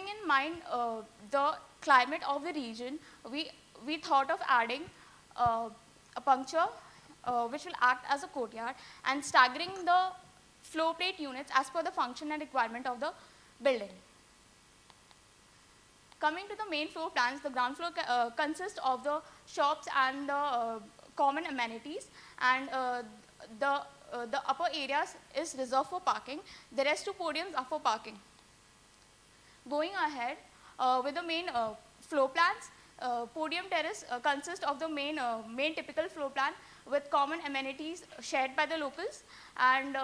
In mind the climate of the region, we thought of adding a puncture which will act as a courtyard and staggering the floor plate units as per the function and requirement of the building. Coming to the main floor plans, the ground floor consists of the shops and the common amenities, and the upper areas is reserved for parking. The rest two podiums are for parking. Going ahead with the main floor plans, podium terrace consists of the main typical floor plan with common amenities shared by the locals and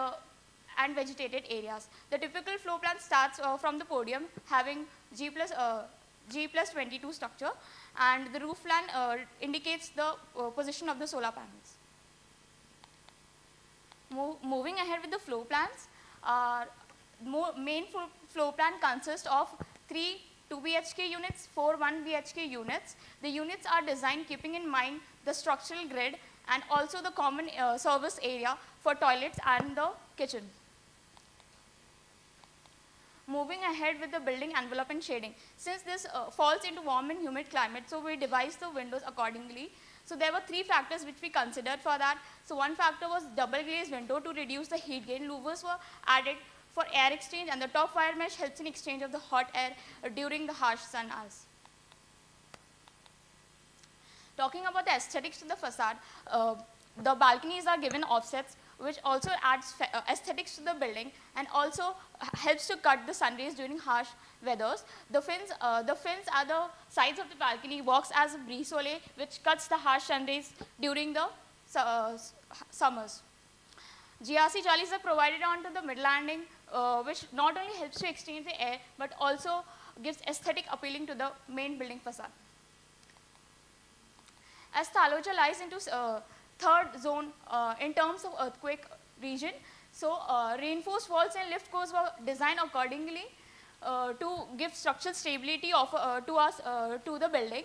vegetated areas. The typical floor plan starts from the podium having G plus 22 structure, and the roof plan indicates the position of the solar panels. Moving ahead with the floor plans, main floor plan consists of 3 2 BHK units, 4 1 BHK units. The units are designed keeping in mind the structural grid and also the common service area for toilets and the kitchen. Moving ahead with the building envelope and shading. Since this falls into warm and humid climate, so we devised the windows accordingly. So there were 3 factors which we considered for that. So one factor was double glazed window to reduce the heat gain. Louvers were added for air exchange, and the top wire mesh helps in exchange of the hot air during the harsh sun hours. Talking about the aesthetics to the facade, the balconies are given offsets, which also adds aesthetics to the building and also helps to cut the sun rays during harsh weathers. The fins at the sides of the balcony works as a brise-soleil, which cuts the harsh sun rays during the summers. GRC jalis are provided onto the mid-landing, which not only helps to exchange the air, but also gives aesthetic appealing to the main building facade. As Taloja lies into third zone in terms of earthquake region, so reinforced walls and lift course were designed accordingly to give structural stability to the building,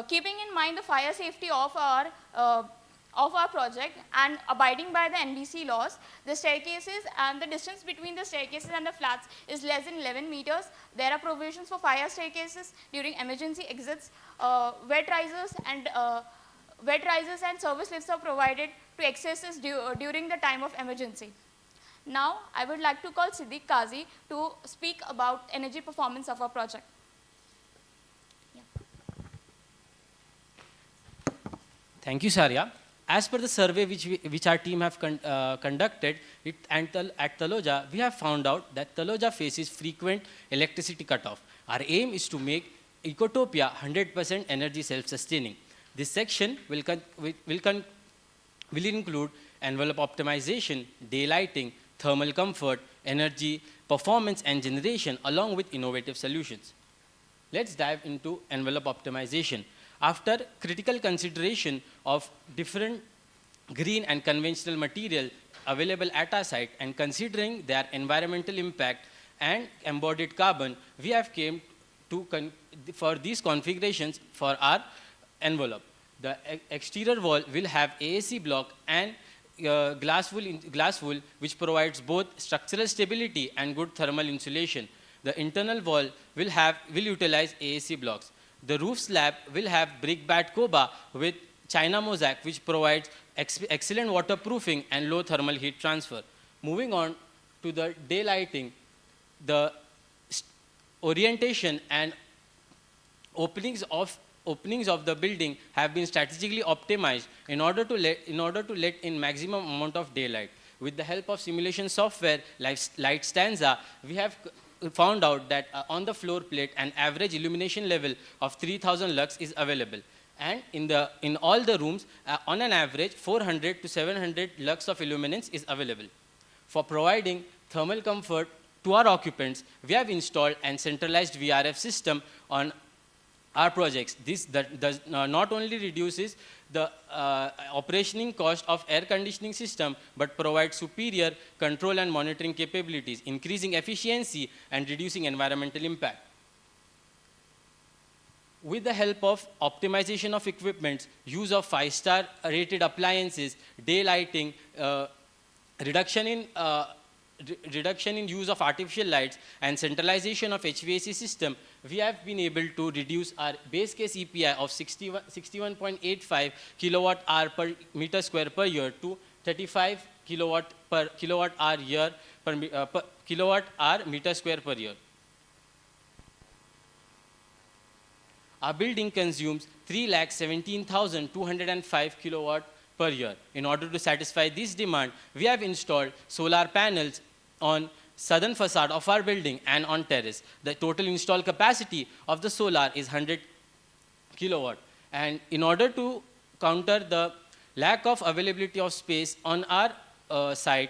keeping in mind the fire safety of our project and abiding by the NBC laws. The staircases and the distance between the staircases and the flats is less than 11 meters. There are provisions for fire staircases during emergency exits. Wet risers and service lifts are provided to accesses during the time of emergency. Now, I would like to call Siddiq Qazi to speak about energy performance of our project. Yeah. Thank you, Saria. As per the survey which our team have conducted at Taloja, we have found out that Taloja faces frequent electricity cutoff. Our aim is to make Ecotopia 100% energy self-sustaining. This section will include envelope optimization, daylighting, thermal comfort, energy, performance and generation, along with innovative solutions. Let's dive into envelope optimization. After critical consideration of different green and conventional material available at our site and considering their environmental impact and embodied carbon, we have came to for these configurations for our envelope. The exterior wall will have AAC block and glass wool, which provides both structural stability and good thermal insulation. The internal wall will utilize AAC blocks. The roof slab will have brick bat coba with China mosaic, which provides excellent waterproofing and low thermal heat transfer. Moving on to the daylighting, the orientation and openings of the building have been strategically optimized in order to let in maximum amount of daylight. With the help of simulation software like Stanza, we have found out that on the floor plate an average illumination level of 3000 lux is available, and in all the rooms on an average 400 to 700 lux of illuminance is available. For providing thermal comfort to our occupants, we have installed and centralized VRF system on our projects. This does not only reduces the operating cost of air conditioning system, but provides superior control and monitoring capabilities, increasing efficiency and reducing environmental impact. With the help of optimization of equipment, use of 5-star rated appliances, daylighting, reduction in reduction in use of artificial lights and centralization of HVAC system, we have been able to reduce our base case EPI of 61.85 kilowatt hour per meter square per year to 35 kilowatt hour year per kilowatt hour meter square per year. Our building consumes 3,17,205 kilowatt per year. In order to satisfy this demand, we have installed solar panels on southern facade of our building and on terrace. The total installed capacity of the solar is 100 kilowatt. And in order to counter the lack of availability of space on our site,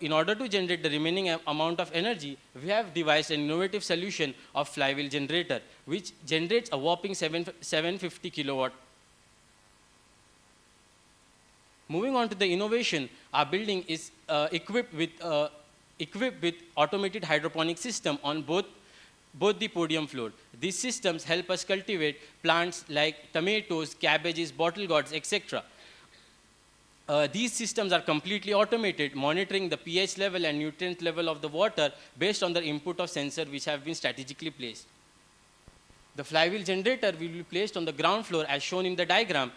in order to generate the remaining amount of energy, we have devised an innovative solution of flywheel generator, which generates a whopping 750 kilowatt. Moving on to the innovation, our building is equipped with automated hydroponic system on both the podium floor. These systems help us cultivate plants like tomatoes, cabbages, bottle gourds, etc. These systems are completely automated, monitoring the pH level and nutrient level of the water based on the input of sensors which have been strategically placed. The flywheel generator will be placed on the ground floor as shown in the diagram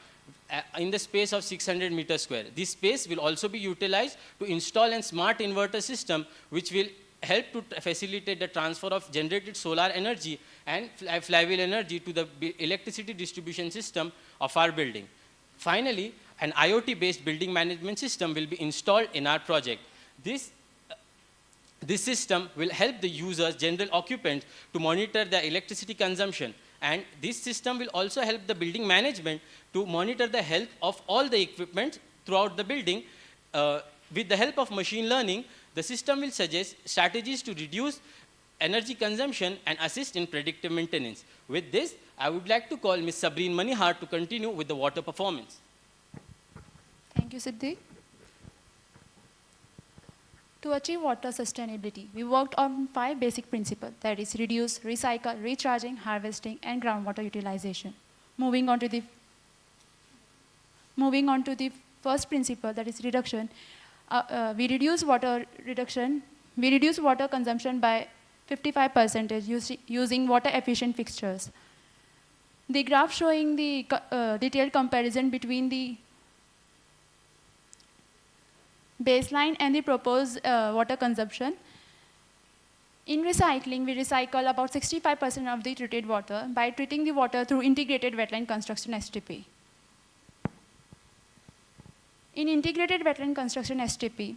in the space of 600 meters square. This space will also be utilized to install a smart inverter system which will help to facilitate the transfer of generated solar energy and flywheel energy to the electricity distribution system of our building. Finally, an IoT-based building management system will be installed in our project. This system will help the users, general occupants, to monitor their electricity consumption. And this system will also help the building management to monitor the health of all the equipment throughout the building. With the help of machine learning, the system will suggest strategies to reduce energy consumption and assist in predictive maintenance. With this, I would like to call Ms. Sabreen Manihar to continue with the water performance. Thank you, Siddhi. To achieve water sustainability, we worked on 5 basic principles, that is reduce, recycle, recharging, harvesting, and groundwater utilization. Moving on to the first principle, that is reduction, we reduce water consumption by 55% using water efficient fixtures. The graph showing the detailed comparison between the baseline and the proposed water consumption. In recycling, we recycle about 65% of the treated water by treating the water through integrated wetland construction STP. In integrated wetland construction STP,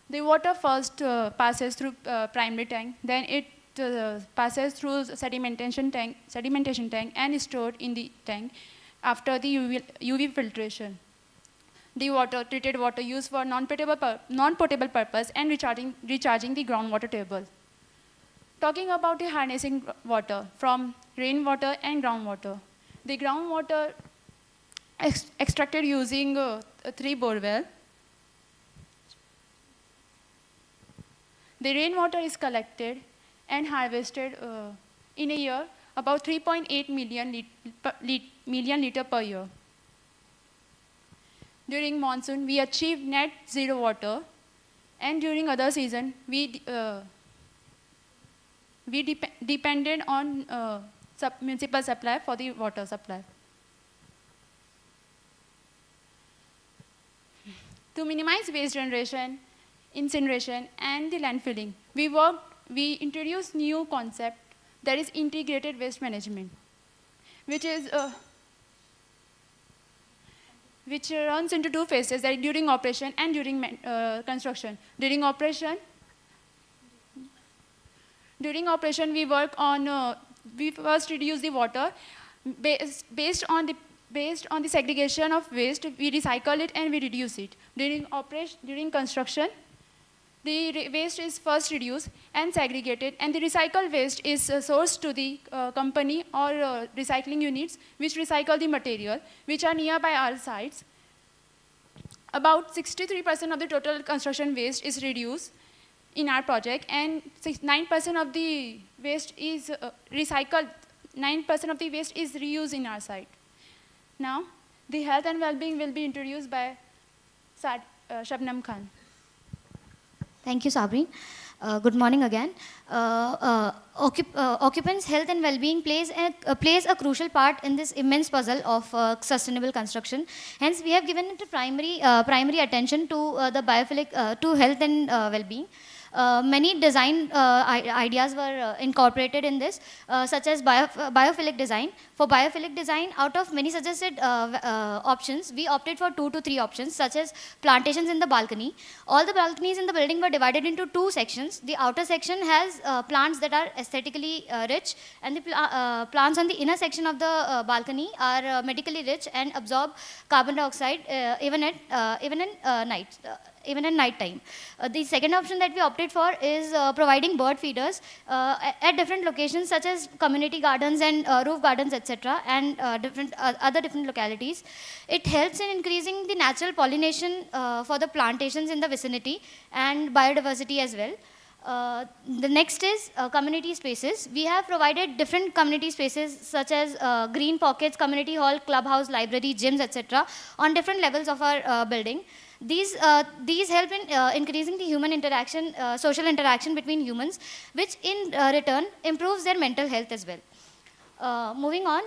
the water first passes through primary tank, then it passes through sedimentation tank and is stored in the tank after the UV filtration. The treated water used for non-potable purpose and recharging the groundwater table. Talking about the harnessing water from rainwater and groundwater. The groundwater extracted using 3 bore well. The rainwater is collected and harvested in a year about 3.8 million liter per year. During monsoon, we achieve net zero water, and during other season, we depended on municipal supply for the water supply. To minimize waste generation, incineration, and the landfilling, we introduced new concept, that is integrated waste management, which runs into 2 phases, that is during operation and during construction. During operation, we work on, we first reduce the water. Based on the segregation of waste, we recycle it and we reduce it. During construction, the waste is first reduced and segregated, and the recycled waste is sourced to the company or recycling units which recycle the material, which are nearby our sites. About 63% of the total construction waste is reduced in our project, and 9% of the waste is recycled, 9% of the waste is reused in our site. Now, the health and well-being will be introduced by Shabnam Khan. Thank you, Sabri. Good morning again. Occupants' health and well-being plays a crucial part in this immense puzzle of sustainable construction. Hence, we have given it a primary attention to the biophilic to health and well-being. Many design ideas were incorporated in this, such as biophilic design. For biophilic design, out of many suggested options, we opted for 2 to 3 options, such as plantations in the balcony. All the balconies in the building were divided into 2 sections. The outer section has plants that are aesthetically rich, and the plants on the inner section of the balcony are medically rich and absorb carbon dioxide even in night time. The second option that we opted for is providing bird feeders at different locations, such as community gardens and roof gardens, etc., and other different localities. It helps in increasing the natural pollination for the plantations in the vicinity and biodiversity as well. The next is community spaces. We have provided different community spaces, such as green pockets, community hall, clubhouse, library, gyms, etc., on different levels of our building. These help in increasing the human interaction, social interaction between humans, which in return improves their mental health as well. Moving on,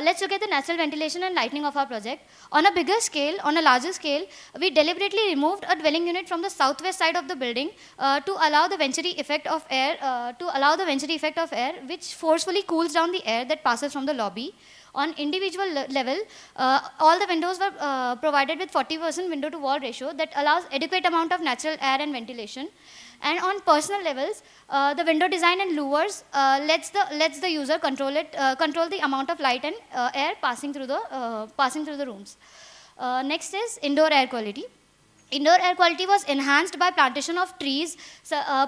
let's look at the natural ventilation and lighting of our project. On a bigger scale, on a larger scale, we deliberately removed a dwelling unit from the southwest side of the building to allow the venturi effect of air, which forcefully cools down the air that passes from the lobby. On individual level, all the windows were provided with 40% window to wall ratio that allows adequate amount of natural air and ventilation. And on personal levels, the window design and louvers lets the user control the amount of light and air passing through the rooms. Next is indoor air quality. Indoor air quality was enhanced by plantation of trees,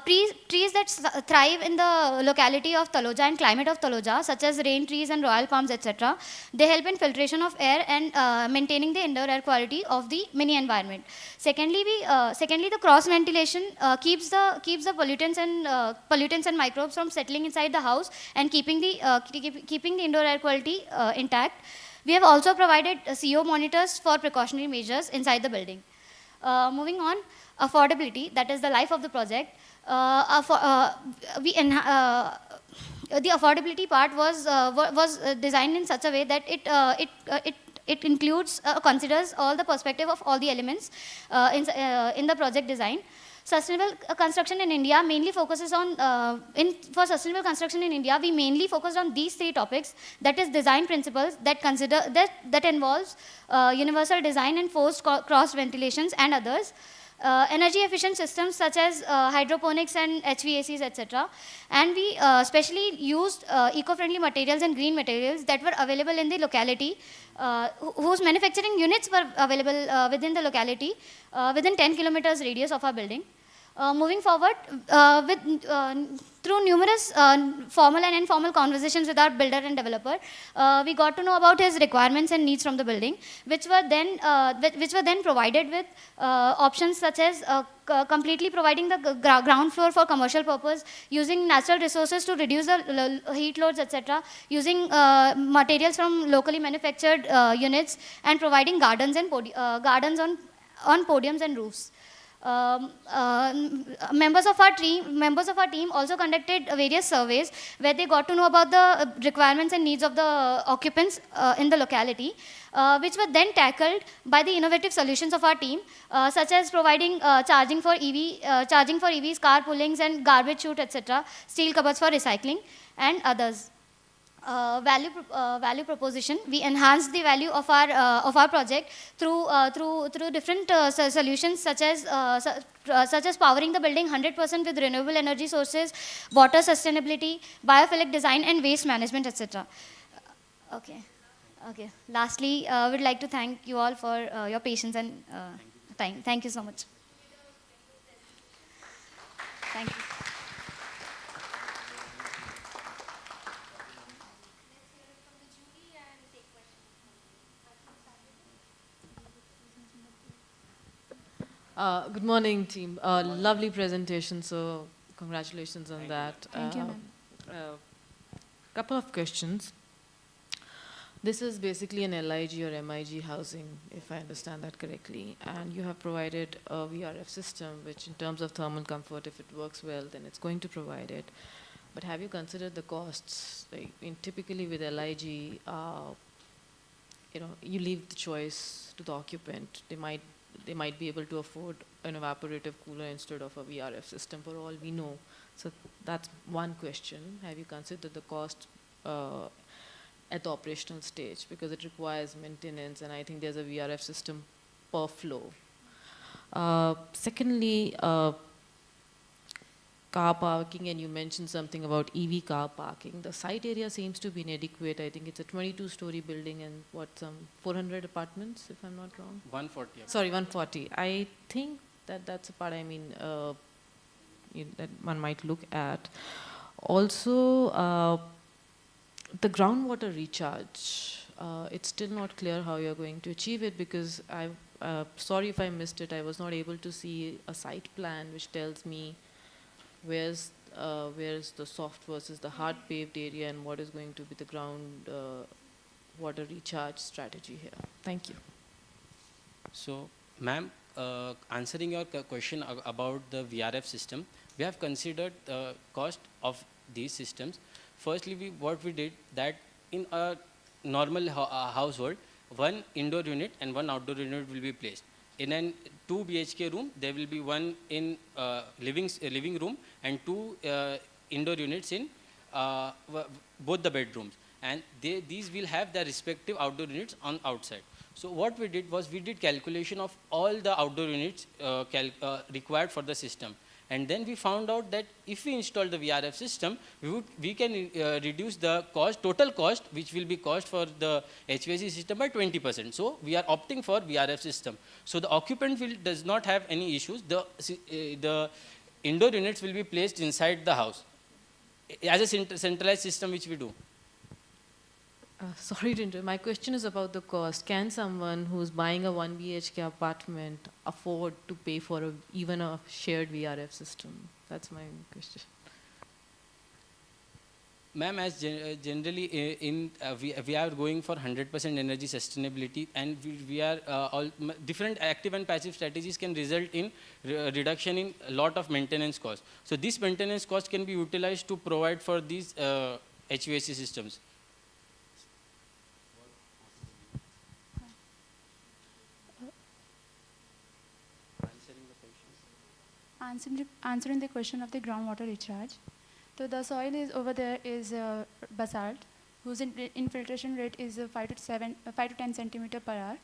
trees that thrive in the locality of Taloja and climate of Taloja, such as rain trees and royal palms, etc. They help in filtration of air and maintaining the indoor air quality of the mini environment. Secondly, the cross ventilation keeps the pollutants and microbes from settling inside the house and keeping the indoor air quality intact. We have also provided CO monitors for precautionary measures inside the building. Moving on, affordability, that is the life of the project. The affordability part was designed in such a way that it includes, considers all the perspective of all the elements in the project design. Sustainable construction in India mainly focuses on, for sustainable construction in India, we mainly focused on these 3 topics, that is design principles that involves universal design and forced cross ventilations and others. Energy efficient systems such as hydroponics and HVACs, etc. And we specially used eco-friendly materials and green materials that were available in the locality, whose manufacturing units were available within the locality, within 10 kilometers radius of our building. Moving forward, through numerous formal and informal conversations with our builder and developer, we got to know about his requirements and needs from the building, which were then provided with options such as completely providing the ground floor for commercial purpose, using natural resources to reduce the heat loads, etc., using materials from locally manufactured units, and providing gardens on podiums and roofs. Members of our team also conducted various surveys where they got to know about the requirements and needs of the occupants in the locality, which were then tackled by the innovative solutions of our team, such as providing charging for EVs, carpoolings and garbage chute, etc., steel cupboards for recycling, and others. Value proposition. We enhanced the value of our project through different solutions, such as powering the building 100% with renewable energy sources, water sustainability, biophilic design, and waste management, etc. Okay. Lastly, I would like to thank you all for your patience and time. Thank you so much. Thank you. Good morning, team. Lovely presentation, so congratulations on that. Thank you, ma'am. Couple of questions. This is basically an LIG or MIG housing, if I understand that correctly. And you have provided a VRF system, which in terms of thermal comfort, if it works well, then it's going to provide it. But have you considered the costs? Like, typically with LIG, you leave the choice to the occupant. They might be able to afford an evaporative cooler instead of a VRF system, for all we know. So that's one question. Have you considered the cost at the operational stage, because it requires maintenance, and I think there's a VRF system per flow. Secondly, car parking, and you mentioned something about EV car parking. The site area seems to be inadequate. I think it's a 22-story building and some 400 apartments, if I'm not wrong. 140. Sorry, 140. I think that's a part, that one might look at. Also, the groundwater recharge, it's still not clear how you're going to achieve it, because sorry if I missed it, I was not able to see a site plan which tells me where's the soft versus the hard paved area, and what is going to be the ground water recharge strategy here. Thank you. So, ma'am, answering your question about the VRF system, we have considered the cost of these systems. Firstly, what we did that in a normal household, one indoor unit and one outdoor unit will be placed. In an 2 BHK room, there will be one in living room and two indoor units in both the bedrooms. And these will have their respective outdoor units on outside. So what we did was we did calculation of all the outdoor units required for the system. And then we found out that if we install the VRF system, we can reduce the total cost, which will be cost for the HVAC system by 20%. So we are opting for VRF system. So the occupant does not have any issues. The indoor units will be placed inside the house as a centralized system, which we do. Sorry to interrupt. My question is about the cost. Can someone who's buying a 1 BHK apartment afford to pay for even a shared VRF system? That's my question. Ma'am, as generally we are going for 100% energy sustainability, and we are all different active and passive strategies can result in reduction in a lot of maintenance costs. So this maintenance cost can be utilized to provide for these HVAC systems. Answering the question of the groundwater recharge. So the soil is over there is basalt, whose infiltration rate is 5 to 10 centimeter per hour.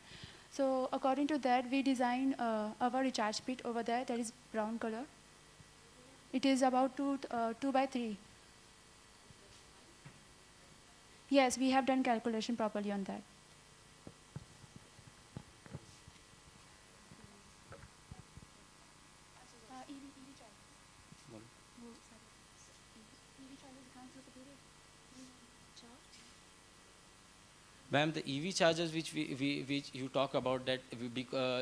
So according to that, we design our recharge pit over there that is brown color. It is about 2 by 3. Yes, we have done calculation properly on that. Ma'am, the EV chargers which you talk about, that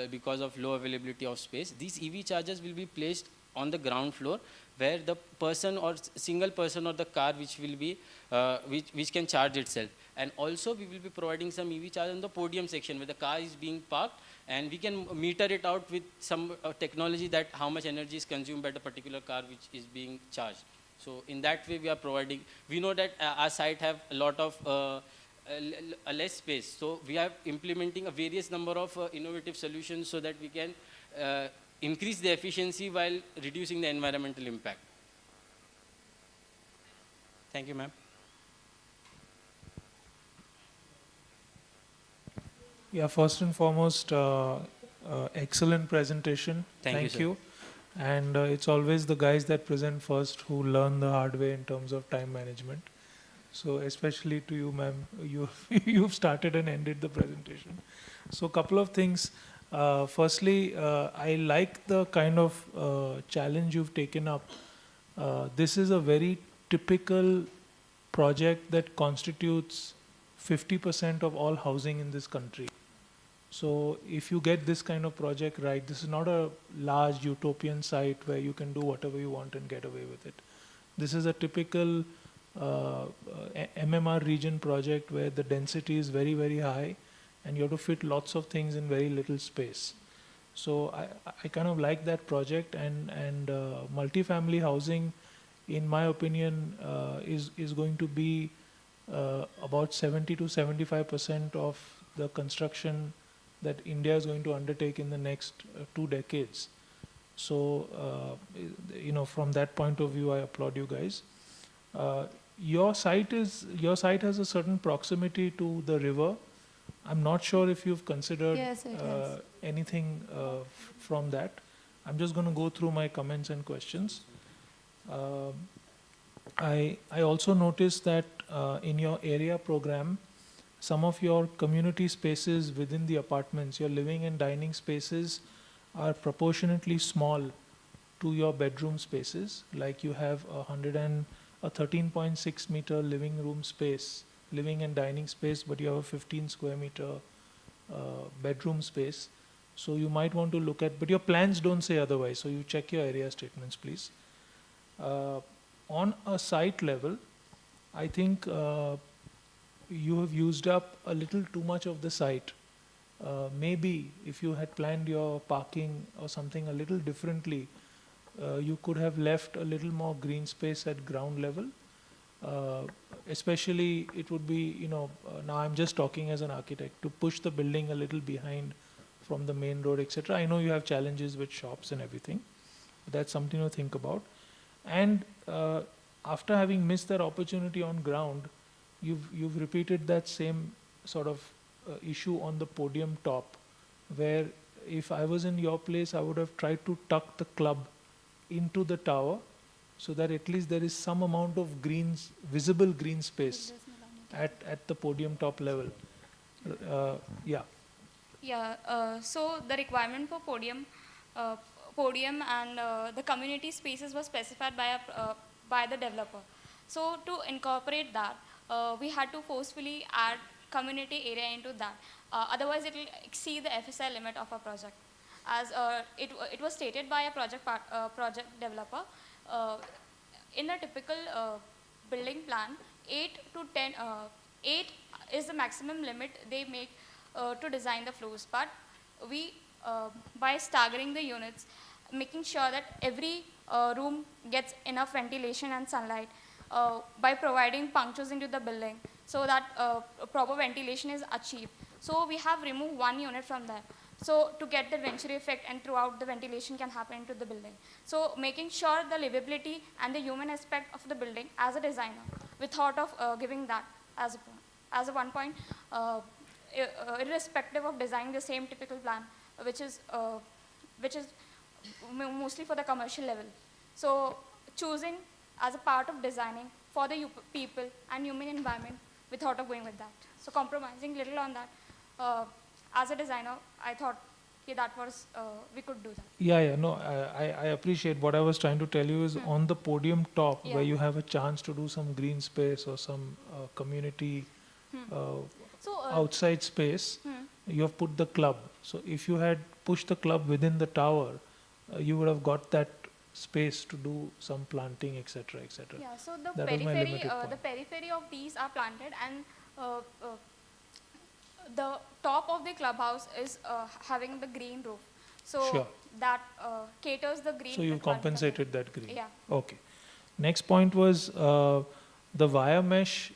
because of low availability of space, these EV chargers will be placed on the ground floor, where the person or single person or the car which will be which can charge itself. And also we will be providing some EV charge on the podium section where the car is being parked, and we can meter it out with some technology that how much energy is consumed by the particular car which is being charged. So in that way we are providing. We know that our site have a lot of less space, so we are implementing a various number of innovative solutions so that we can increase the efficiency while reducing the environmental impact. Thank you, ma'am. Yeah, first and foremost, excellent presentation. Thank you, sir. And it's always the guys that present first who learn the hard way in terms of time management. So especially to you, ma'am, you've started and ended the presentation. So a couple of things. Firstly, I like the kind of challenge you've taken up. This is a very typical project that constitutes 50% of all housing in this country. So if you get this kind of project right, this is not a large utopian site where you can do whatever you want and get away with it. This is a typical MMR region project where the density is very, very high and you have to fit lots of things in very little space. So I kind of like that project, and multifamily housing, in my opinion, is going to be about 70 to 75% of the construction that India is going to undertake in the next 2 decades. So, from that point of view, I applaud you guys. Your site has a certain proximity to the river. I'm not sure if you've considered Yes, it has. anything from that. I'm just going to go through my comments and questions. I also noticed that in your area program, some of your community spaces within the apartments, your living and dining spaces, are proportionately small to your bedroom spaces. Like you have a 13.6 meter living room space, living and dining space, but you have a 15 square meter bedroom space. So you might want to look at, but your plans don't say otherwise. So you check your area statements, please. On a site level, I think you have used up a little too much of the site. Maybe if you had planned your parking or something a little differently, you could have left a little more green space at ground level. Especially it would be, now I'm just talking as an architect, to push the building a little behind from the main road, etc. I know you have challenges with shops and everything. But that's something to think about. And after having missed that opportunity on ground, you've repeated that same sort of issue on the podium top, where if I was in your place, I would have tried to tuck the club into the tower so that at least there is some amount of visible green space at the podium top level. Yeah. Yeah, so the requirement for podium and the community spaces was specified by the developer. So to incorporate that, we had to forcefully add community area into that. Otherwise, it will exceed the FSI limit of our project. As it was stated by a project developer, in a typical building plan, 8 is the maximum limit they make to design the floors. But we, by staggering the units, making sure that every room gets enough ventilation and sunlight, by providing punctures into the building so that proper ventilation is achieved. So we have removed one unit from there. So to get the venturi effect and throughout the ventilation can happen into the building. So making sure the livability and the human aspect of the building as a designer, we thought of giving that as a one point, irrespective of designing the same typical plan, which is mostly for the commercial level. So choosing as a part of designing for the people and human environment, we thought of going with that. So compromising little on that. As a designer, I thought that was, we could do that. Yeah, no, I appreciate. What I was trying to tell you is on the podium top, Yeah. where you have a chance to do some green space or some community So outside space, you have put the club. So if you had pushed the club within the tower, you would have got that space to do some planting, etc., etc. yeah, so the That was my limited point. the periphery of these are planted, and the top of the clubhouse is having the green roof. So Sure. that caters the green. So you requirement of compensated that green. Yeah. Okay. Next point was the wire mesh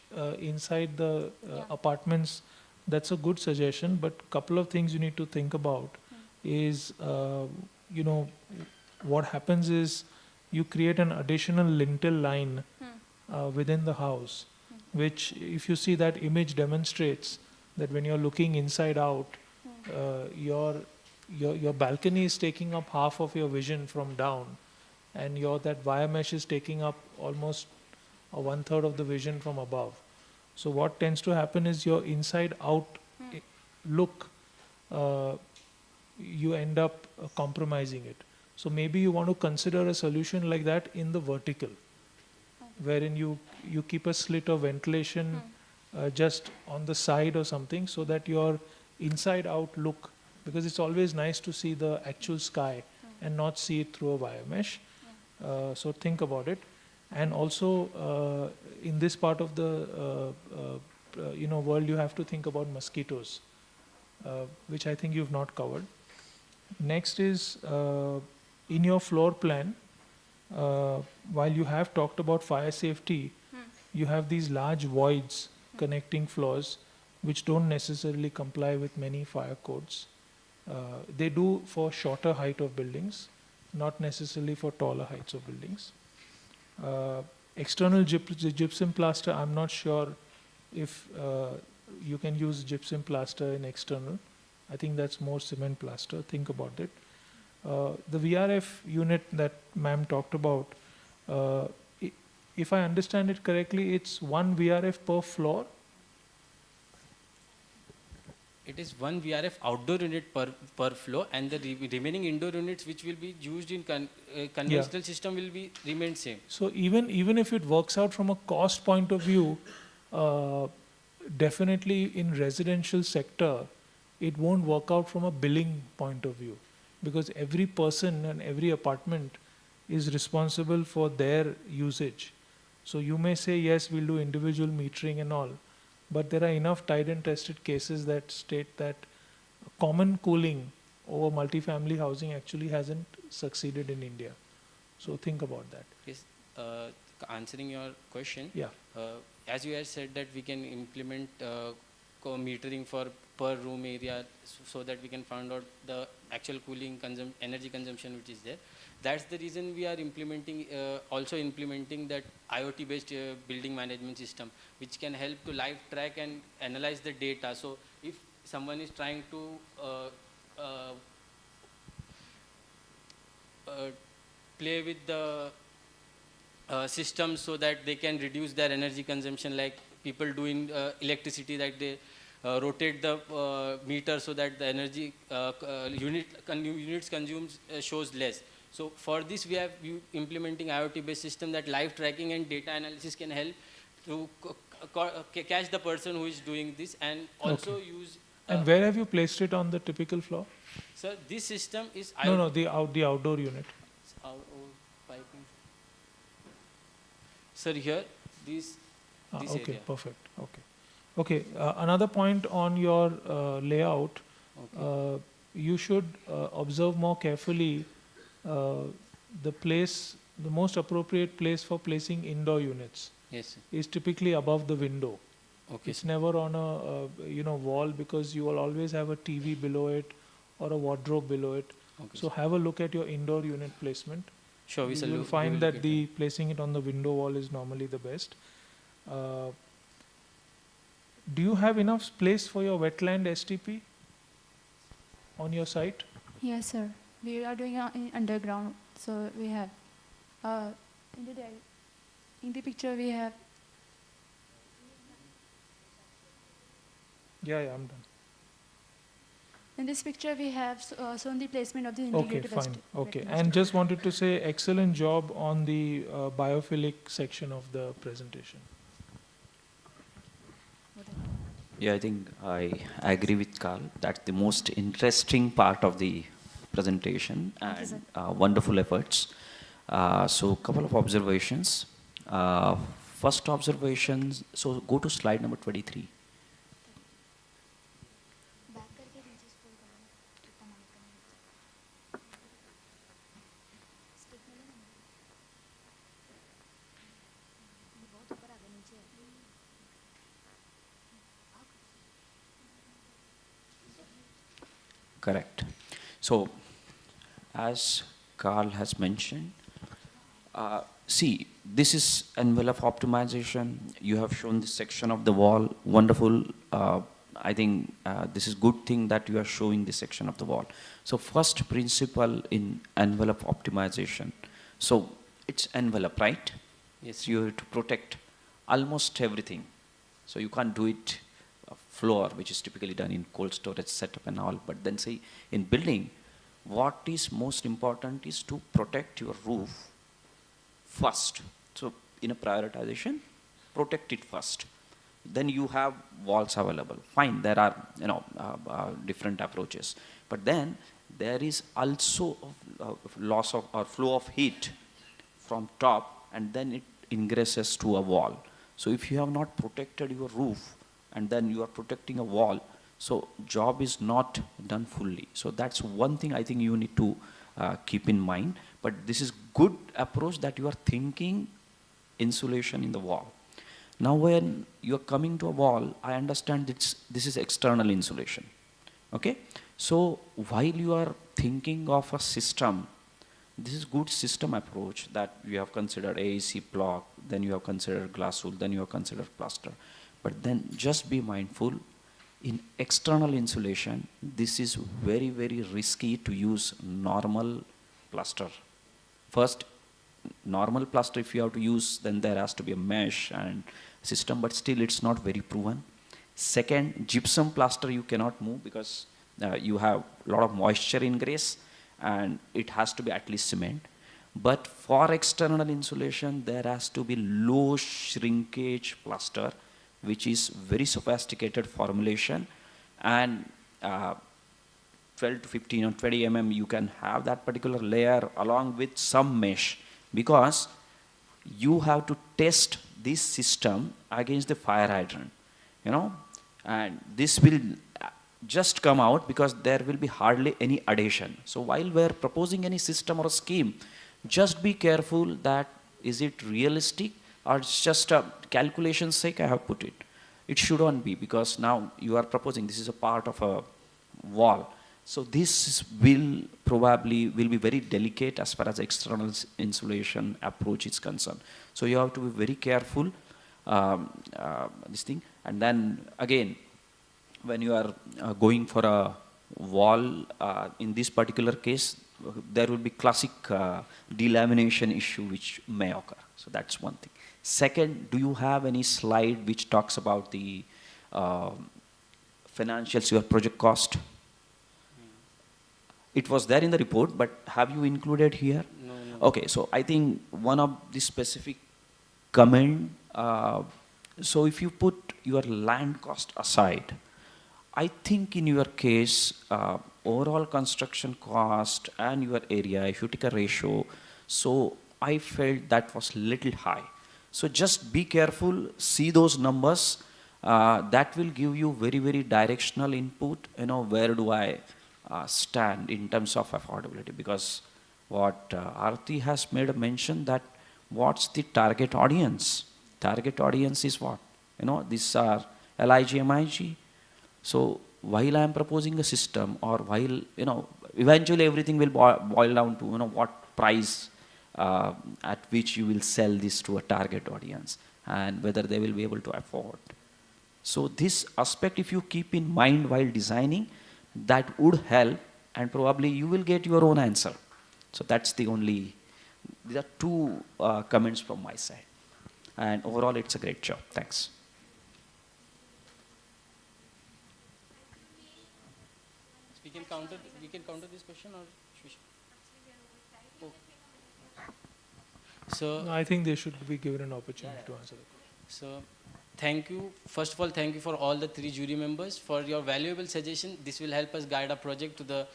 inside the Yeah. apartments. That's a good suggestion, but couple of things you need to think about is, what happens is you create an additional lintel line within the house, which if you see that image demonstrates that when you're looking inside out, your balcony is taking up half of your vision from down, and that wire mesh is taking up almost 1/3 of the vision from above. So what tends to happen is your inside out look, you end up compromising it. So maybe you want to consider a solution like that in the vertical, wherein you keep a slit of ventilation just on the side or something, so that your inside out look, because it's always nice to see the actual sky and not see it through a wire mesh. So think about it. And also, in this part of the world, you have to think about mosquitoes, which I think you've not covered. Next is in your floor plan, while you have talked about fire safety, you have these large voids connecting floors which don't necessarily comply with many fire codes. They do for shorter height of buildings, not necessarily for taller heights of buildings. External gypsum plaster, I'm not sure if you can use gypsum plaster in external. I think that's more cement plaster. Think about it. The VRF unit that ma'am talked about, if I understand it correctly, it's one VRF per floor. It is one VRF outdoor unit per floor, and the remaining indoor units which will be used in conventional system will be remain same. So even if it works out from a cost point of view, definitely in residential sector, it won't work out from a billing point of view, because every person and every apartment is responsible for their usage. So you may say, yes, we'll do individual metering and all, but there are enough tried and tested cases that state that common cooling over multifamily housing actually hasn't succeeded in India. So think about that. Yes, answering your question. Yeah. As you had said that we can implement metering for per room area, so that we can find out the actual cooling energy consumption which is there. That's the reason we are implementing also implementing that IoT based building management system, which can help to live track and analyze the data. So if someone is trying to play with the systems so that they can reduce their energy consumption, like people do in electricity, that they rotate the meter so that the energy units consumes shows less. So for this we have implementing IoT based system that live tracking and data analysis can help to catch the person who is doing this, and also use. And where have you placed it on the typical floor? Sir, this system is The outdoor unit. Piping. Sir, here this Okay, area. perfect. Okay. Another point on your layout, Okay. you should observe more carefully the most appropriate place for placing indoor units Yes, sir. is typically above the window. Okay. It's never on a wall, because you will always have a TV below it or a wardrobe below it. Okay, So have a look at your indoor unit placement. sure, You will find that placing it on the window wall is normally the best. Do you have enough place for your wetland STP on your site? Yes, sir. We are doing in underground, so we have. In the picture we have. Yeah, I'm done. In this picture we have shown the placement of the Okay, integrated fine. Okay, wetland and just wanted to say excellent job on the biophilic section of the presentation. Yeah, I think I agree with Carl. That's the most interesting part of the presentation, and wonderful efforts. So, couple of observations. First observations. So, go to slide number 23. Correct. So, as Carl has mentioned, see, this is envelope optimization. You have shown this section of the wall. Wonderful. I think this is good thing that you are showing this section of the wall. So, first principle in envelope optimization. So, it's envelope, right? Yes. You have to protect almost everything. So, you can't do it floor, which is typically done in cold storage setup and all. But then say in building, what is most important is to protect your roof first. So in a prioritization, protect it first. Then you have walls available. Fine, there are different approaches. But then there is also loss of or flow of heat from top, and then ingresses to a wall. So if you have not protected your roof and then you are protecting a wall, so job is not done fully. So that's one thing I think you need to keep in mind. But this is good approach that you are thinking insulation in the wall. Now when you are coming to a wall, I understand this is external insulation. Okay? So while you are thinking of a system, this is good system approach that you have considered AAC block, then you have considered glass wool, then you have considered plaster. But then just be mindful, in external insulation, this is very, very risky to use normal plaster. First, normal plaster if you have to use, then there has to be a mesh and system, but still it's not very proven. Second, gypsum plaster you cannot move because you have a lot of moisture ingress and it has to be at least cement. But for external insulation, there has to be low shrinkage plaster, which is very sophisticated formulation, and 12 to 15 or 20 mm you can have that particular layer along with some mesh, because you have to test this system against the fire hydrant, you know, and this will just come out because there will be hardly any adhesion. So while we're proposing any system or a scheme, just be careful that is it realistic or it's just a calculation sake I have put it. It shouldn't be, because now you are proposing this is a part of a wall. So this will probably be very delicate as far as external insulation approach is concerned. So you have to be very careful this thing. And then again, when you are going for a wall, in this particular case, there will be classic delamination issue which may occur. So that's one thing. Second, do you have any slide which talks about the financials, your project cost? It was there in the report, but have you included here? No. Okay, so I think one of the specific comment, so if you put your land cost aside, I think in your case, overall construction cost and your area, if you take a ratio, so I felt that was little high. So just be careful, see those numbers, that will give you very, very directional input, you know, where do I stand in terms of affordability, because what Aarti has made a mention that what's the target audience? Target audience is what? You know, these are LIG, MIG. So while I am proposing a system, or while, you know, eventually everything will boil down to, you know, what price at which you will sell this to a target audience and whether they will be able to afford. So this aspect, if you keep in mind while designing, that would help, and probably you will get your own answer. So that's the only, these are two comments from my side. And overall, it's a great job. Thanks. We can counter this question, or so No, I think they should be given an opportunity to answer the question. So, thank you. First of all, thank you for all the 3 jury members for your valuable suggestion. This will help us guide our project to the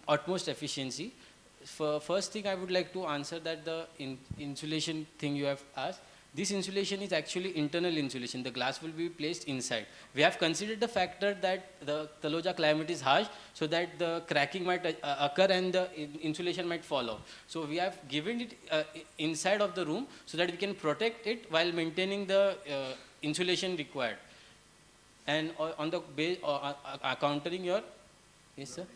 utmost efficiency. First thing I would like to answer that the insulation thing you have asked. This insulation is actually internal insulation. The glass will be placed inside. We have considered the factor that the Taloja climate is harsh, so that the cracking might occur and the insulation might fall off. So we have given it inside of the room so that we can protect it while maintaining the insulation required. And on the base, countering your, yes sir?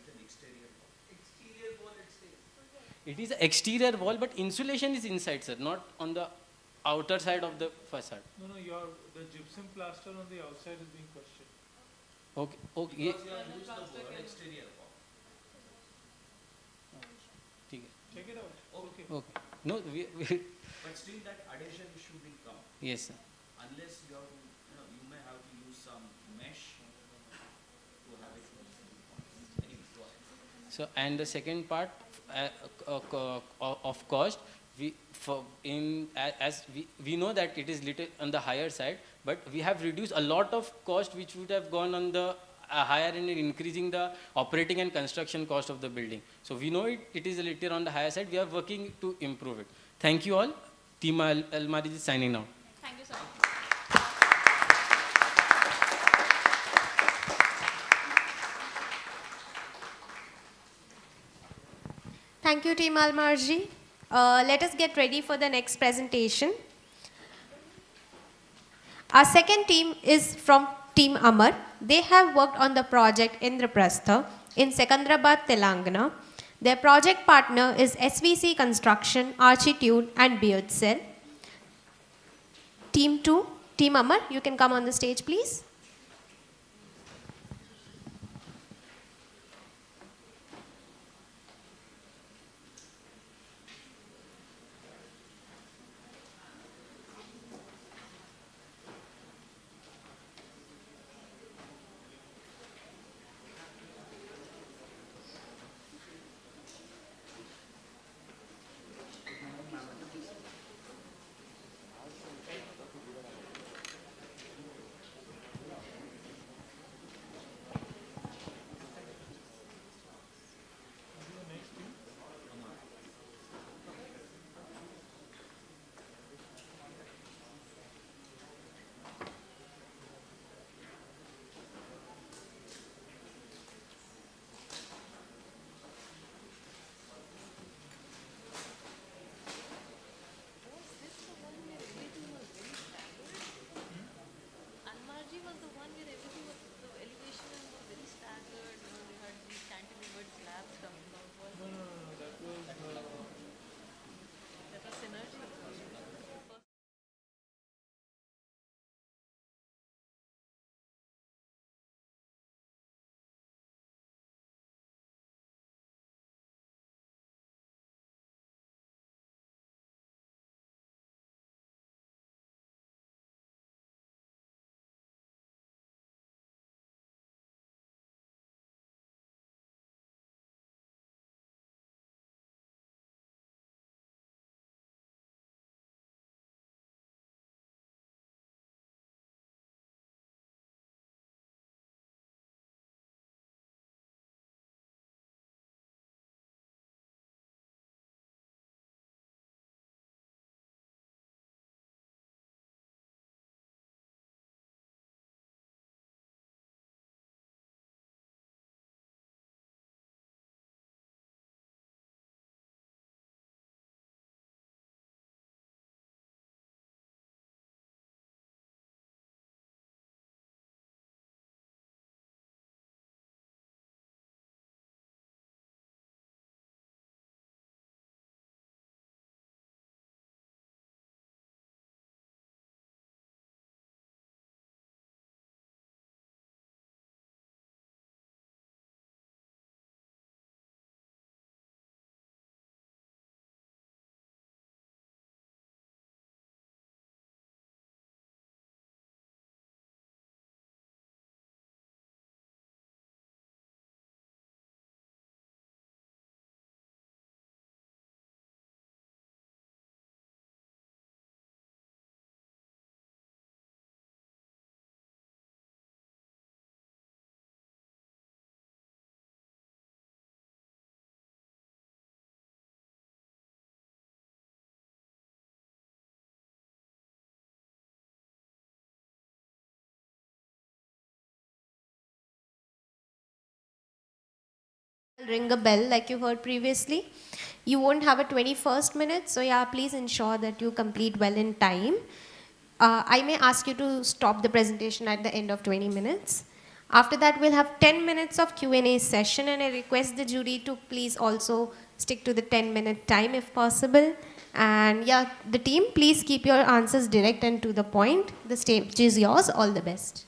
It is an exterior wall, but insulation is inside, sir, not on the outer side of the facade. No, the gypsum plaster on the outside is being questioned. Okay, okay. Check it out. Okay. Okay. No, But still that adhesion issue will come. yes, sir. Unless you have to, you may have to use some mesh to have it. Anyway, go ahead. So, and the second part of cost, we know that it is little on the higher side, but we have reduced a lot of cost which would have gone on the higher end in increasing the operating and construction cost of the building. So we know it is a little on the higher side. We are working to improve it. Thank you all. Team Almari is signing out. Thank you, sir. Thank you, Team Almarji. Let us get ready for the next presentation. Our second team is from Team Amar. They have worked on the project Indraprastha in Secunderabad, Telangana. Their project partner is SVC Construction, Architude and Beard Cell. Team 2, Team Amar, you can come on the stage, please. Ring a bell like you heard previously. You won't have a 21st minute, so yeah, please ensure that you complete well in time. I may ask you to stop the presentation at the end of 20 minutes. After that, we'll have 10 minutes of Q&A session, and I request the jury to please also stick to the 10-minute time if possible. And yeah, the team, please keep your answers direct and to the point. The stage is yours. All the best.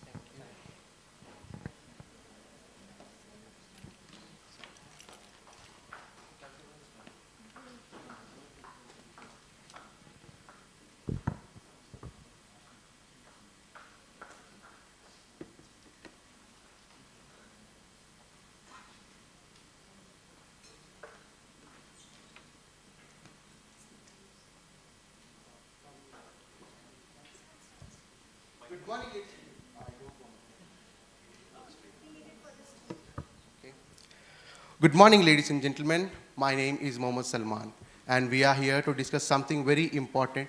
Good morning, ladies and gentlemen. My name is Mohammad Salman, and we are here to discuss something very important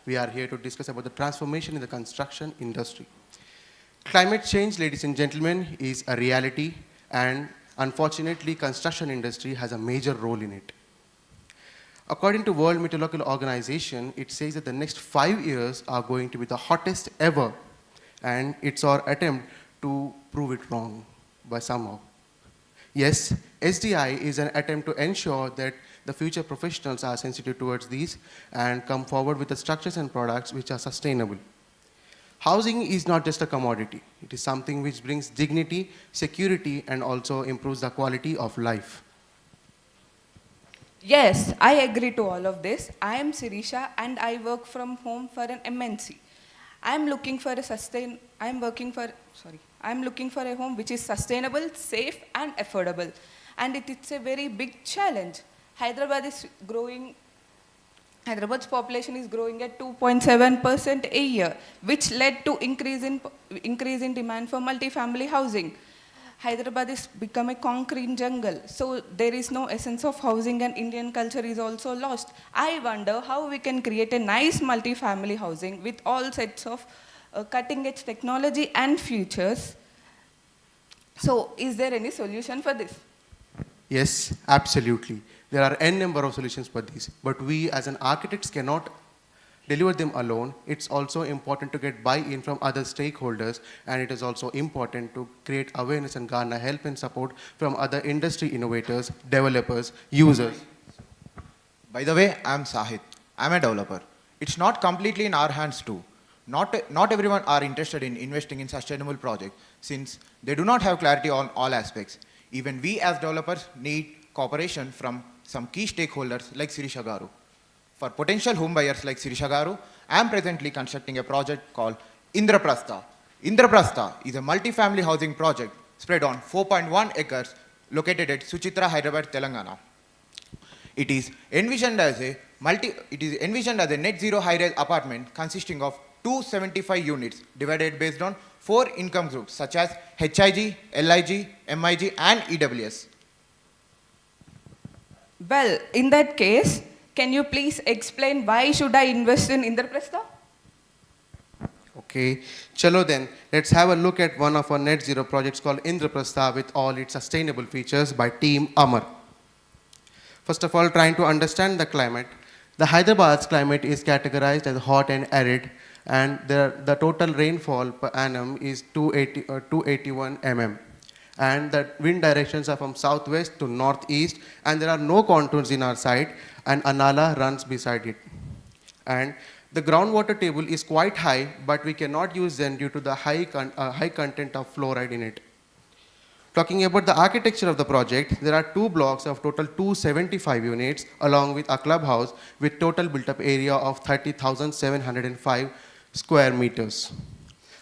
We are here to discuss about the transformation in the construction industry. Climate change, ladies and gentlemen, is a reality, and unfortunately, construction industry has a major role in it. According to World Meteorological Organization, it says that the next 5 years are going to be the hottest ever, and it's our attempt to prove it wrong by somehow. Yes, SDI is an attempt to ensure that the future professionals are sensitive towards these and come forward with the structures and products which are sustainable. Housing is not just a commodity. It is something which brings dignity, security, and also improves the quality of life. Yes, I agree to all of this. I am Sirisha and I work from home for an MNC. I'm looking for a home which is sustainable, safe and affordable. And it's a very big challenge. Hyderabad's population is growing at 2.7% a year, which led to increase in demand for multifamily housing. Hyderabad has become a concrete jungle, so there is no essence of housing and Indian culture is also lost. I wonder how we can create a nice multifamily housing with all sets of cutting-edge technology and features. So, is there any solution for this? Yes, absolutely. There are n number of solutions for these, but we as an architects cannot deliver them alone. It's also important to get buy-in from other stakeholders, and it is also important to create awareness and garner help and support from other industry innovators, developers, users. By the way, I'm Sahit. I'm a developer. It's not completely in our hands too. Not everyone are interested in investing in sustainable projects since they do not have clarity on all aspects. Even we as developers need cooperation from some key stakeholders like Sirisha Garu. For potential home buyers like Sirisha Garu, I am presently constructing a project called Indraprastha. Indraprastha is a multi-family housing project spread on 4.1 acres located at Suchitra, Hyderabad, Telangana. It is envisioned as a net zero high-rise apartment consisting of 275 units divided based on 4 income groups such as HIG, LIG, MIG and EWS. Well, in that case, can you please explain why should I invest in Indraprastha? Okay, chalo then, let's have a look at one of our net zero projects called Indraprastha with all its sustainable features by Team Amar. First of all, trying to understand the climate. The Hyderabad's climate is categorized as hot and arid, and the total rainfall per annum is 281 mm. And the wind directions are from southwest to northeast, and there are no contours in our site, and a nala runs beside it. And the groundwater table is quite high, but we cannot use them due to the high content of fluoride in it. Talking about the architecture of the project, there are 2 blocks of total 275 units, along with a clubhouse with total built-up area of 30,705 square meters.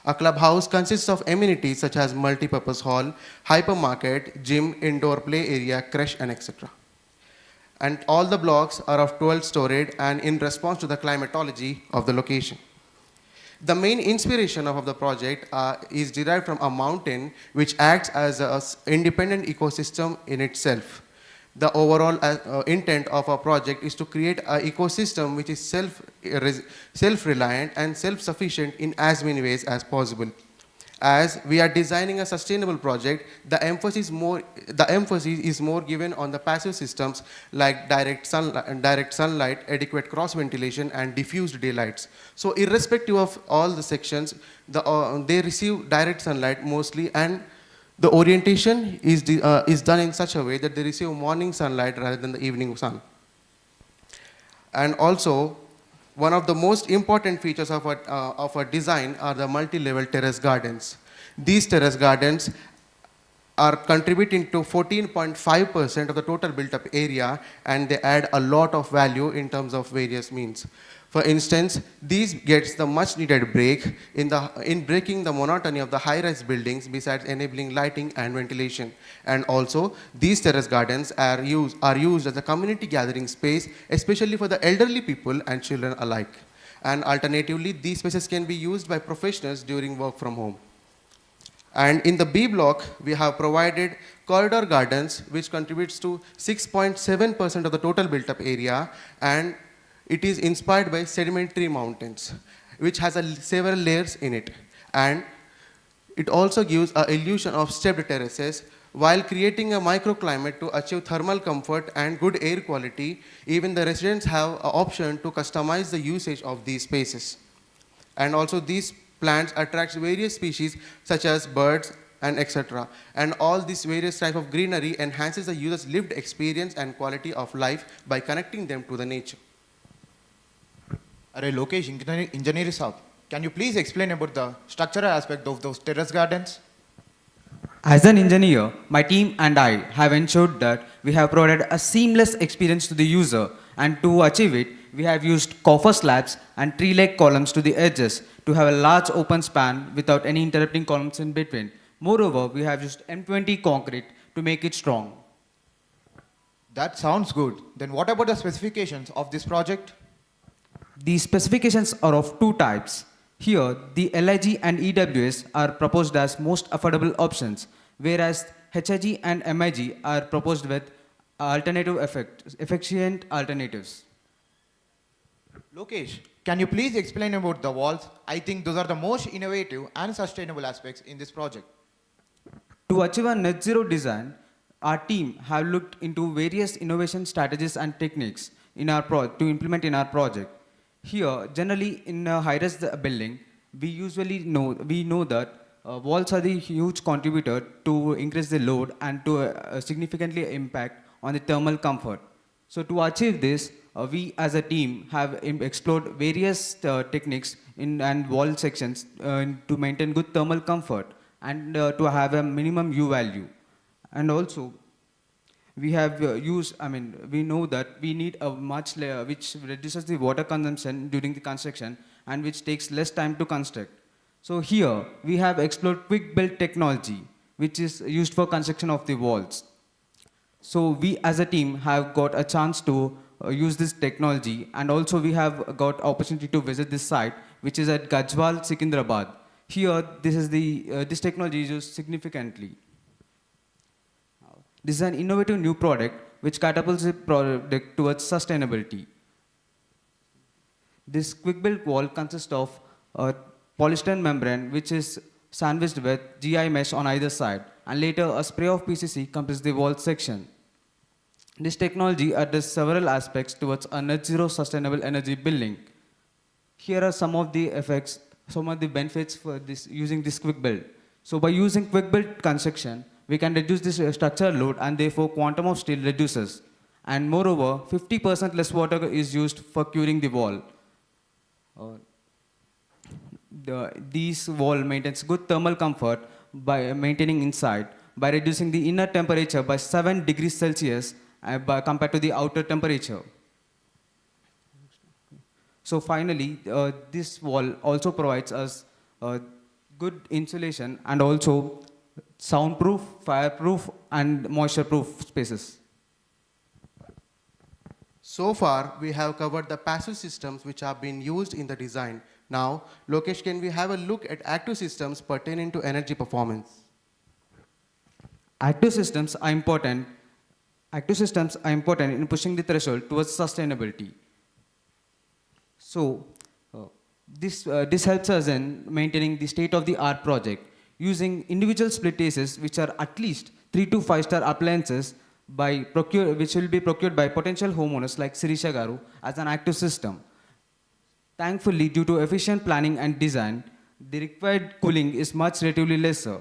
A clubhouse consists of amenities such as multi-purpose hall, hypermarket, gym, indoor play area, creche, and etc. And all the blocks are of 12-storied and in response to the climatology of the location. The main inspiration of the project is derived from a mountain which acts as an independent ecosystem in itself. The overall intent of our project is to create an ecosystem which is self-reliant and self-sufficient in as many ways as possible. As we are designing a sustainable project, the emphasis is more given on the passive systems like direct sunlight, adequate cross ventilation, and diffused daylights. So irrespective of all the sections, they receive direct sunlight mostly, and the orientation is done in such a way that they receive morning sunlight rather than the evening sun. And also, one of the most important features of our design are the multi-level terrace gardens. These terrace gardens are contributing to 14.5% of the total built-up area, and they add a lot of value in terms of various means. For instance, these gets the much needed break in breaking the monotony of the high-rise buildings besides enabling lighting and ventilation. And also, these terrace gardens are used as a community gathering space, especially for the elderly people and children alike. And alternatively, these spaces can be used by professionals during work from home. And in the B block, we have provided corridor gardens, which contributes to 6.7% of the total built-up area, and It is inspired by sedimentary mountains, which has several layers in it. And it also gives an illusion of stepped terraces while creating a microclimate to achieve thermal comfort and good air quality. Even the residents have an option to customize the usage of these spaces. And also these plants attract various species such as birds and etc. And all these various type of greenery enhances the user's lived experience and quality of life by connecting them to the nature. Arey Lokesh, engineer Saab, can you please explain about the structural aspect of those terrace gardens? As an engineer, my team and I have ensured that we have provided a seamless experience to the user, and to achieve it, we have used coffer slabs and tree-like columns to the edges to have a large open span without any interrupting columns in between. Moreover, we have used M20 concrete to make it strong. That sounds good. Then what about the specifications of this project? The specifications are of two types. Here, the LIG and EWS are proposed as most affordable options, whereas HIG and MIG are proposed with efficient alternatives. Lokesh, can you please explain about the walls? I think those are the most innovative and sustainable aspects in this project. To achieve a net zero design, our team have looked into various innovation strategies and techniques to implement in our project. Here, generally in a high-rise building, we know that walls are the huge contributor to increase the load and to significantly impact on the thermal comfort. So to achieve this, we as a team have explored various techniques and wall sections to maintain good thermal comfort and to have a minimum U value. And also, we have we know that we need a much layer which reduces the water consumption during the construction and which takes less time to construct. So here, we have explored quick build technology, which is used for construction of the walls. So we as a team have got a chance to use this technology, and also we have got opportunity to visit this site, which is at Gajwal, Secunderabad. Here, this technology is used significantly. This is an innovative new product which catapults the product towards sustainability. This quick build wall consists of a polystyrene membrane which is sandwiched with GI mesh on either side, and later a spray of PCC completes the wall section. This technology addresses several aspects towards a net zero sustainable energy building. Here are some of the effects, some of the benefits for this using this quick build. So by using quick build construction, we can reduce this structural load, and therefore quantum of steel reduces. And moreover, 50% less water is used for curing the wall. This wall maintains good thermal comfort by maintaining inside, by reducing the inner temperature by 7 degrees Celsius compared to the outer temperature. So finally, this wall also provides us good insulation and also soundproof, fireproof, and moisture-proof spaces. So far, we have covered the passive systems which have been used in the design. Now, Lokesh, can we have a look at active systems pertaining to energy performance? Active systems are important. Active systems are important in pushing the threshold towards sustainability. So, this helps us in maintaining the state-of-the-art project, using individual split ACs, which are at least 3 to 5-star appliances which will be procured by potential homeowners like Sirisha Garu as an active system. Thankfully, due to efficient planning and design, the required cooling is much relatively lesser.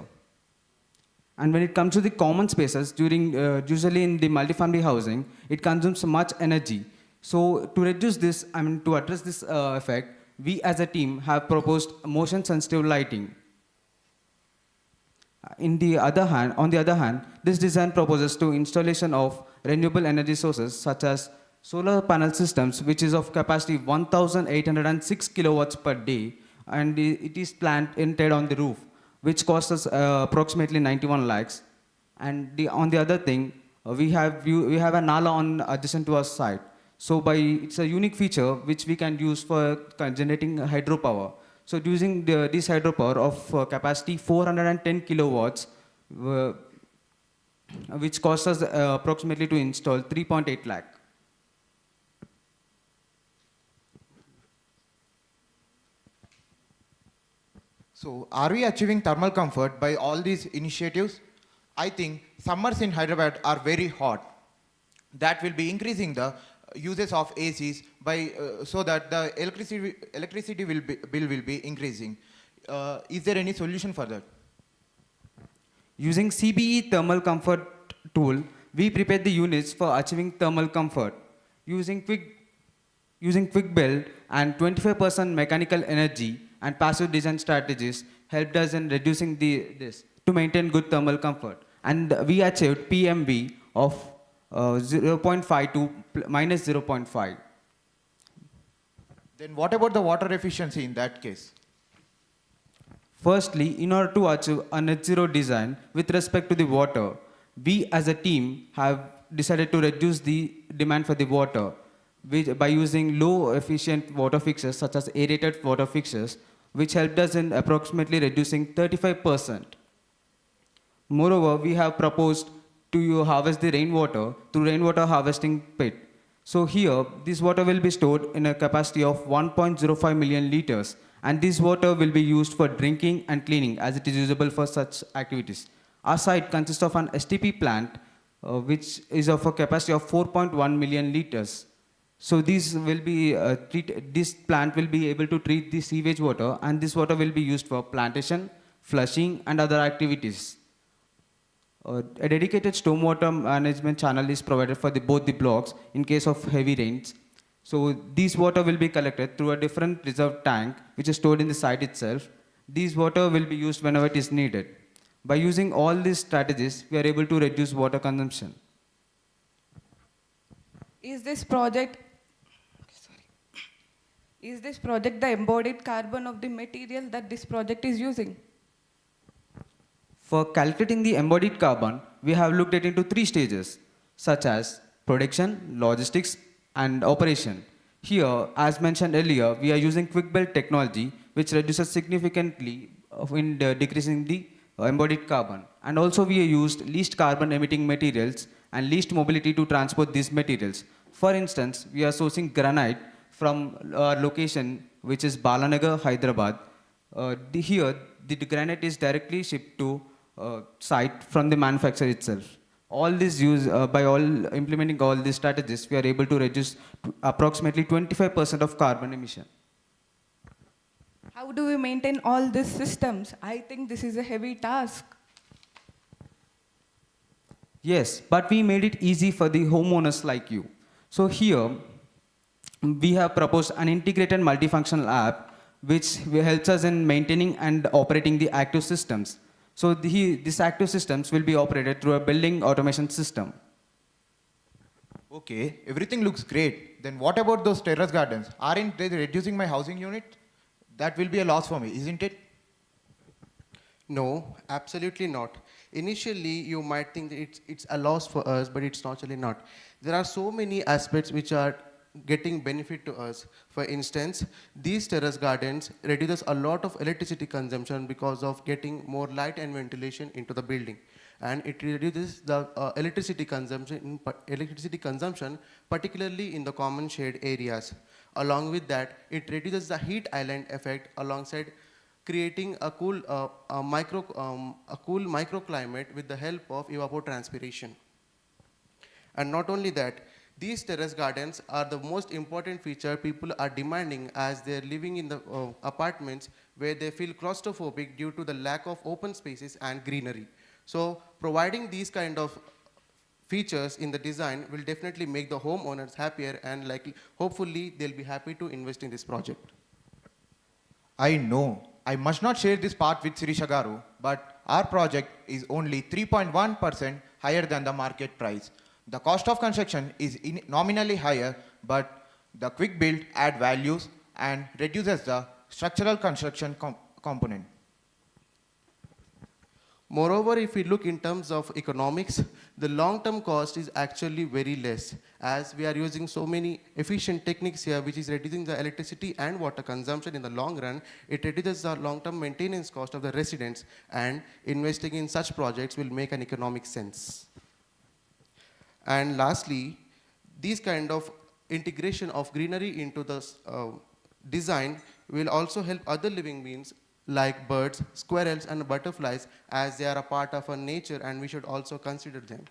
And when it comes to the common spaces, usually in the multifamily housing, it consumes much energy. So to reduce this, to address this effect, we as a team have proposed motion sensitive lighting. On the other hand, this design proposes to installation of renewable energy sources such as solar panel systems, which is of capacity 1,806 kilowatts per day, and it is planted on the roof, which costs us approximately 91 lakhs. And on the other thing, we have a nala adjacent to our site. So it's a unique feature which we can use for generating hydropower. So using this hydropower of capacity 410 kilowatts, which costs us approximately to install 3.8 lakh. So, are we achieving thermal comfort by all these initiatives? I think summers in Hyderabad are very hot. That will be increasing the uses of ACs by so that the electricity bill will be increasing. Is there any solution for that? Using CBE thermal comfort tool, we prepared the units for achieving thermal comfort. Using quick build and 25% mechanical energy and passive design strategies helped us in reducing this to maintain good thermal comfort. And we achieved PMV of 0.5 to minus 0.5. Then what about the water efficiency in that case? Firstly, in order to achieve a net zero design with respect to the water, we as a team have decided to reduce the demand for the water by using low efficient water fixtures such as aerated water fixtures, which helped us in approximately reducing 35%. Moreover, we have proposed to harvest the rainwater through rainwater harvesting pit. So here, this water will be stored in a capacity of 1.05 million liters, and this water will be used for drinking and cleaning as it is usable for such activities. Our site consists of an STP plant, which is of a capacity of 4.1 million liters. So this plant will be able to treat the sewage water, and this water will be used for plantation, flushing, and other activities. A dedicated stormwater management channel is provided for both the blocks in case of heavy rains. So this water will be collected through a different reserve tank which is stored in the site itself. This water will be used whenever it is needed. By using all these strategies, we are able to reduce water consumption. Is this project the embodied carbon of the material that this project is using? For calculating the embodied carbon, we have looked at into 3 stages, such as production, logistics, and operation. Here, as mentioned earlier, we are using quick build technology, which reduces significantly in decreasing the embodied carbon. And also we used least carbon emitting materials and least mobility to transport these materials. For instance, we are sourcing granite from our location, which is Balanagar, Hyderabad. Here, the granite is directly shipped to site from the manufacturer itself. All this by implementing all these strategies, we are able to reduce approximately 25% of carbon emission. How do we maintain all these systems? I think this is a heavy task. Yes, but we made it easy for the homeowners like you. So here, we have proposed an integrated multifunctional app which helps us in maintaining and operating the active systems. So these active systems will be operated through a building automation system. Okay, everything looks great. Then what about those terrace gardens? Aren't they reducing my housing unit? That will be a loss for me, isn't it? No, absolutely not. Initially, you might think that it's a loss for us, but it's actually not. There are so many aspects which are getting benefit to us. For instance, these terrace gardens reduces a lot of electricity consumption because of getting more light and ventilation into the building. And it reduces the electricity consumption, particularly in the common shade areas. Along with that, it reduces the heat island effect alongside creating a cool microclimate with the help of evapotranspiration. And not only that, these terrace gardens are the most important feature people are demanding as they're living in the apartments where they feel claustrophobic due to the lack of open spaces and greenery. So providing these kind of features in the design will definitely make the homeowners happier, and hopefully they'll be happy to invest in this project. I know. I must not share this part with Sirisha Garu, but our project is only 3.1% higher than the market price. The cost of construction is nominally higher, but the quick build add values and reduces the structural construction component. Moreover, if we look in terms of economics, the long-term cost is actually very less, as we are using so many efficient techniques here, which is reducing the electricity and water consumption in the long run. It reduces the long-term maintenance cost of the residents, and investing in such projects will make an economic sense. And lastly, these kind of integration of greenery into the design will also help other living beings like birds, squirrels, and butterflies, as they are a part of our nature and we should also consider them.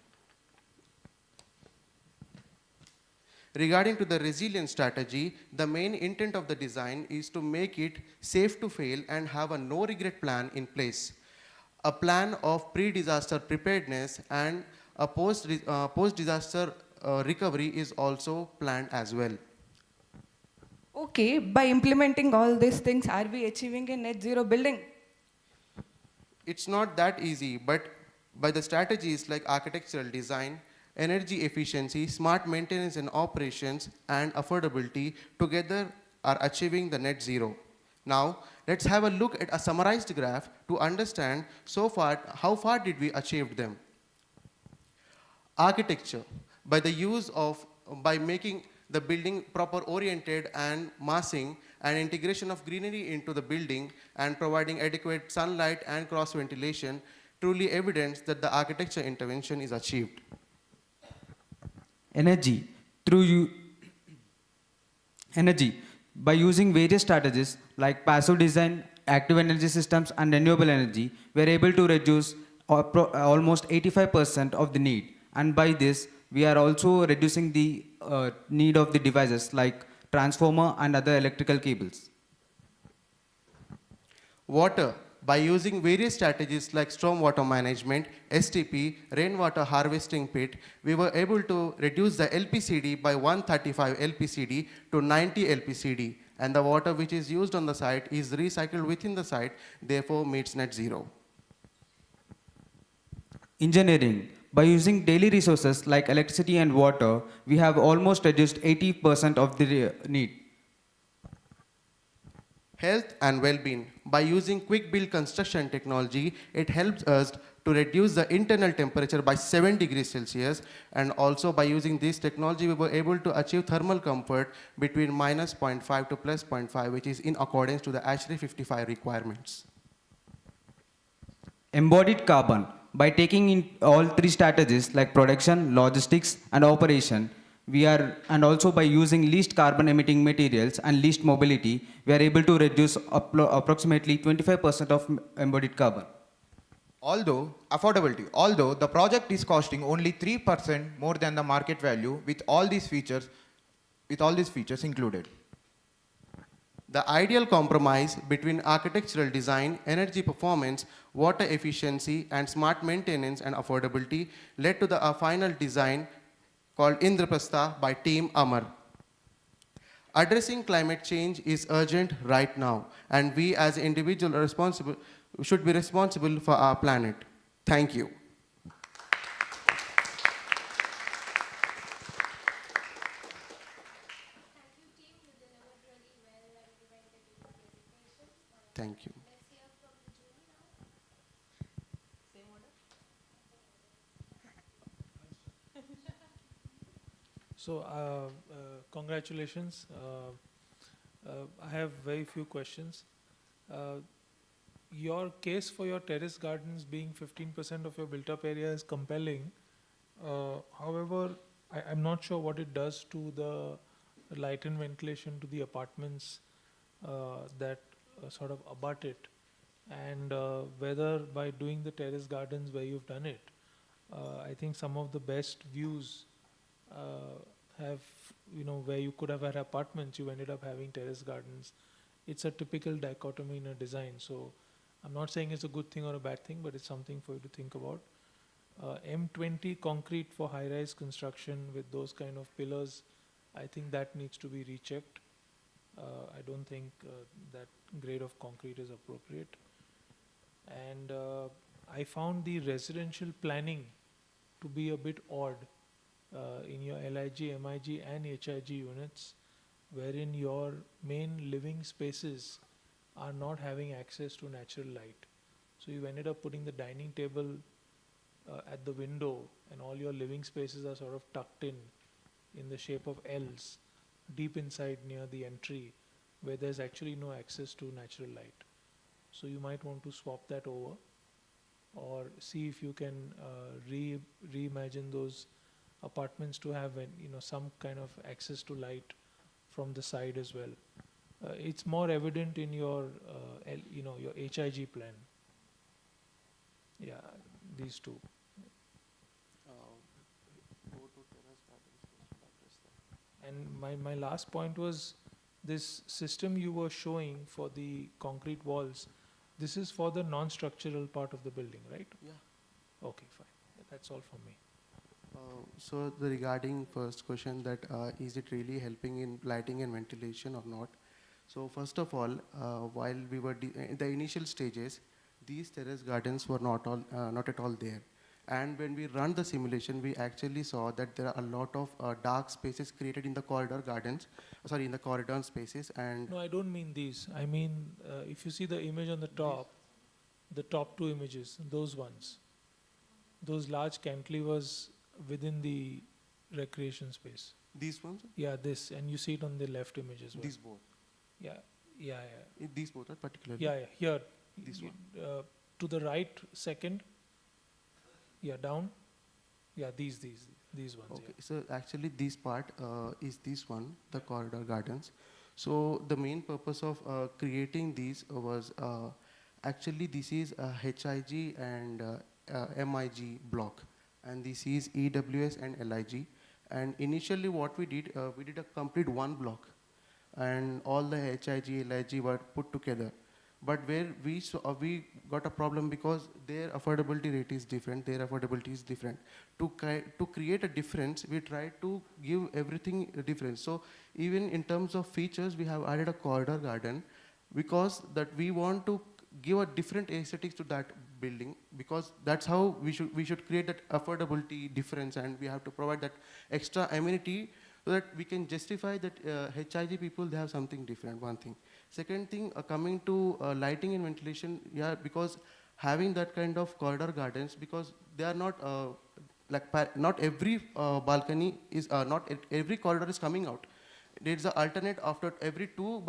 Regarding to the resilience strategy, the main intent of the design is to make it safe to fail and have a no regret plan in place. A plan of pre-disaster preparedness and a post-disaster recovery is also planned as well. Okay, by implementing all these things, are we achieving a net zero building? It's not that easy, but by the strategies like architectural design, energy efficiency, smart maintenance and operations, and affordability together are achieving the net zero. Now, let's have a look at a summarized graph to understand so far how far did we achieve them. Architecture, by making the building proper oriented and massing and integration of greenery into the building and providing adequate sunlight and cross ventilation, truly evidence that the architecture intervention is achieved. Energy, energy by using various strategies like passive design, active energy systems, and renewable energy, we are able to reduce almost 85% of the need. And by this, we are also reducing the need of the devices like transformer and other electrical cables. Water, by using various strategies like stormwater management, STP, rainwater harvesting pit, we were able to reduce the LPCD by 135 LPCD to 90 LPCD, and the water which is used on the site is recycled within the site, therefore meets net zero. Engineering, by using daily resources like electricity and water, we have almost reduced 80% of the need. Health and well-being. By using quick build construction technology, it helps us to reduce the internal temperature by 7 degrees Celsius, and also by using this technology we were able to achieve thermal comfort between minus 0.5 to plus 0.5, which is in accordance to the ASHRAE 55 requirements. Embodied carbon, by taking in all three strategies like production, logistics, and operation, and also by using least carbon emitting materials and least mobility, we are able to reduce approximately 25% of embodied carbon. Although the project is costing only 3% more than the market value with all these features included. The ideal compromise between architectural design, energy performance, water efficiency, and smart maintenance and affordability led to the final design called Indraprastha by Team Amar. Addressing climate change is urgent right now, and we as individuals should be responsible for our planet. Thank you. Thank you. So, congratulations. I have very few questions. Your case for your terrace gardens being 15% of your built-up area is compelling. However, I'm not sure what it does to the light and ventilation to the apartments that sort of abut it, and whether by doing the terrace gardens where you've done it, I think some of the best views have, where you could have had apartments, you ended up having terrace gardens. It's a typical dichotomy in a design. So I'm not saying it's a good thing or a bad thing, but it's something for you to think about. M20 concrete for high-rise construction with those kind of pillars, I think that needs to be rechecked. I don't think that grade of concrete is appropriate. And I found the residential planning to be a bit odd in your LIG, MIG and HIG units, wherein your main living spaces are not having access to natural light. So you ended up putting the dining table at the window, and all your living spaces are sort of tucked in the shape of L's, deep inside near the entry, where there's actually no access to natural light. So you might want to swap that over, or see if you can reimagine those apartments to have some kind of access to light from the side as well. It's more evident in your, your HIG plan. Yeah, these two. And my last point was this system you were showing for the concrete walls. This is for the non-structural part of the building, right? Yeah. Okay, fine. That's all from me. So the regarding first question that is it really helping in lighting and ventilation or not? So first of all, while we were in the initial stages, these terrace gardens were not at all there. And when we run the simulation, we actually saw that there are a lot of dark spaces created in the corridor gardens, in the corridor spaces. And No, I don't mean these. I mean, if you see the image on the top two images, those ones, those large cantilevers within the recreation space. these ones, Yeah, this, and you see it on the left image as well. these both, Yeah. these both are particularly. Yeah, here. This one. To the right, second. Yeah, down. Yeah, these ones. Okay, so actually this part is this one, the corridor gardens. So the main purpose of creating these was actually this is a HIG and MIG block, and this is EWS and LIG. And initially what we did a complete one block, and all the HIG, LIG were put together. But where we got a problem because their affordability rate is different, their affordability is different. To create a difference, we tried to give everything a difference. So even in terms of features, we have added a corridor garden because that we want to give a different aesthetics to that building, because that's how we should create that affordability difference, and we have to provide that extra amenity so that we can justify that HIG people, they have something different, one thing. Second thing, coming to lighting and ventilation, yeah, because having that kind of corridor gardens, because they are not, not every balcony is, not every corridor is coming out. There's an alternate after every two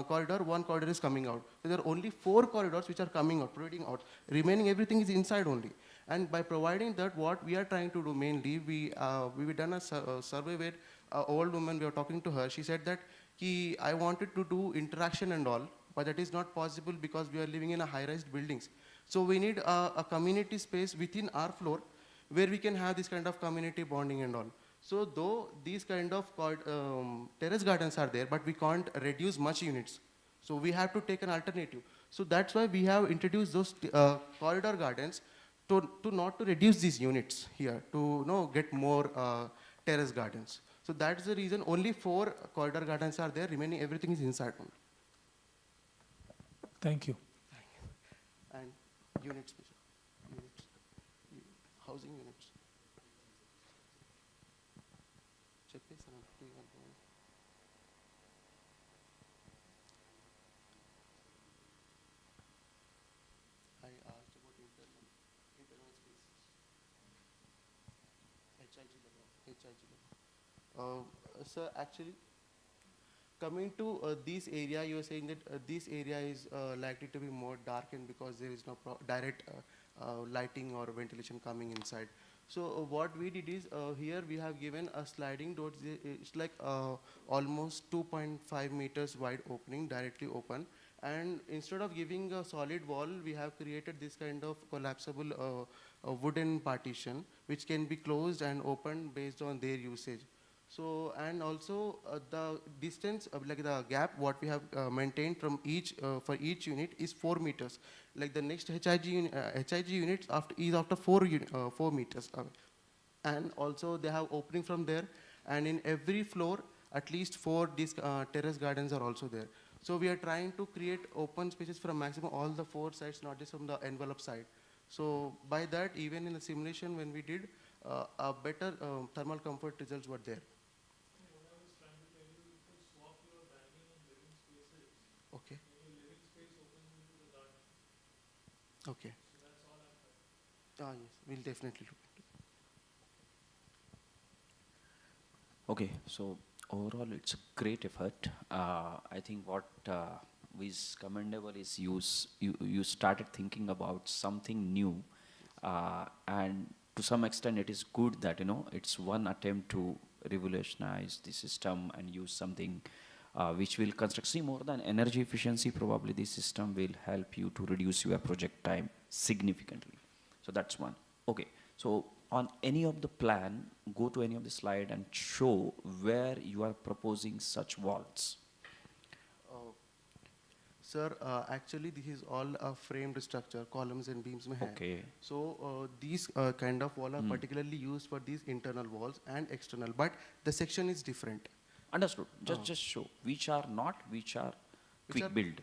corridor, one corridor is coming out. So there are only 4 corridors which are coming out, providing out. Remaining everything is inside only. And by providing that, what we are trying to do mainly, we done a survey where an old woman, we were talking to her, she said that I wanted to do interaction and all, but that is not possible because we are living in a high-rise buildings. So we need a community space within our floor where we can have this kind of community bonding and all. So though these kind of terrace gardens are there, but we can't reduce much units. So we have to take an alternative. So that's why we have introduced those corridor gardens to not to reduce these units here, to get more terrace gardens. So that's the reason only 4 corridor gardens are there, remaining everything is inside only. Thank you. And units, housing units. I asked about internal spaces. HIG level. So actually, coming to this area, you are saying that this area is likely to be more darkened because there is no direct lighting or ventilation coming inside. So what we did is here we have given a sliding door. It's like almost 2.5 meters wide opening, directly open. And instead of giving a solid wall, we have created this kind of collapsible wooden partition, which can be closed and opened based on their usage. So, and also the distance, like the gap, what we have maintained from for each unit is 4 meters. Like the next HIG unit is after 4 meters away. And also they have opening from there, and in every floor, at least 4 terrace gardens are also there. So we are trying to create open spaces from maximum all the 4 sides, not just from the envelope side. So by that, even in the simulation when we did, a better thermal comfort results were there. Okay. Okay. Yes, we'll definitely look into it. Okay, so overall it's a great effort. I think what is commendable is you started thinking about something new, and to some extent it is good that it's one attempt to revolutionize the system and use something which will construct. See, more than energy efficiency, probably this system will help you to reduce your project time significantly. So that's one. Okay, so on any of the plan, go to any of the slide and show where you are proposing such walls. Sir, actually this is all a framed structure, columns and beams mein hai. Okay. So these kind of wall are particularly used for these internal walls and external, but the section is different. Understood. Just show which are not, which are Which quick are build,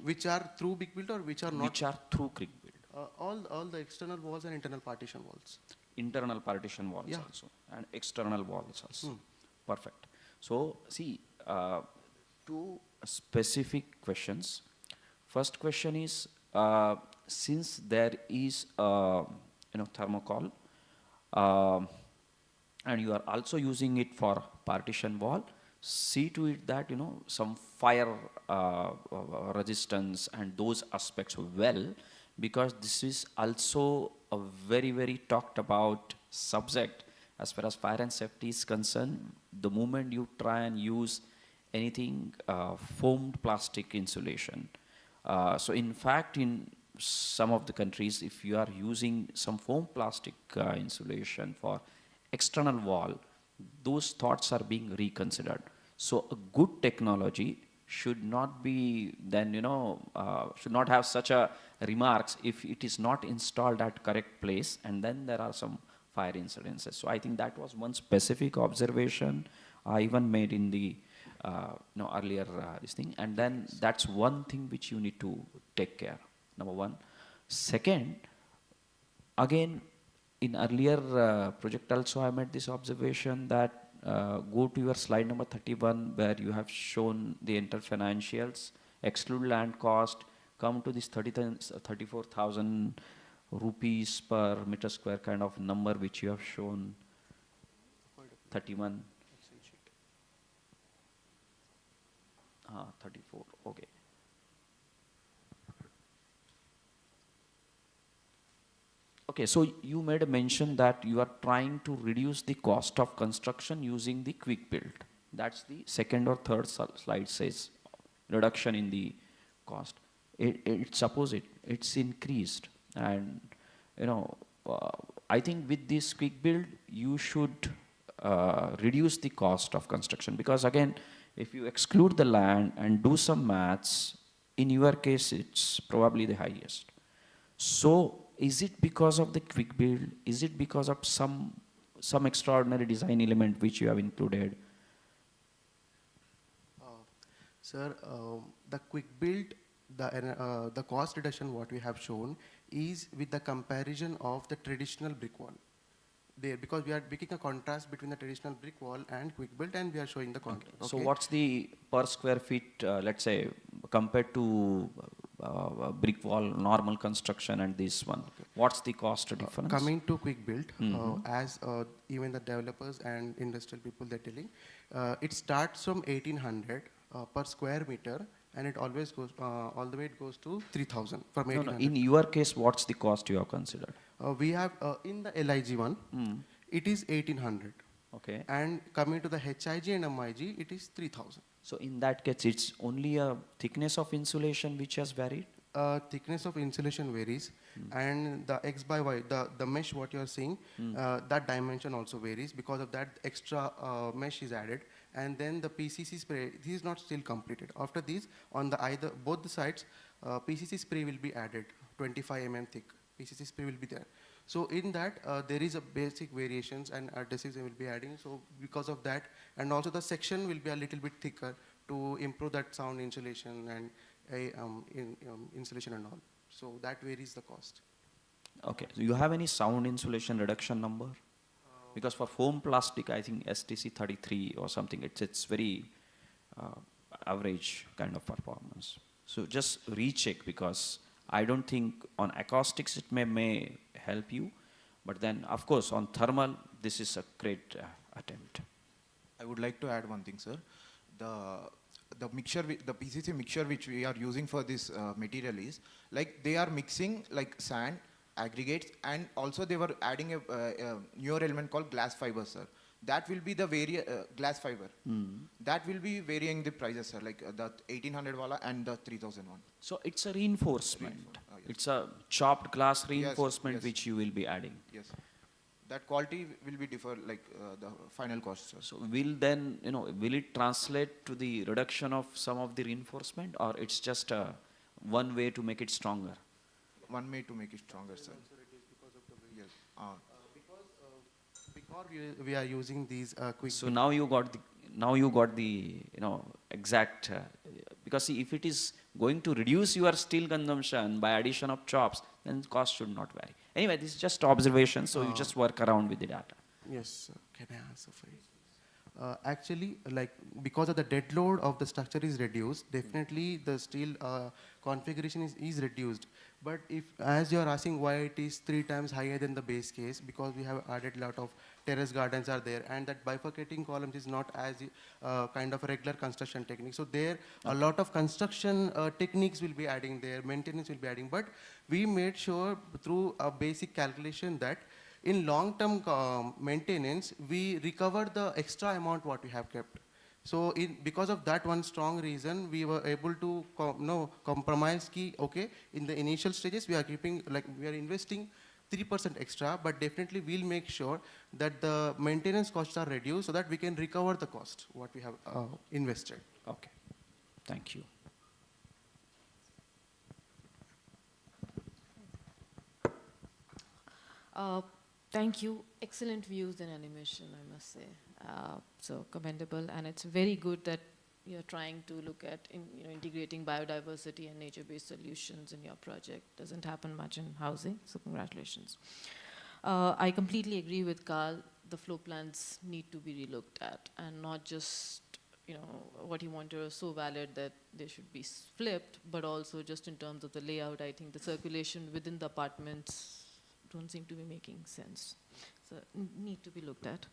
Which are through big build or which are not? which are through quick build. All the external walls and internal partition walls. Internal partition walls Yeah. also and external walls also. Hmm. Perfect. So see, two specific questions. First question is, since there is thermocol, and you are also using it for partition wall, see to it that some fire resistance and those aspects well, because this is also a very, very talked about subject as far as fire and safety is concerned. The moment you try and use anything foamed plastic insulation, so in fact in some of the countries, if you are using some foam plastic insulation for external wall, those thoughts are being reconsidered. So a good technology should not be then, should not have such a remarks if it is not installed at correct place, and then there are some fire incidences. So I think that was one specific observation I even made in the earlier this thing, and then that's one thing which you need to take care. Number one. Second, again, in earlier project also I made this observation that go to your slide number 31 where you have shown the entire financials, exclude land cost, come to this 34,000 rupees per meter square kind of number which you have shown. 31. 34, okay. Okay, so you made a mention that you are trying to reduce the cost of construction using the quick build. That's the second or third slide says reduction in the cost. It's opposite, it's increased. And I think with this quick build, you should reduce the cost of construction, because again, if you exclude the land and do some maths, in your case, it's probably the highest. So is it because of the quick build? Is it because of some extraordinary design element which you have included? Sir, the quick build, the cost reduction what we have shown is with the comparison of the traditional brick wall. There, because we are making a contrast between the traditional brick wall and quick build, and we are showing the contrast. Okay. So what's the per square feet, let's say, compared to brick wall, normal construction and this one? Okay. What's the cost difference? Coming to quick build, as even the developers and industrial people they're telling, it starts from 1800 per square meter, and it always goes, all the way it goes to 3000 from 1800. No, in your case, what's the cost you have considered? We have, in the LIG one, it is 1800. Okay. And coming to the HIG and MIG, it is 3000. So in that case, it's only a thickness of insulation which has varied? Thickness of insulation varies, and the X by Y, the mesh what you are seeing, that dimension also varies. Because of that, extra mesh is added, and then the PCC spray, this is not still completed. After this, on the both the sides, PCC spray will be added, 25 mm thick. PCC spray will be there. So in that, there is a basic variations and adhesives they will be adding. So because of that, and also the section will be a little bit thicker to improve that sound insulation and insulation and all. So that varies the cost. Okay. So you have any sound insulation reduction number? Because for foam plastic, I think STC 33 or something, it's very average kind of performance. So just recheck, because I don't think on acoustics it may help you, but then of course on thermal, this is a great attempt. I would like to add one thing, sir. The mixture, the PCC mixture which we are using for this material is like they are mixing like sand aggregates, and also they were adding a newer element called glass fiber, sir. That will be the glass fiber. That will be varying the prices, sir, like the 1800 wala and the 3001. So it's a reinforcement. Yes. It's a chopped glass Yes, reinforcement yes. which you will be adding. Yes. That quality will be differ like the final cost, sir. So will then, will it translate to the reduction of some of the reinforcement, or it's just one way to make it stronger? One way to make it stronger, sir. Yes. Because we are using these quick. So now you got the exact, because see, if it is going to reduce your steel consumption by addition of chops, then cost should not vary. Anyway, this is just observation, so you just work around with the data. Yes, sir. Can I answer for you? Actually, like because of the dead load of the structure is reduced, definitely the steel configuration is reduced. But if, as you are asking why it is 3 times higher than the base case, because we have added a lot of terrace gardens are there, and that bifurcating columns is not as kind of a regular construction technique. So there a lot of construction techniques will be adding there, maintenance will be adding. But we made sure through a basic calculation that in long-term maintenance, we recover the extra amount what we have kept. So because of that one strong reason, we were able to compromise key, okay, in the initial stages, we are keeping, like we are investing 3% extra, but definitely we'll make sure that the maintenance costs are reduced so that we can recover the cost, what we have invested. Okay, thank you. Thank you. Excellent views and animation, I must say. So commendable, and it's very good that you're trying to look at integrating biodiversity and nature-based solutions in your project. Doesn't happen much in housing, so congratulations. I completely agree with Carl. The floor plans need to be relooked at, and not just what he wanted was so valid that they should be flipped, but also just in terms of the layout. I think the circulation within the apartments don't seem to be making sense. So need to be looked at.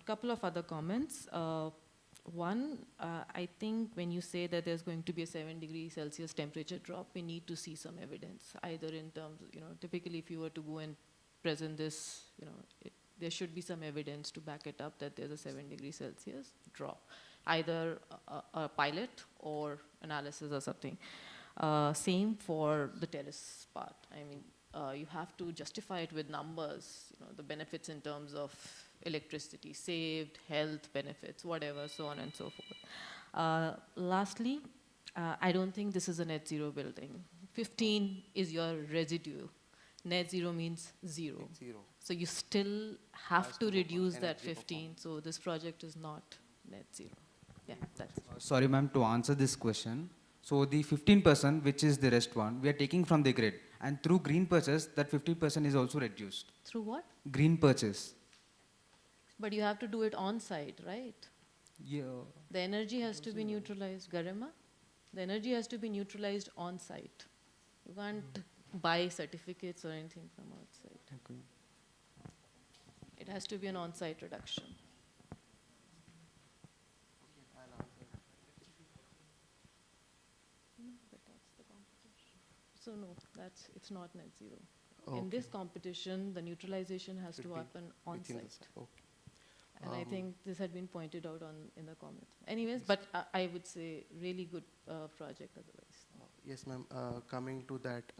Couple of other comments. One, I think when you say that there's going to be a 7°C temperature drop, we need to see some evidence, either in terms, typically if you were to go and present this, there should be some evidence to back it up that there's a 7°C drop, either a pilot or analysis or something. Same for the terrace part. I mean, you have to justify it with numbers, the benefits in terms of electricity saved, health benefits, whatever, so on and so forth. Lastly, I don't think this is a net zero building. 15 is your residue. Net zero means zero. Net zero. So you still have to reduce that 15. So this project is not net zero. Yeah, that's it. Sorry, ma'am, to answer this question. So the 15%, which is the rest one, we are taking from the grid. And through green purchase, that 50% is also reduced. Through what? Green purchase. But you have to do it on site, right? Yeah. The energy has to be neutralized. Garima? The energy has to be neutralized on site. You can't buy certificates or anything from outside. Okay. It has to be an on-site reduction. So no, it's not net zero. Okay. In this competition, the neutralization has to happen on Within the site. site. Okay. And I think this had been pointed out in the comments. Anyways, but I would say really good project otherwise. Yes, ma'am. Coming to that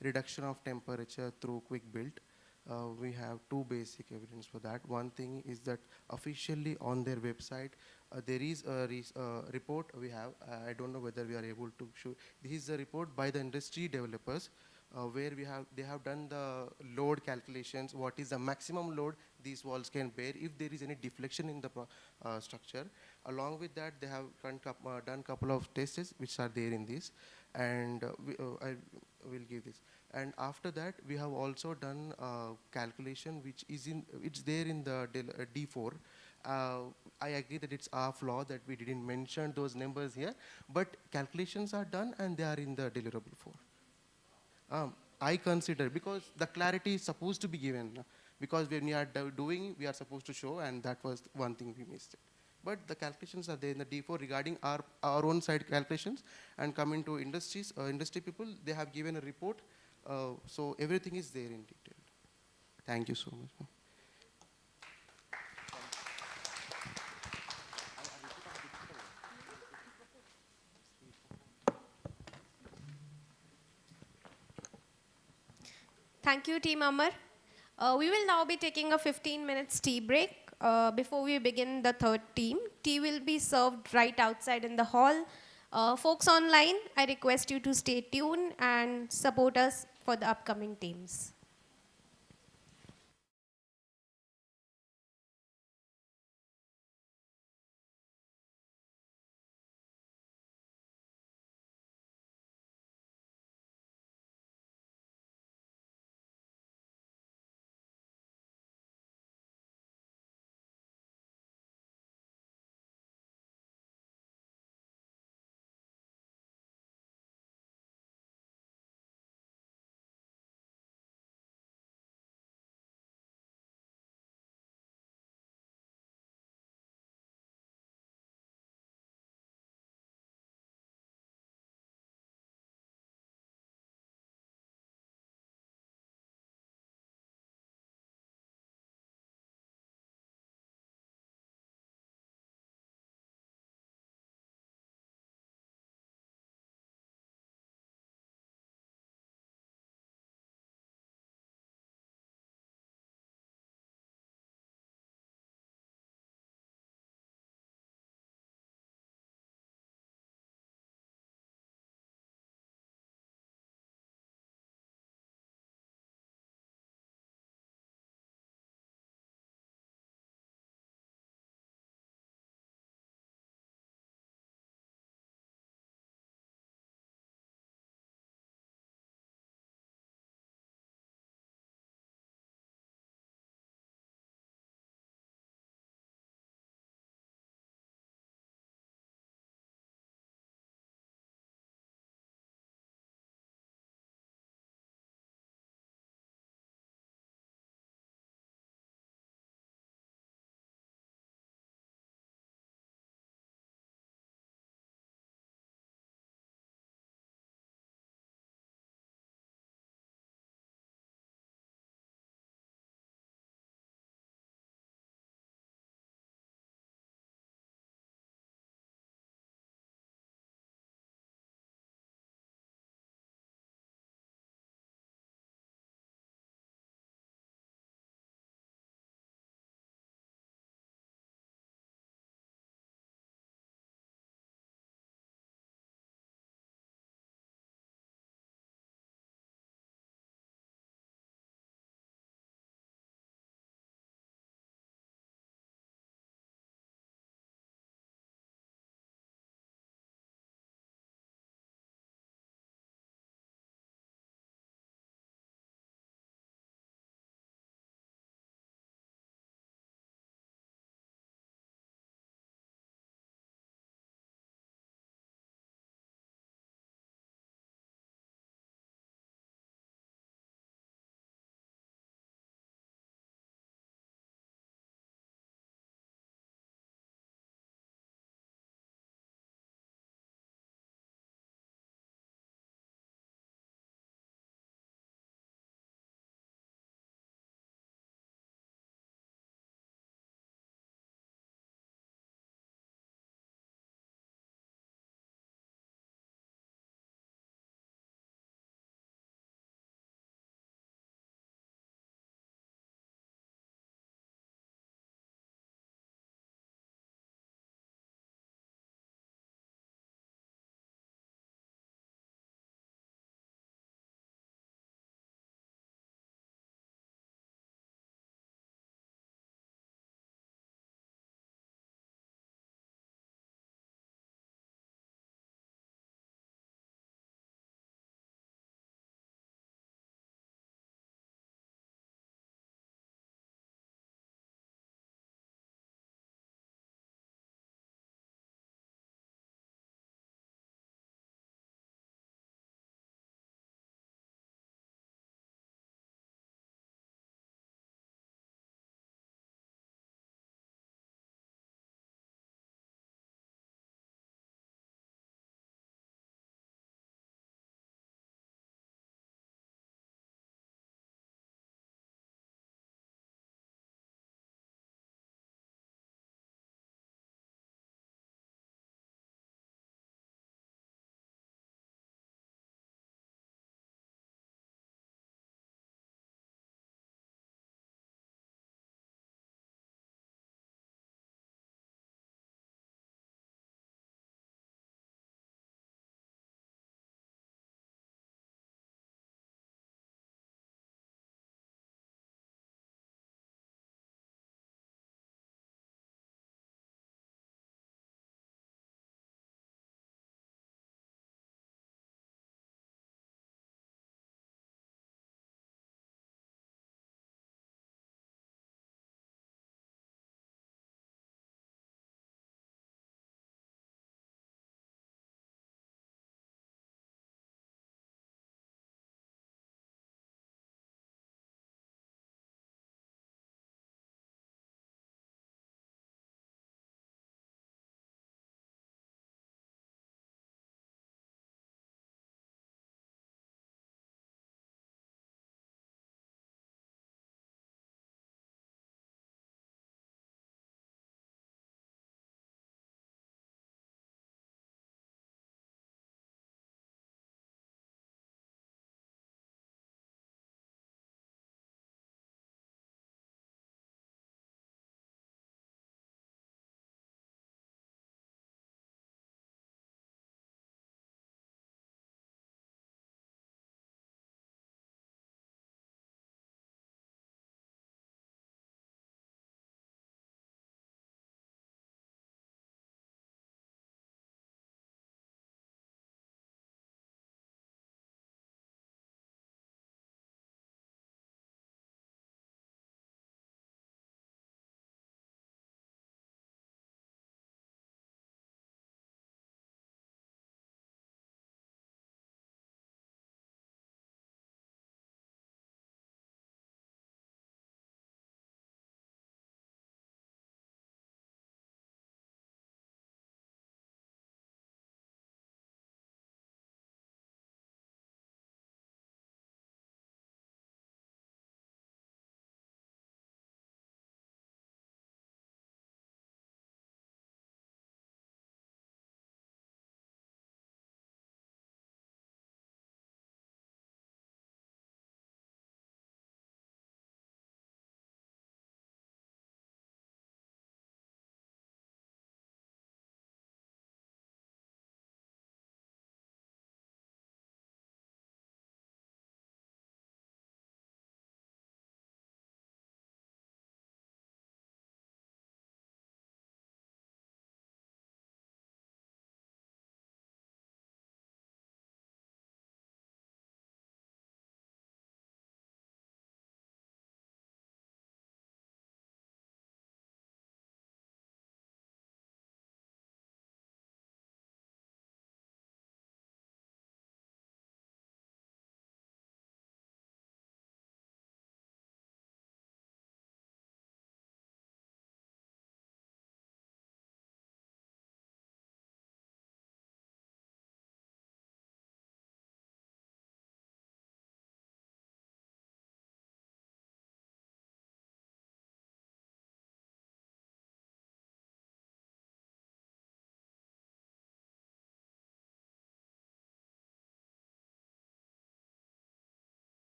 reduction of temperature through quick build, we have 2 basic evidence for that. One thing is that officially on their website, there is a report we have. I don't know whether we are able to show. This is a report by the industry developers where they have done the load calculations. What is the maximum load these walls can bear if there is any deflection in the structure. Along with that, they have done couple of tests which are there in this, and I will give this. And after that, we have also done calculation which is it's there in the D4. I agree that it's our flaw that we didn't mention those numbers here, but calculations are done and they are in the deliverable 4. I consider, because the clarity is supposed to be given, because when we are doing, we are supposed to show, and that was one thing we missed. But the calculations are there in the D4 regarding our own side calculations. And coming to industry people, they have given a report So everything is there in detail. Thank you so much, ma'am. Thank you, Team Amar. We will now be taking a 15 minutes tea break. Before we begin the third team, tea will be served right outside in the hall. Folks online, I request you to stay tuned and support us for the upcoming teams.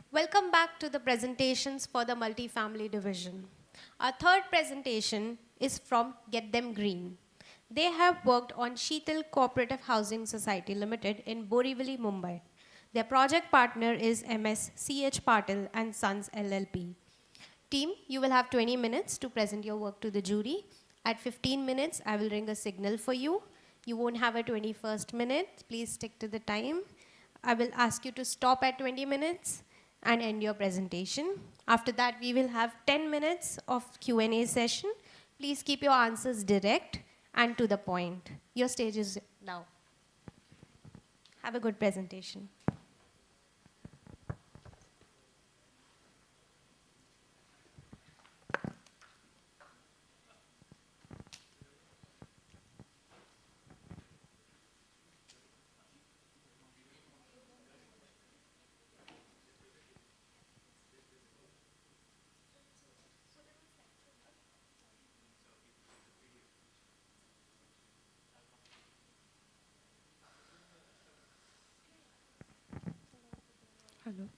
Welcome back to the presentations for the multifamily division. Our third presentation is from Get Them Green. They have worked on Sheetal Cooperative Housing Society Limited in Borivali, Mumbai. Their project partner is MS CH Patil and Sons LLP. Team, you will have 20 minutes to present your work to the jury. At 15 minutes, I will ring a signal for you. You won't have a 21st minute. Please stick to the time. I will ask you to stop at 20 minutes and end your presentation. After that, we will have 10 minutes of Q&A session. Please keep your answers direct and to the point. Your stage is now. Have a good presentation. Hello.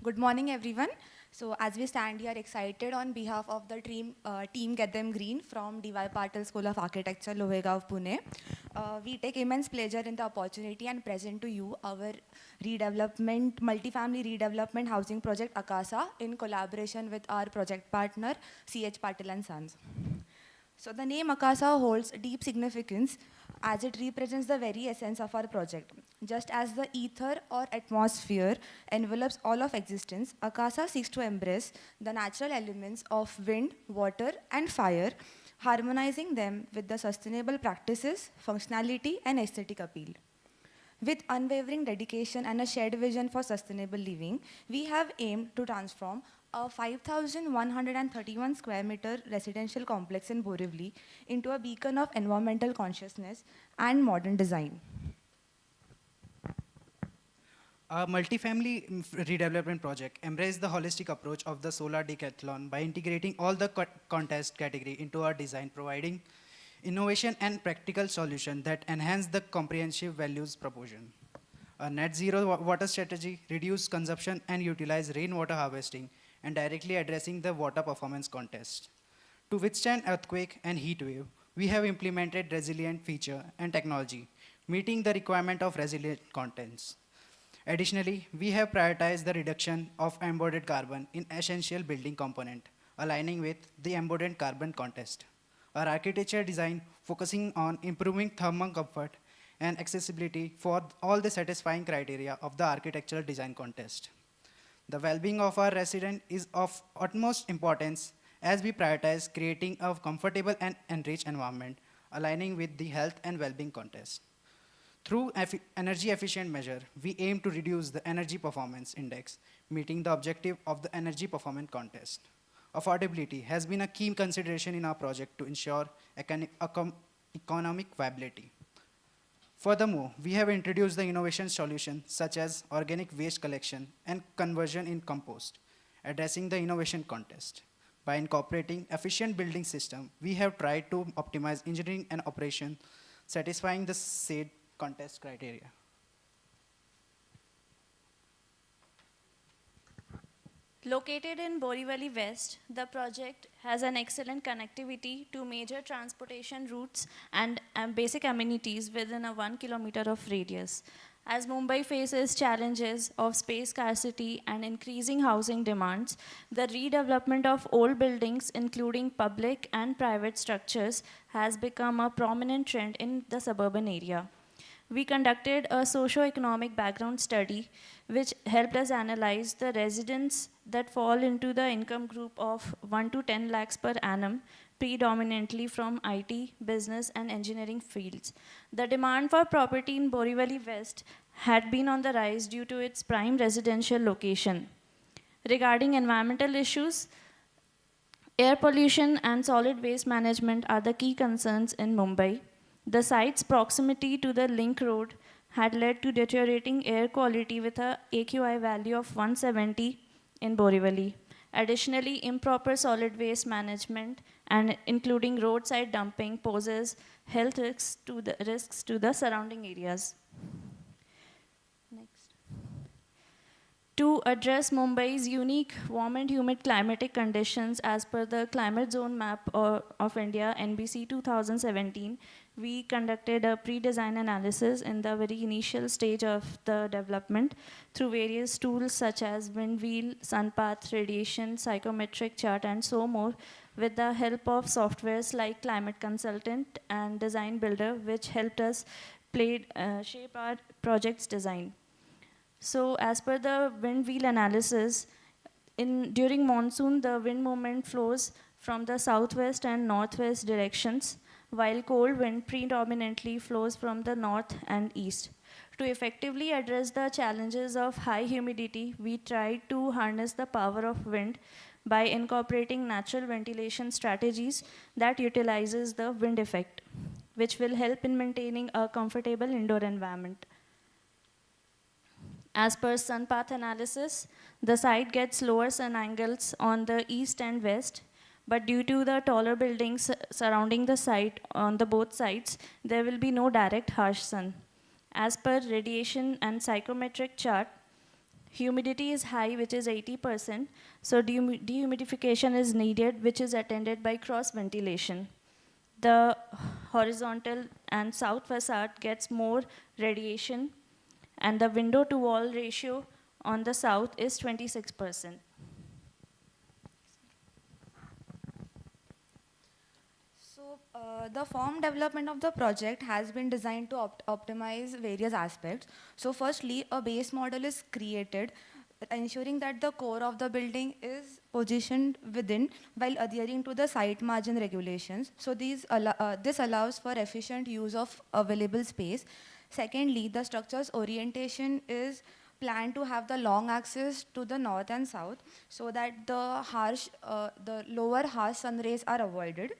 Good morning, everyone. So as we stand here excited on behalf of the team Get Them Green from D.Y. Patil School of Architecture, Lohegaon, Pune, we take immense pleasure in the opportunity and present to you our multifamily redevelopment housing project Akasa in collaboration with our project partner CH Patil and Sons. So the name Akasa holds deep significance as it represents the very essence of our project. Just as the ether or atmosphere envelops all of existence, Akasa seeks to embrace the natural elements of wind, water, and fire, harmonizing them with the sustainable practices, functionality, and aesthetic appeal. With unwavering dedication and a shared vision for sustainable living, we have aimed to transform a 5,131 square meter residential complex in Borivali into a beacon of environmental consciousness and modern design. Our multifamily redevelopment project embraced the holistic approach of the solar decathlon by integrating all the contest category into our design, providing innovation and practical solution that enhance the comprehensive values proposition. A net zero water strategy, reduce consumption and utilize rainwater harvesting, and directly addressing the water performance contest. To withstand earthquake and heat wave, we have implemented resilient feature and technology, meeting the requirement of resilient contents. Additionally, we have prioritized the reduction of embodied carbon in essential building component, aligning with the embodied carbon contest. Our architecture design focusing on improving thermal comfort and accessibility for all the satisfying criteria of the architectural design contest. The well-being of our resident is of utmost importance as we prioritize creating a comfortable and enriched environment, aligning with the health and well-being contest. Through energy efficient measure, we aim to reduce the energy performance index, meeting the objective of the energy performance contest. Affordability has been a key consideration in our project to ensure economic viability. Furthermore, we have introduced the innovation solutions such as organic waste collection and conversion in compost, addressing the innovation contest. By incorporating efficient building system, we have tried to optimize engineering and operation, satisfying the said contest criteria. Located in Borivali West, the project has an excellent connectivity to major transportation routes and basic amenities within a 1 kilometer of radius. As Mumbai faces challenges of space scarcity and increasing housing demands, the redevelopment of old buildings, including public and private structures, has become a prominent trend in the suburban area. We conducted a socio-economic background study which helped us analyze the residents that fall into the income group of 1 to 10 lakhs per annum, predominantly from IT, business and engineering fields. The demand for property in Borivali West had been on the rise due to its prime residential location. Regarding environmental issues, air pollution and solid waste management are the key concerns in Mumbai. The site's proximity to the link road had led to deteriorating air quality with a AQI value of 170 in Borivali. Additionally, improper solid waste management and including roadside dumping poses health risks to the surrounding areas. Next. To address Mumbai's unique warm and humid climatic conditions as per the climate zone map of India, NBC 2017, we conducted a pre-design analysis in the very initial stage of the development through various tools such as wind wheel, sun path, radiation, psychometric chart, and so more, with the help of softwares like Climate Consultant and Design Builder, which helped us shape our project's design. So as per the wind wheel analysis, during monsoon, the wind movement flows from the southwest and northwest directions, while cold wind predominantly flows from the north and east. To effectively address the challenges of high humidity, we tried to harness the power of wind by incorporating natural ventilation strategies that utilizes the wind effect, which will help in maintaining a comfortable indoor environment. As per sun path analysis, the site gets lower sun angles on the east and west, but due to the taller buildings surrounding the site on the both sides, there will be no direct harsh sun. As per radiation and psychometric chart, humidity is high, which is 80%, so dehumidification is needed, which is attended by cross ventilation. The horizontal and south facade gets more radiation, and the window to wall ratio on the south is 26%. The form development of the project has been designed to optimize various aspects. So firstly, a base model is created, ensuring that the core of the building is positioned within while adhering to the site margin regulations. So this allows for efficient use of available space. Secondly, the structure's orientation is planned to have the long axis to the north and south so that the lower harsh sun rays are avoided.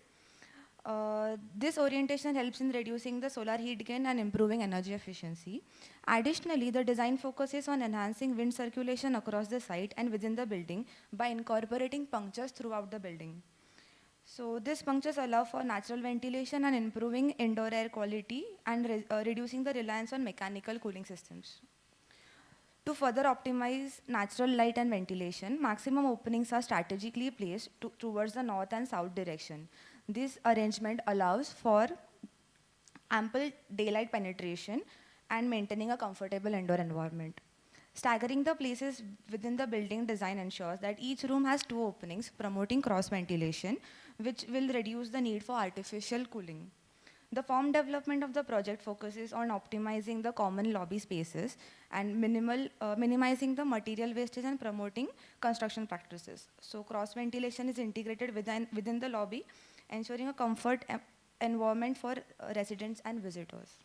This orientation helps in reducing the solar heat gain and improving energy efficiency. Additionally, the design focuses on enhancing wind circulation across the site and within the building by incorporating punctures throughout the building. So these punctures allow for natural ventilation and improving indoor air quality and reducing the reliance on mechanical cooling systems. To further optimize natural light and ventilation, maximum openings are strategically placed towards the north and south direction. This arrangement allows for ample daylight penetration and maintaining a comfortable indoor environment. Staggering the places within the building design ensures that each room has 2 openings, promoting cross ventilation, which will reduce the need for artificial cooling. The form development of the project focuses on optimizing the common lobby spaces and minimizing the material wastage and promoting construction practices. So cross ventilation is integrated within the lobby, ensuring a comfort environment for residents and visitors.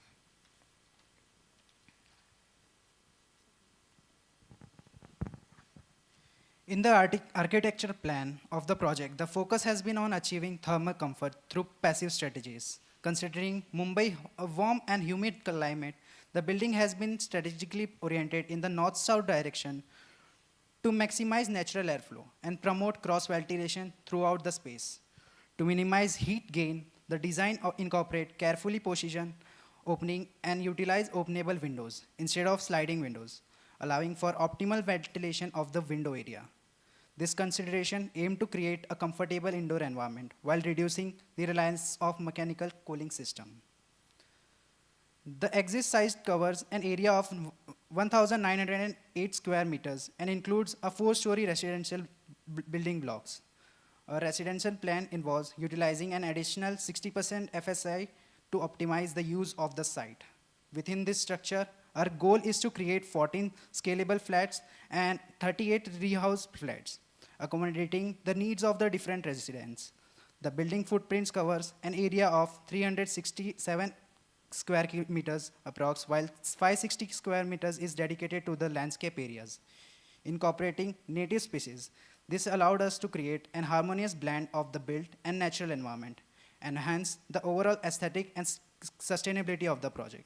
In the architecture plan of the project, the focus has been on achieving thermal comfort through passive strategies. Considering Mumbai a warm and humid climate, the building has been strategically oriented in the north-south direction to maximize natural airflow and promote cross-ventilation throughout the space. To minimize heat gain, the design incorporate carefully positioned opening and utilize openable windows instead of sliding windows, allowing for optimal ventilation of the window area. This consideration aimed to create a comfortable indoor environment while reducing the reliance of mechanical cooling system. The exit size covers an area of 1,908 square meters and includes a 4-story residential building blocks. A residential plan involves utilizing an additional 60% FSI to optimize the use of the site. Within this structure, our goal is to create 14 scalable flats and 38 rehouse flats, accommodating the needs of the different residents. The building footprints covers an area of 367 square meters approx, while 560 square meters is dedicated to the landscape areas. Incorporating native species, this allowed us to create an harmonious blend of the built and natural environment, enhance the overall aesthetic and sustainability of the project.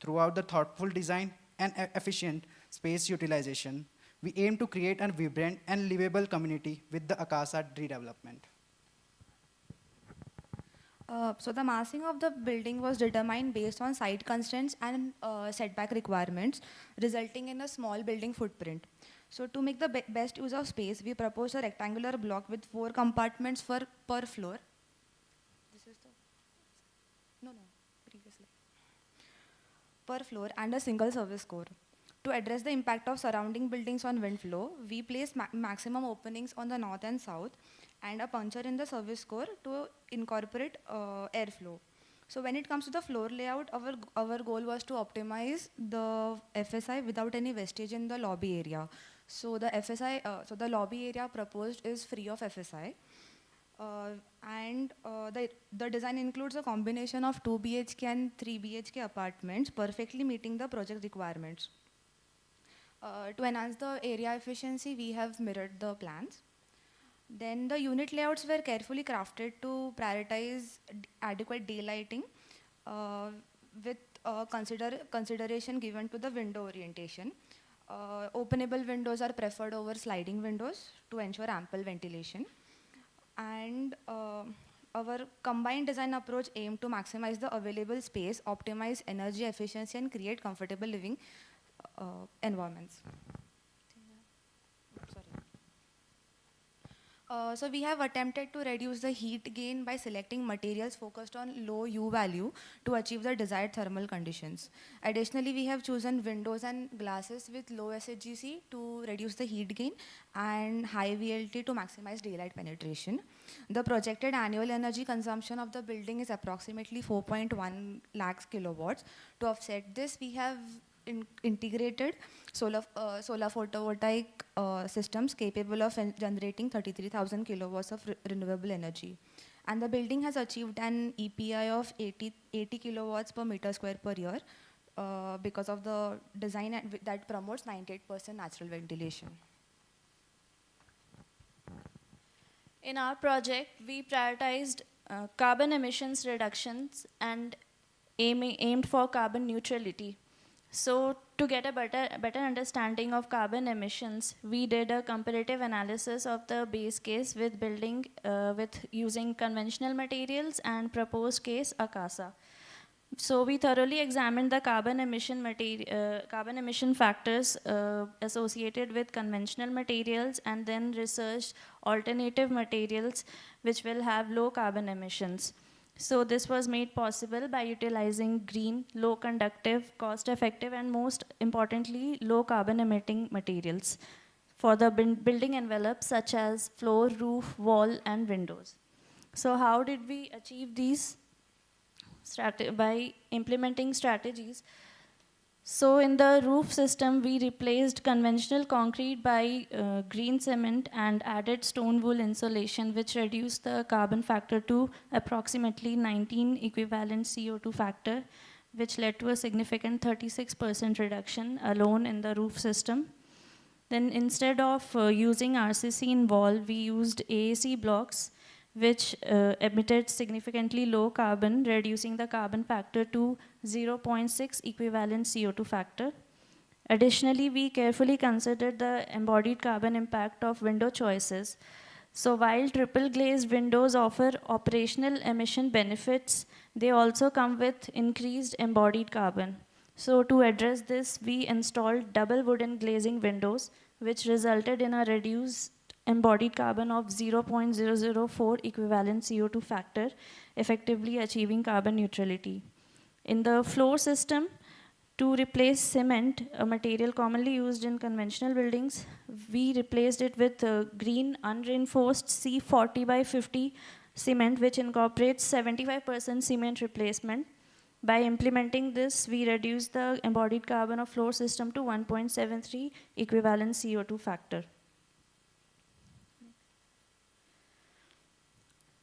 Throughout the thoughtful design and efficient space utilization, we aim to create a vibrant and livable community with the Akasa redevelopment. So the massing of the building was determined based on site constraints and setback requirements, resulting in a small building footprint. So to make the best use of space, we proposed a rectangular block with 4 compartments per floor. This is the, previously. Per floor and a single service core. To address the impact of surrounding buildings on wind flow, we placed maximum openings on the north and south and a puncture in the service core to incorporate airflow. So when it comes to the floor layout, our goal was to optimize the FSI without any vestige in the lobby area. So the FSI, so the lobby area proposed is free of FSI. The design includes a combination of 2 BHK and 3 BHK apartments, perfectly meeting the project requirements. To enhance the area efficiency, we have mirrored the plans. Then the unit layouts were carefully crafted to prioritize adequate daylighting with consideration given to the window orientation. Openable windows are preferred over sliding windows to ensure ample ventilation. And our combined design approach aimed to maximize the available space, optimize energy efficiency, and create comfortable living environments. So we have attempted to reduce the heat gain by selecting materials focused on low U value to achieve the desired thermal conditions. Additionally, we have chosen windows and glasses with low SHGC to reduce the heat gain and high VLT to maximize daylight penetration. The projected annual energy consumption of the building is approximately 4.1 lakhs kilowatts. To offset this, we have integrated solar photovoltaic systems capable of generating 33,000 kilowatts of renewable energy. And the building has achieved an EPI of 80 kilowatts per meter square per year because of the design that promotes 98% natural ventilation. In our project, we prioritized carbon emissions reductions and aimed for carbon neutrality. So to get a better understanding of carbon emissions, we did a comparative analysis of the base case with building with using conventional materials and proposed case Akasa. So we thoroughly examined the carbon emission factors associated with conventional materials and then researched alternative materials which will have low carbon emissions. So this was made possible by utilizing green, low conductive, cost effective, and most importantly, low carbon emitting materials for the building envelopes such as floor, roof, wall, and windows. So how did we achieve these? By implementing strategies. So in the roof system, we replaced conventional concrete by green cement and added stone wool insulation, which reduced the carbon factor to approximately 19 equivalent CO2 factor, which led to a significant 36% reduction alone in the roof system. Then instead of using RCC in wall, we used AAC blocks, which emitted significantly low carbon, reducing the carbon factor to 0.6 equivalent CO2 factor. Additionally, we carefully considered the embodied carbon impact of window choices. So while triple glazed windows offer operational emission benefits, they also come with increased embodied carbon. So to address this, we installed double wooden glazing windows, which resulted in a reduced embodied carbon of 0.004 equivalent CO2 factor, effectively achieving carbon neutrality. In the floor system, to replace cement, a material commonly used in conventional buildings, we replaced it with green unreinforced C40 by 50 cement, which incorporates 75% cement replacement. By implementing this, we reduced the embodied carbon of floor system to 1.73 equivalent CO2 factor.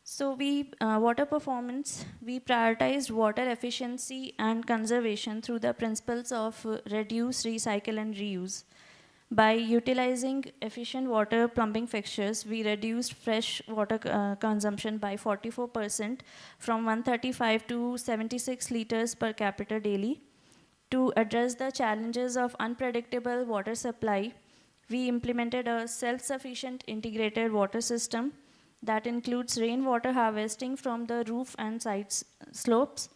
So water performance, we prioritized water efficiency and conservation through the principles of reduce, recycle, and reuse. By utilizing efficient water plumbing fixtures, we reduced fresh water consumption by 44% from 135 to 76 liters per capita daily. To address the challenges of unpredictable water supply, we implemented a self-sufficient integrated water system that includes rainwater harvesting from the roof and side slopes.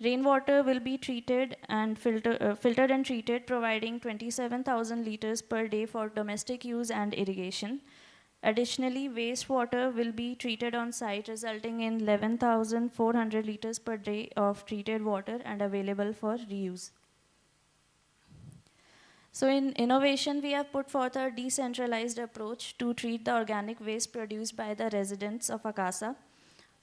Rainwater will be treated and filtered and treated, providing 27,000 liters per day for domestic use and irrigation. Additionally, wastewater will be treated on site, resulting in 11,400 liters per day of treated water and available for reuse. So in innovation, we have put forth a decentralized approach to treat the organic waste produced by the residents of Akasa.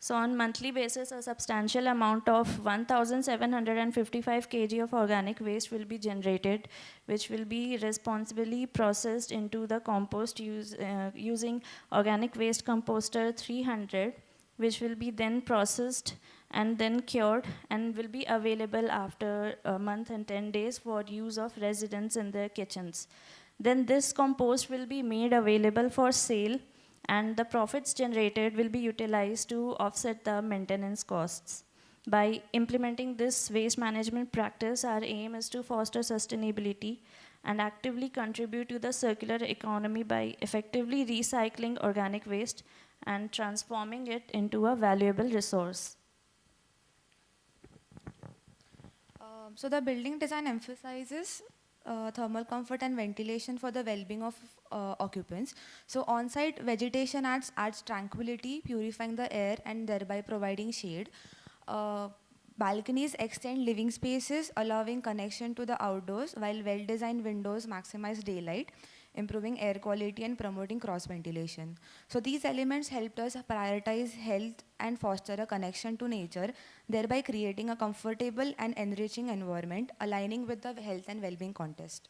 So on monthly basis, a substantial amount of 1,755 kg of organic waste will be generated, which will be responsibly processed into the compost using organic waste composter 300, which will be then processed and then cured and will be available after a month and 10 days for use of residents in their kitchens. Then this compost will be made available for sale, and the profits generated will be utilized to offset the maintenance costs. By implementing this waste management practice, our aim is to foster sustainability and actively contribute to the circular economy by effectively recycling organic waste and transforming it into a valuable resource. So the building design emphasizes thermal comfort and ventilation for the well-being of occupants. So on-site vegetation adds tranquility, purifying the air and thereby providing shade. Balconies extend living spaces, allowing connection to the outdoors, while well-designed windows maximize daylight, improving air quality and promoting cross-ventilation. So these elements helped us prioritize health and foster a connection to nature, thereby creating a comfortable and enriching environment, aligning with the health and well-being context.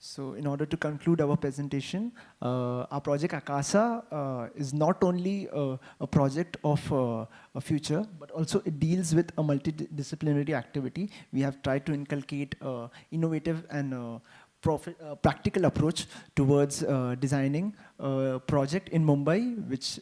So in order to conclude our presentation, our project Akasa is not only a project of a future, but also it deals with a multidisciplinary activity. We have tried to inculcate innovative and practical approach towards designing a project in Mumbai, which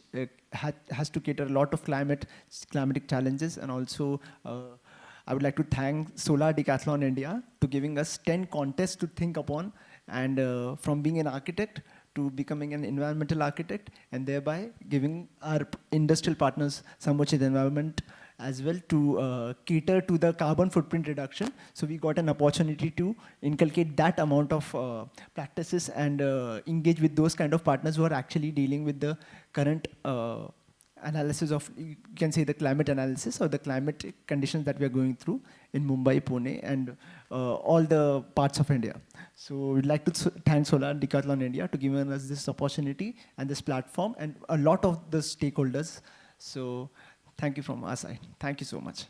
has to cater a lot of climatic challenges. And also, I would like to thank Solar Decathlon India to giving us 10 contests to think upon, and from being an architect to becoming an environmental architect, and thereby giving our industrial partners some much in the environment as well to cater to the carbon footprint reduction. So we got an opportunity to inculcate that amount of practices and engage with those kind of partners who are actually dealing with the current analysis of, you can say, the climate analysis or the climate conditions that we are going through in Mumbai, Pune, and all the parts of India. So we'd like to thank Solar Decathlon India to giving us this opportunity and this platform, and a lot of the stakeholders. So thank you from our side. Thank you so much.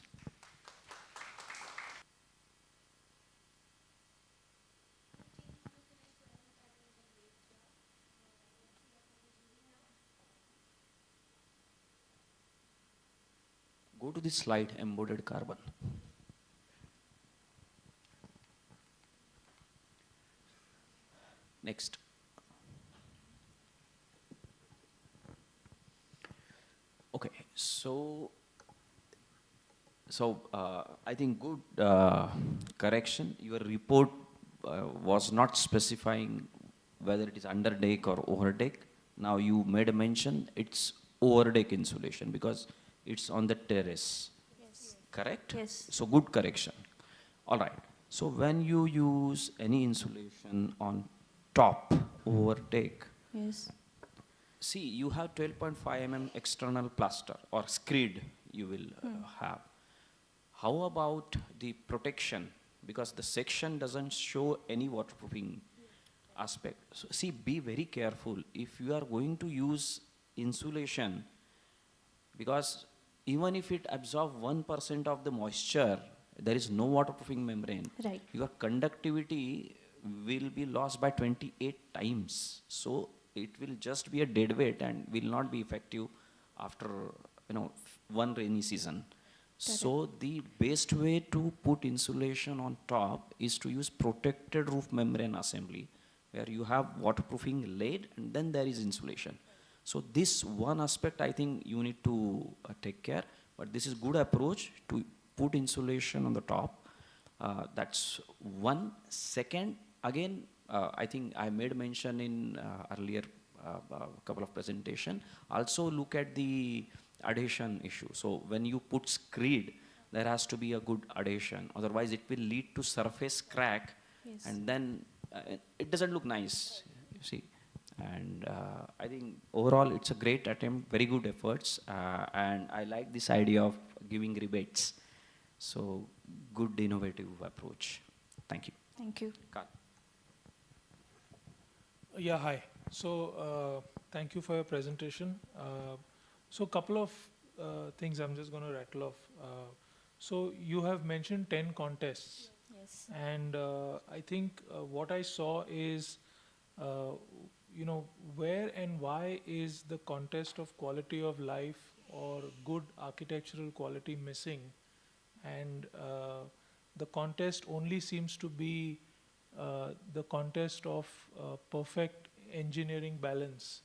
Go to the slide, embodied carbon. Next. Okay, so I think good correction. Your report was not specifying whether it is under deck or over deck. Now you made a mention it's over deck insulation because it's on the terrace. Yes. Correct? Yes. So good correction. All right. So when you use any insulation on top over deck, Yes. See, you have 12.5 mm external plaster or screed you will have. How about the protection? Because the section doesn't show any waterproofing aspect. So see, be very careful. If you are going to use insulation, because even if it absorbs 1% of the moisture, there is no waterproofing membrane. Right. Your conductivity will be lost by 28 times. So it will just be a dead weight and will not be effective after one rainy season. So the best way to put insulation on top is to use protected roof membrane assembly, where you have waterproofing laid and then there is insulation. So this one aspect I think you need to take care, but this is good approach to put insulation on the top. That's one. Second, again, I think I made mention in earlier couple of presentation. Also look at the adhesion issue. So when you put screed, there has to be a good adhesion. Otherwise, it will lead to surface crack, Yes. and then it doesn't look nice. You see. And I think overall it's a great attempt, very good efforts, and I like this idea of giving rebates. So good innovative approach. Thank you. Thank you. Carl. Yeah, hi. So thank you for your presentation. So a couple of things I'm just going to rattle off. So you have mentioned 10 contests. Yes. And I think what I saw is, where and why is the contest of quality of life or good architectural quality missing? And the contest only seems to be the contest of perfect engineering balance,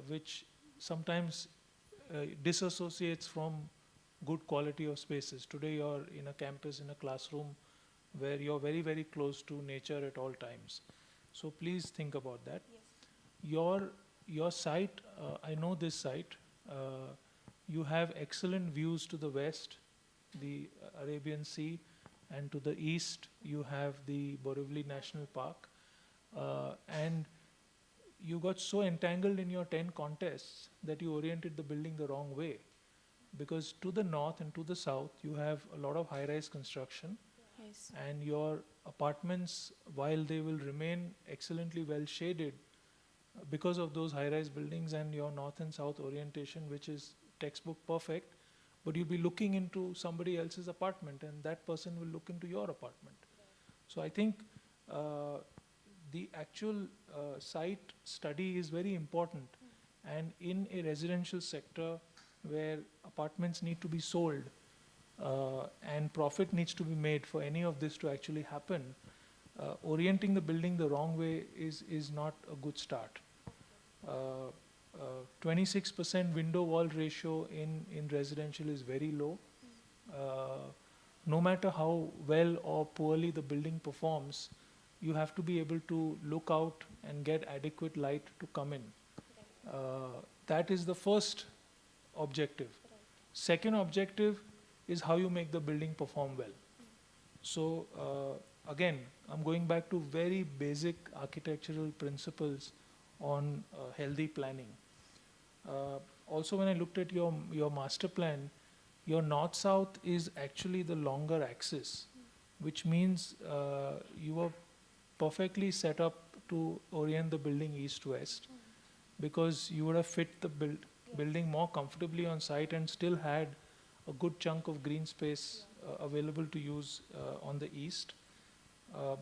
which sometimes disassociates from good quality of spaces. Today you're in a campus, in a classroom, where you're very, very close to nature at all times. So please think about that. Yes. Your site, I know this site, you have excellent views to the west, the Arabian Sea, and to the east you have the Borivali National Park. And you got so entangled in your 10 contests that you oriented the building the wrong way. Because to the north and to the south, you have a lot of high-rise construction. Yes. And your apartments, while they will remain excellently well shaded, because of those high-rise buildings and your north and south orientation, which is textbook perfect, but you'll be looking into somebody else's apartment and that person will look into your apartment. So I think the actual site study is very important. And in a residential sector where apartments need to be sold and profit needs to be made for any of this to actually happen, orienting the building the wrong way is not a good start. 26% window wall ratio in residential is very low. No matter how well or poorly the building performs, you have to be able to look out and get adequate light to come in. That is the first objective. Second objective is how you make the building perform well. So again, I'm going back to very basic architectural principles on healthy planning. Also, when I looked at your master plan, your north-south is actually the longer axis, which means you were perfectly set up to orient the building east-west, because you would have fit the building more comfortably on site and still had a good chunk of green space available to use on the east.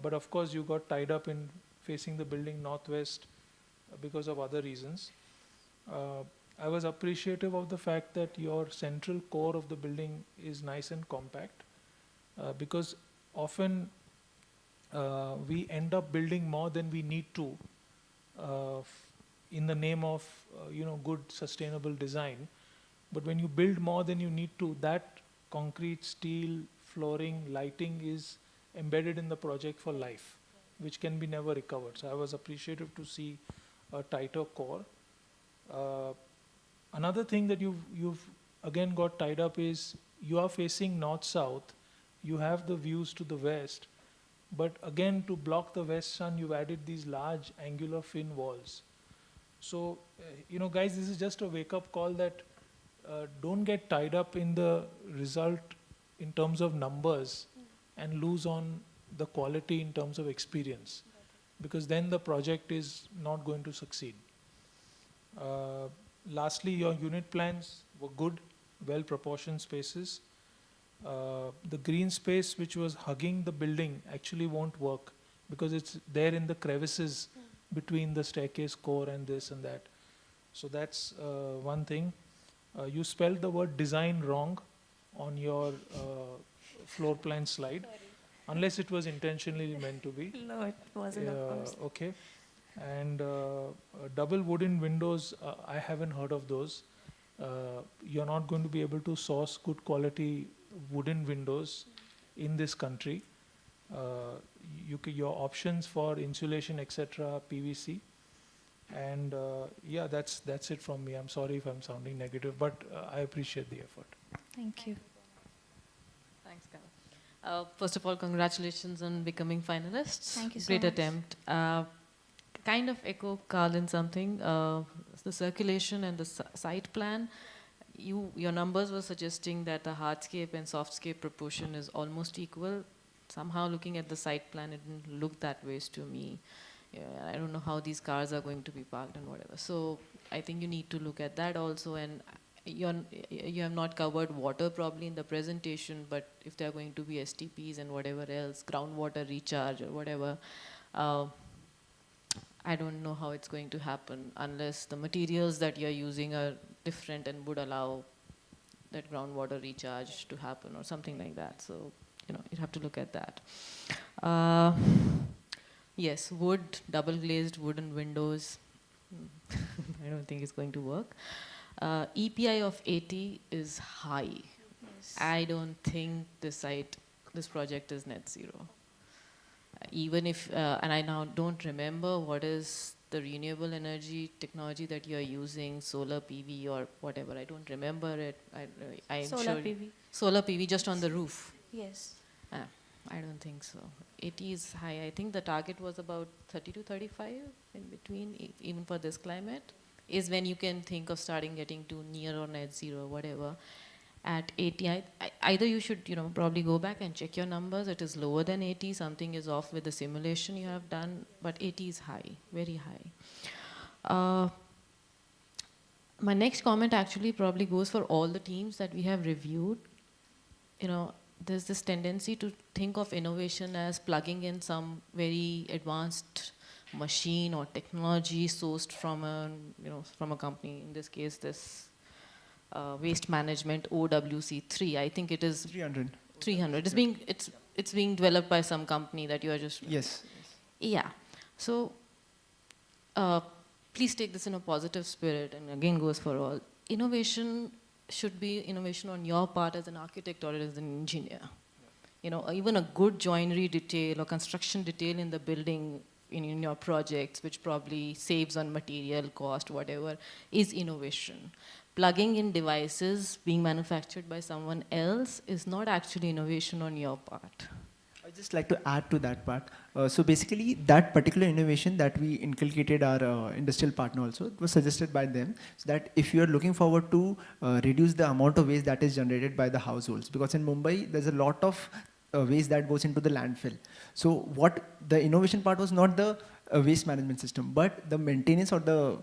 But of course, you got tied up in facing the building northwest because of other reasons. I was appreciative of the fact that your central core of the building is nice and compact, because often we end up building more than we need to in the name of good sustainable design. But when you build more than you need to, that concrete, steel, flooring, lighting is embedded in the project for life, which can be never recovered. So I was appreciative to see a tighter core. Another thing that you've again got tied up is you are facing north-south, you have the views to the west, but again to block the west sun, you've added these large angular fin walls. So, guys, this is just a wake-up call that don't get tied up in the result in terms of numbers and lose on the quality in terms of experience, because then the project is not going to succeed. Lastly, your unit plans were good, well-proportioned spaces. The green space which was hugging the building actually won't work because it's there in the crevices between the staircase core and this and that. So that's one thing. You spelled the word design wrong on your floor plan slide, unless it was intentionally meant to be. No, it wasn't, of course. Okay. And double wooden windows, I haven't heard of those. You're not going to be able to source good quality wooden windows in this country. Your options for insulation, etc., PVC. And yeah, that's it from me. I'm sorry if I'm sounding negative, but I appreciate the effort. Thank you. Thanks, Carol. First of all, congratulations on becoming finalists. Thank you so Great much. attempt. Kind of echo Carl in something. The circulation and the site plan, your numbers were suggesting that the hardscape and softscape proportion is almost equal. Somehow looking at the site plan, it didn't look that way to me. Yeah, I don't know how these cars are going to be parked and whatever. So I think you need to look at that also. And you have not covered water probably in the presentation, but if there are going to be STPs and whatever else, groundwater recharge or whatever, I don't know how it's going to happen unless the materials that you're using are different and would allow that groundwater recharge to happen or something like that. So, you have to look at that. Yes, wood, double glazed wooden windows. I don't think it's going to work. EPI of 80 is high. Yes. I don't think this project is net zero. Even if, and I now don't remember what is the renewable energy technology that you're using, solar PV or whatever. I don't remember it. I'm Solar sure PV. Solar PV just on the roof. Yes. I don't think so. 80 is high. I think the target was about 30 to 35 in between, even for this climate, is when you can think of starting getting to near or net zero, whatever. At 80, either you should, probably go back and check your numbers. It is lower than 80. Something is off with the simulation you have done, but 80 is high, very high. My next comment actually probably goes for all the teams that we have reviewed. There's this tendency to think of innovation as plugging in some very advanced machine or technology sourced from a company. In this case, this waste management OWC3. I think it is 300. 300. It's being developed by some company that you are just. Yes. Yeah. So please take this in a positive spirit, and again goes for all. Innovation should be innovation on your part as an architect or as an engineer. Even a good joinery detail or construction detail in the building in your projects, which probably saves on material cost, whatever, is innovation. Plugging in devices being manufactured by someone else is not actually innovation on your part. I'd just like to add to that part. So basically, that particular innovation that we inculcated our industrial partner also, it was suggested by them, so that if you are looking forward to reduce the amount of waste that is generated by the households, because in Mumbai, there's a lot of waste that goes into the landfill. So what the innovation part was not the waste management system, but the maintenance or the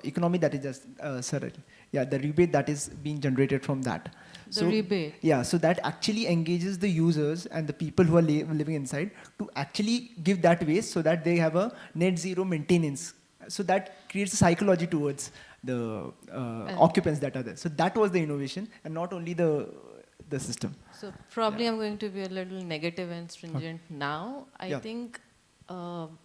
economy that is just, the rebate that is being generated from that. The rebate. Yeah, so that actually engages the users and the people who are living inside to actually give that waste so that they have a net zero maintenance. So that creates a psychology towards the occupants that are there. So that was the innovation and not only the system. So probably I'm going to be a little negative and stringent now. I think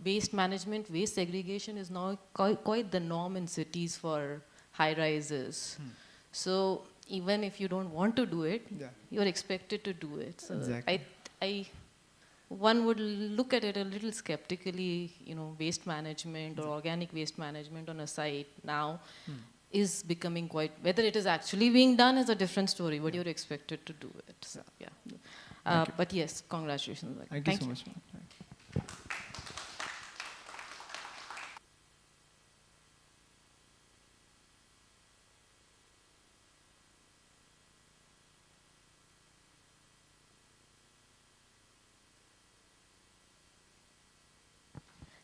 waste management, waste segregation is now quite the norm in cities for high rises. So even if you don't want to do it, you're expected to do it. So exactly. One would look at it a little skeptically, waste management or organic waste management on a site now is becoming quite, whether it is actually being done is a different story, but you're expected to do it. So, yeah. But yes, congratulations. Thank you so much.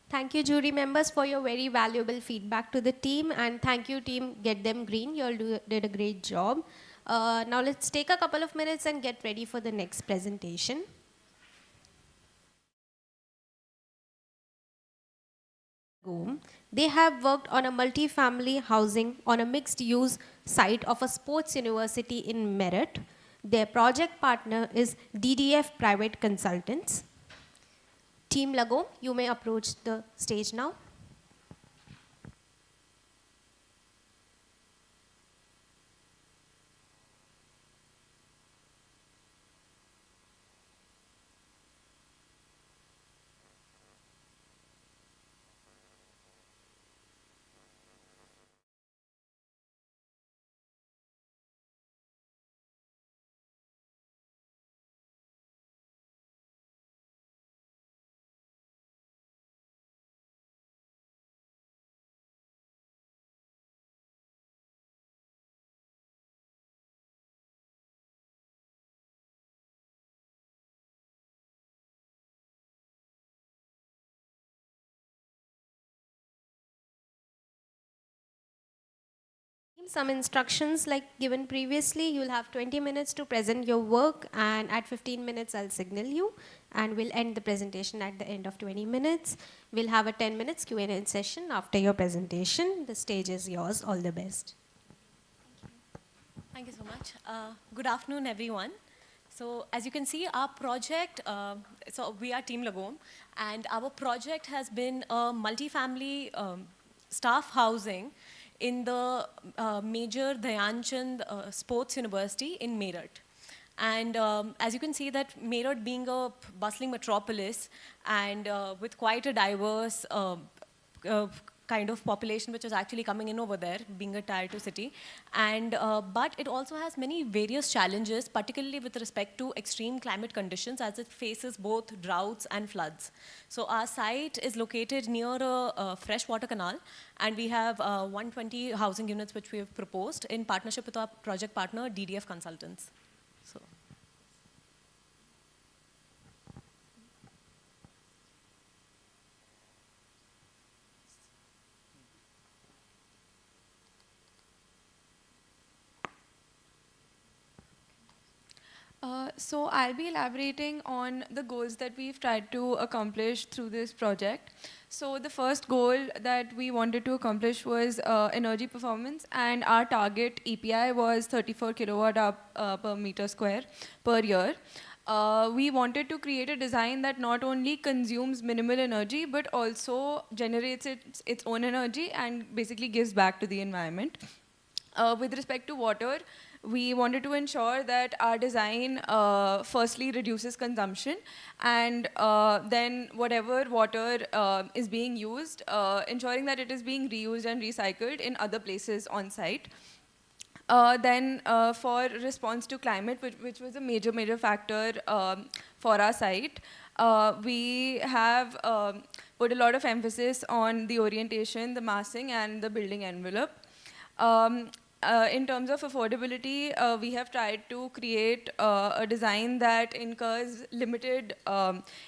Thank you, jury members, for your very valuable feedback to the team. And thank you, team Get Them Green. You all did a great job. Now let's take a couple of minutes and get ready for the next presentation. They have worked on a multi-family housing on a mixed-use site of a sports university in Meerut. Their project partner is DDF Private Consultants. Team Lagom, you may approach the stage now. Some instructions like given previously. You'll have 20 minutes to present your work, and at 15 minutes I'll signal you, and we'll end the presentation at the end of 20 minutes. We'll have a 10 minutes Q&A session after your presentation. The stage is yours. All the best. Thank you so much. Good afternoon, everyone. So as you can see, our project, so we are Team Lagom, and our project has been a multi-family staff housing in the major Dhyanchand Sports University in Meerut. And as you can see that Meerut being a bustling metropolis and with quite a diverse kind of population which is actually coming in over there, being a tier 2 city. And, but it also has many various challenges, particularly with respect to extreme climate conditions as it faces both droughts and floods. So our site is located near a freshwater canal, and we have 120 housing units which we have proposed in partnership with our project partner, DDF Consultants. So. So I'll be elaborating on the goals that we've tried to accomplish through this project. So the first goal that we wanted to accomplish was energy performance, and our target EPI was 34 kilowatt hour per meter square per year. We wanted to create a design that not only consumes minimal energy but also generates its own energy and basically gives back to the environment. With respect to water, we wanted to ensure that our design firstly reduces consumption, and then whatever water is being used, ensuring that it is being reused and recycled in other places on site. Then for response to climate, which was a major factor for our site, we have put a lot of emphasis on the orientation, the massing, and the building envelope. In terms of affordability, we have tried to create a design that incurs limited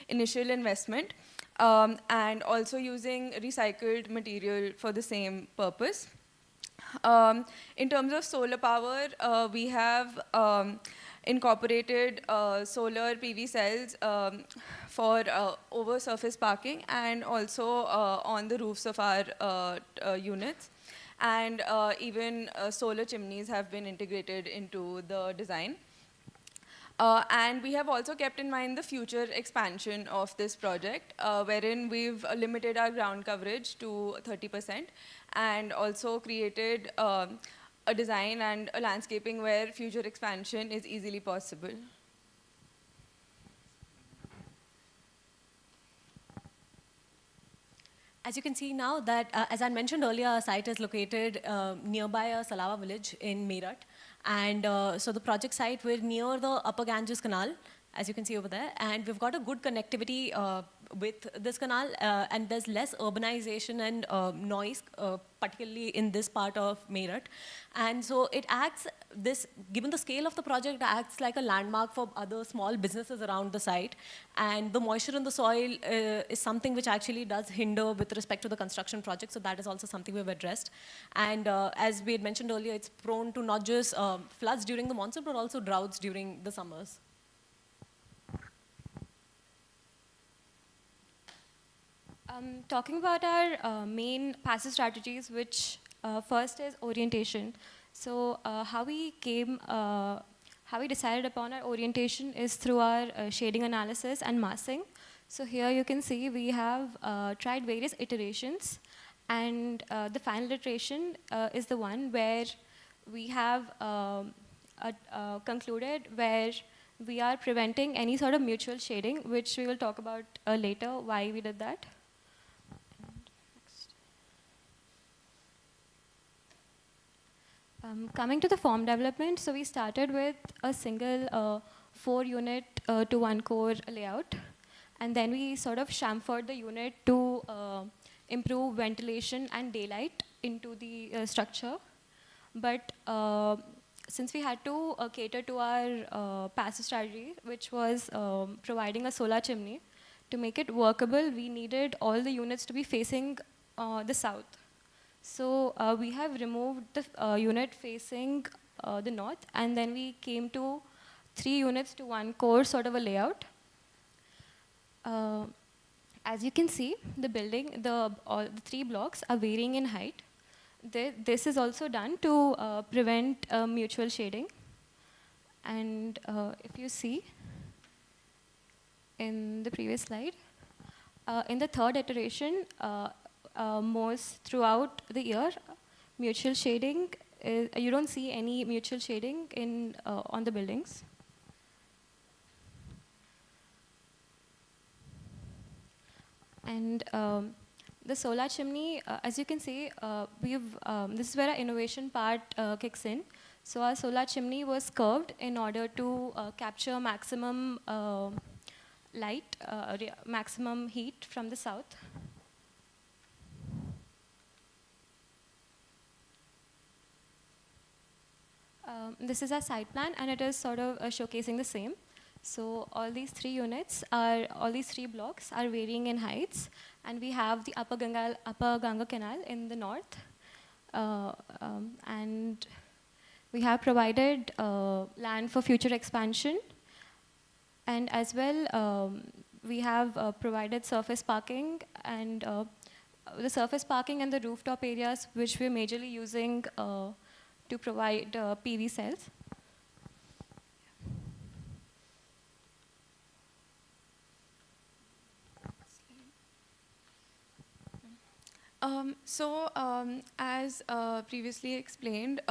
initial investment, and also using recycled material for the same purpose. In terms of solar power, we have incorporated solar PV cells for over surface parking and also on the roofs of our units. And even solar chimneys have been integrated into the design. And we have also kept in mind the future expansion of this project, wherein we've limited our ground coverage to 30% and also created a design and a landscaping where future expansion is easily possible. As you can see now that, as I mentioned earlier, our site is located nearby a Salawa village in Meerut. And so the project site, we're near the Upper Ganges Canal, as you can see over there. And we've got a good connectivity with this canal, and there's less urbanization and noise, particularly in this part of Meerut. And so it acts, given the scale of the project, acts like a landmark for other small businesses around the site. And the moisture in the soil is something which actually does hinder with respect to the construction project, so that is also something we've addressed. And as we had mentioned earlier, it's prone to not just floods during the monsoon, but also droughts during the summers. Talking about our main passive strategies, which first is orientation. So how we decided upon our orientation is through our shading analysis and massing. So here you can see we have tried various iterations, and the final iteration is the one where we have concluded where we are preventing any sort of mutual shading, which we will talk about later why we did that. Coming to the form development, so we started with a single 4-unit to 1-core layout, and then we sort of chamfered the unit to improve ventilation and daylight into the structure. But since we had to cater to our passive strategy, which was providing a solar chimney, to make it workable, we needed all the units to be facing the south. So we have removed the unit facing the north, and then we came to 3 units to 1 core sort of a layout. As you can see, the building, the 3 blocks are varying in height. This is also done to prevent mutual shading. And if you see in the previous slide, in the third iteration, most throughout the year, mutual shading, you don't see any mutual shading on the buildings. And the solar chimney, as you can see, this is where our innovation part kicks in. So our solar chimney was curved in order to capture maximum light, maximum heat from the south. This is our site plan, and it is sort of showcasing the same. So all these 3 units all these 3 blocks are varying in heights, and we have the Upper Ganga Canal in the north, and we have provided land for future expansion, and as well we have provided surface parking, and the surface parking and the rooftop areas which we're majorly using to provide PV cells. As previously explained,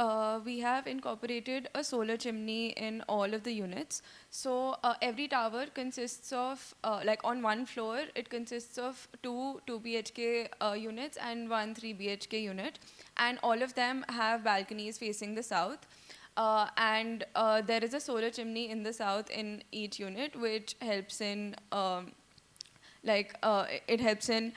we have incorporated a solar chimney in all of the units. So every tower consists of, like on one floor, it consists of 2 BHK units and 1 3 BHK unit. And all of them have balconies facing the south. And there is a solar chimney in the south in each unit, which helps in, it helps in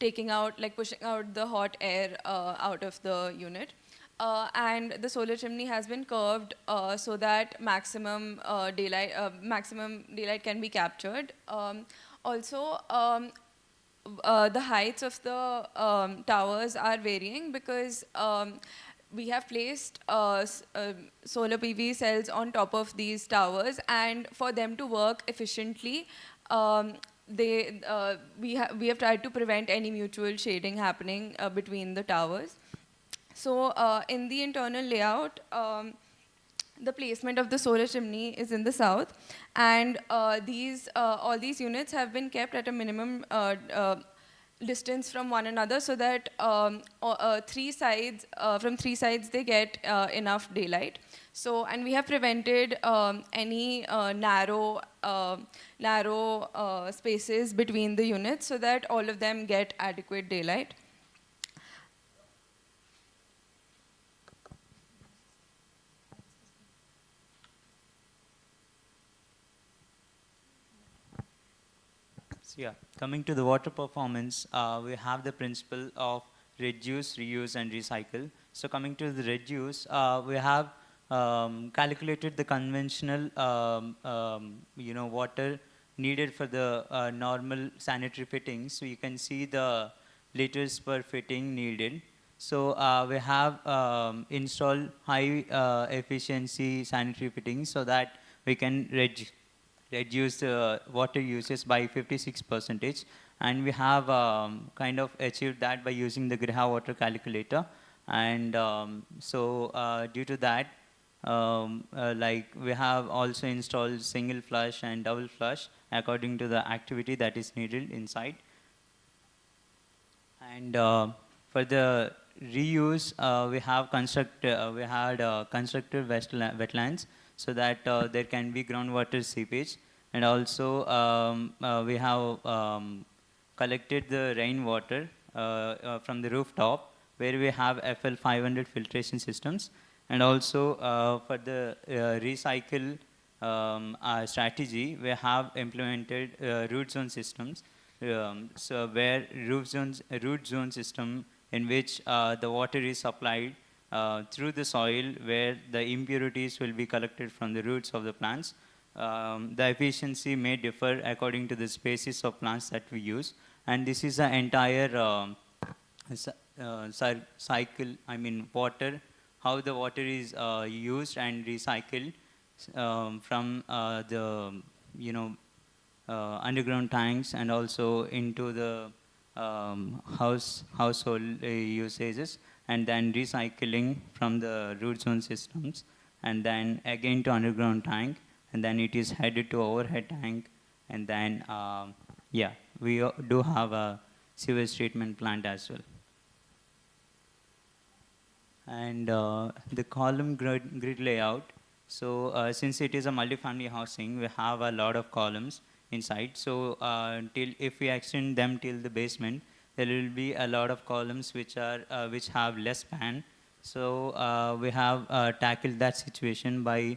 taking out, pushing out the hot air out of the unit. And the solar chimney has been curved so that maximum daylight can be captured. Also, the heights of the towers are varying because we have placed solar PV cells on top of these towers, and for them to work efficiently, we have tried to prevent any mutual shading happening between the towers. So in the internal layout, the placement of the solar chimney is in the south, and all these units have been kept at a minimum distance from one another, so that from 3 sides they get enough daylight. So, and we have prevented any narrow spaces between the units, so that all of them get adequate daylight. So yeah, coming to the water performance, we have the principle of reduce, reuse, and recycle. So coming to the reduce, we have calculated the conventional, water needed for the normal sanitary fittings. So you can see the liters per fitting needed. So we have installed high efficiency sanitary fittings so that we can reduce the water uses by 56%. And we have kind of achieved that by using the Griha water calculator. And due to that, like we have also installed single flush and double flush according to the activity that is needed inside. And for the reuse, we have constructed wetlands so that there can be groundwater seepage. And also we have collected the rainwater from the rooftop where we have FL 500 filtration systems. And also for the recycle strategy, we have implemented root zone systems. So where root zone system in which the water is supplied through the soil, where the impurities will be collected from the roots of the plants. The efficiency may differ according to the species of plants that we use. And this is the entire cycle, water, how the water is used and recycled from the, underground tanks and also into the household usages, and then recycling from the root zone systems, and then again to underground tank, and then it is headed to overhead tank, and then we do have a sewage treatment plant as well. And the column grid layout. So since it is a multifamily housing, we have a lot of columns inside. So if we extend them till the basement, there will be a lot of columns which have less span. So we have tackled that situation by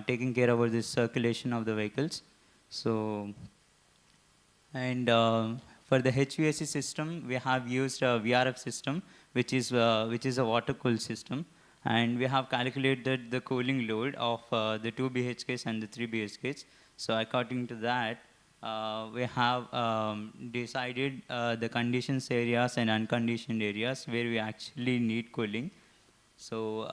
taking care over the circulation of the vehicles. So and for the HVAC system, we have used a VRF system, which is a water cooled system, and we have calculated the cooling load of the 2 BHKs and the 3 BHKs. So according to that, we have decided the conditions areas and unconditioned areas where we actually need cooling. So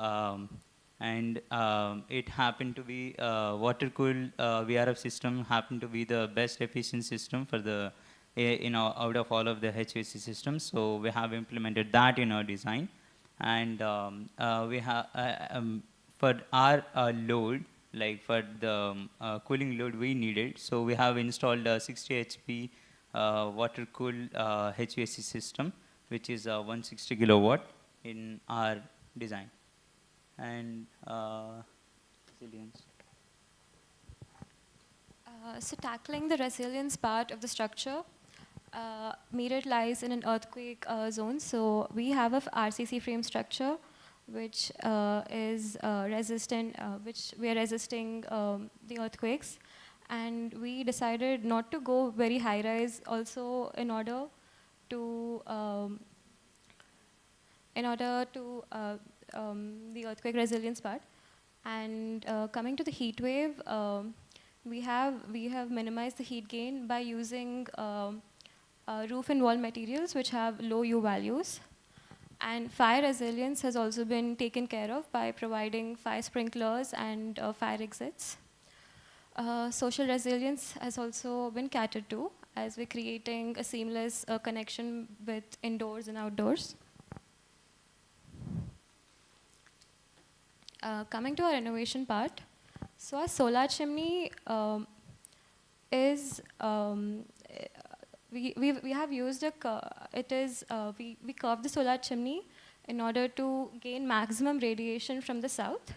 it happened to be water-cooled VRF system happened to be the best efficient system for the out of all of the HVAC systems. So we have implemented that in our design, and we have for our load, like for the cooling load we needed. So we have installed a 60 HP water-cooled HVAC system, which is 160 kilowatt in our design. And resilience. So tackling the resilience part of the structure, Meerut lies in an earthquake zone. So we have a RCC frame structure which is resistant, which we are resisting the earthquakes. And we decided not to go very high rise also in order to the earthquake resilience part. And coming to the heat wave, we have minimized the heat gain by using roof and wall materials which have low U values. And fire resilience has also been taken care of by providing fire sprinklers and fire exits. Social resilience has also been catered to as we're creating a seamless connection with indoors and outdoors. Coming to our innovation part, so our solar chimney is we have used we curved the solar chimney in order to gain maximum radiation from the south.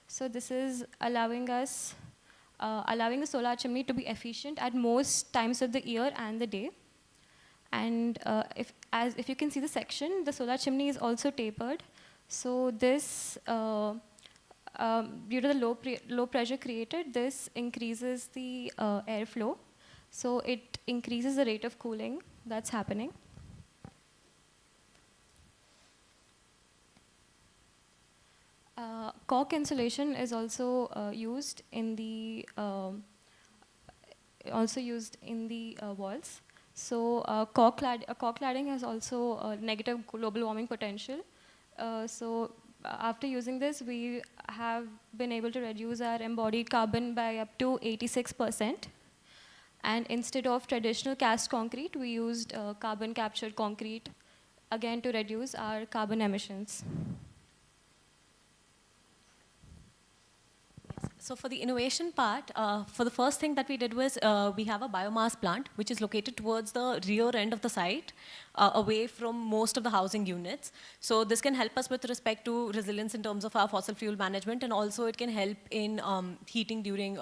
So this is allowing us allowing the solar chimney to be efficient at most times of the year and the day. And if you can see the section, the solar chimney is also tapered. So this due to the low pressure created, this increases the airflow. So it increases the rate of cooling that's happening. Cork insulation is also used in the walls. So cork cladding has also negative global warming potential. So after using this, we have been able to reduce our embodied carbon by up to 86%. And instead of traditional cast concrete, we used carbon captured concrete, again to reduce our carbon emissions. So for the innovation part, for the first thing that we did was we have a biomass plant which is located towards the rear end of the site, away from most of the housing units. So this can help us with respect to resilience in terms of our fossil fuel management, and also it can help in heating during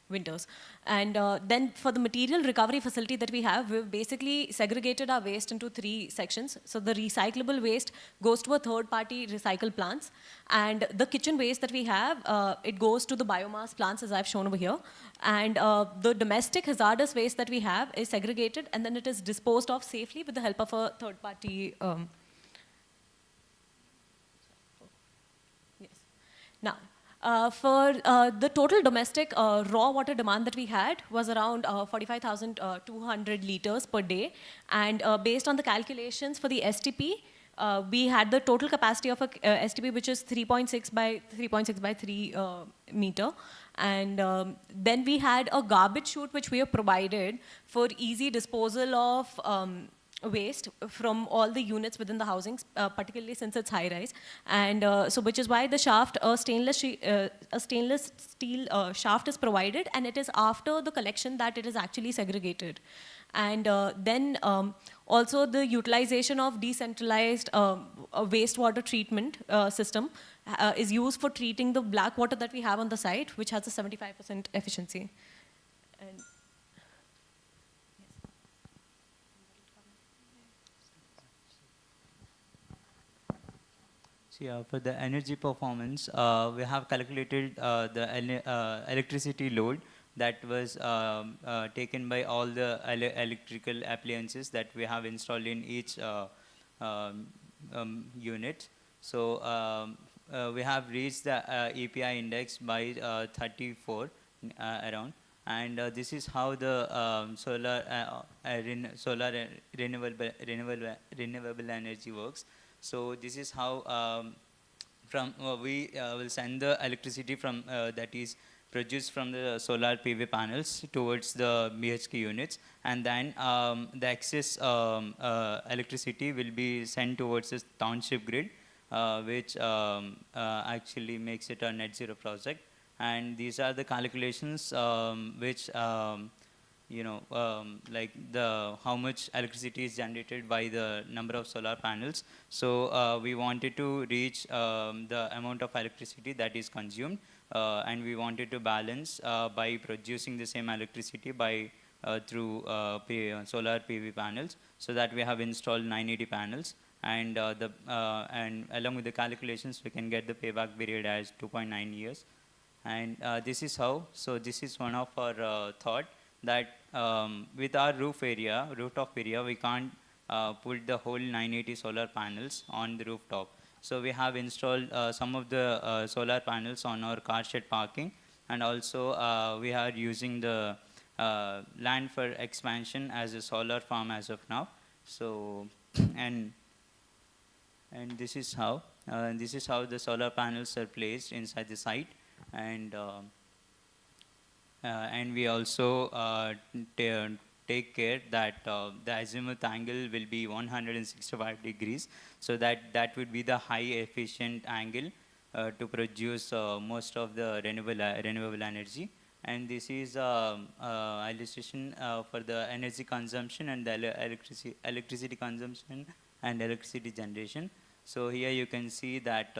winters. And then for the material recovery facility that we have, we've basically segregated our waste into 3 sections. So the recyclable waste goes to a third-party recycle plants, and the kitchen waste that we have, it goes to the biomass plants, as I've shown over here. And the domestic hazardous waste that we have is segregated, and then it is disposed of safely with the help of a third-party. Yes. Now, for the total domestic raw water demand that we had was around 45,200 liters per day. And based on the calculations for the STP, we had the total capacity of a STP which is 3.6 by 3 meter. And then we had a garbage chute which we have provided for easy disposal of waste from all the units within the housings, particularly since it's high rise. And so which is why the shaft, a stainless steel shaft is provided, and it is after the collection that it is actually segregated. And then also the utilization of decentralized wastewater treatment system is used for treating the black water that we have on the site, which has a 75% efficiency. And for the energy performance, we have calculated the electricity load that was taken by all the electrical appliances that we have installed in each unit. So we have reached the API index by 34 around. And this is how the solar renewable energy works. So this is how we will send the electricity from that is produced from the solar PV panels towards the BHK units, and then the excess electricity will be sent towards the township grid, which actually makes it a net zero project. And these are the calculations which like how much electricity is generated by the number of solar panels. So we wanted to reach the amount of electricity that is consumed, and we wanted to balance by producing the same electricity by through solar PV panels, so that we have installed 980 panels. And and along with the calculations, we can get the payback period as 2.9 years. And this is how. So this is one of our thought that with our rooftop area, we can't put the whole 980 solar panels on the rooftop. So we have installed some of the solar panels on our car shed parking, and also we are using the land for expansion as a solar farm as of now. So and this is how the solar panels are placed inside the site. And we also take care that the azimuth angle will be 165 degrees, so that would be the high efficient angle to produce most of the renewable energy. And this is illustration for the energy consumption and the electricity consumption and electricity generation. So here you can see that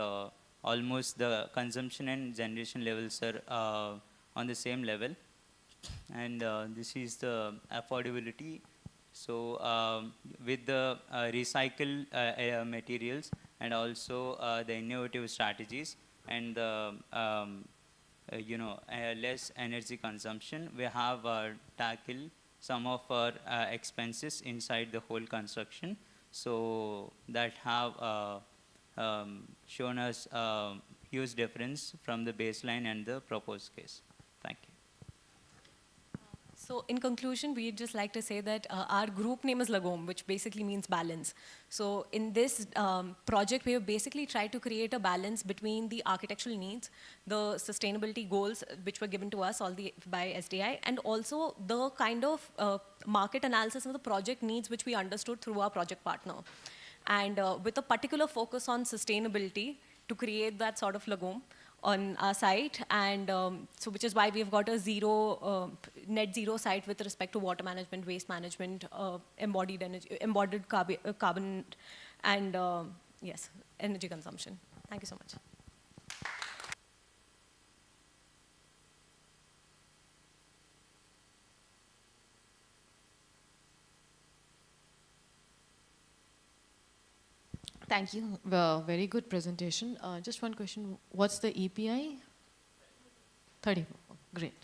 almost the consumption and generation levels are on the same level. And this is the affordability. So with the recycled materials, and also the innovative strategies, and the less energy consumption, we have tackled some of our expenses inside the whole construction. So that have shown us huge difference from the baseline and the proposed case. Thank you. So in conclusion, we'd just like to say that our group name is Lagom, which basically means balance. So in this project, we have basically tried to create a balance between the architectural needs, the sustainability goals which were given to us by SDI, and also the kind of market analysis of the project needs which we understood through our project partner. And with a particular focus on sustainability to create that sort of Lagom on our site, and so which is why we've got a net zero site with respect to water management, waste management, embodied energy, embodied carbon, and yes, energy consumption. Thank you so much. Thank you. Well, very good presentation. Just one question. What's the EPI? 30. Great.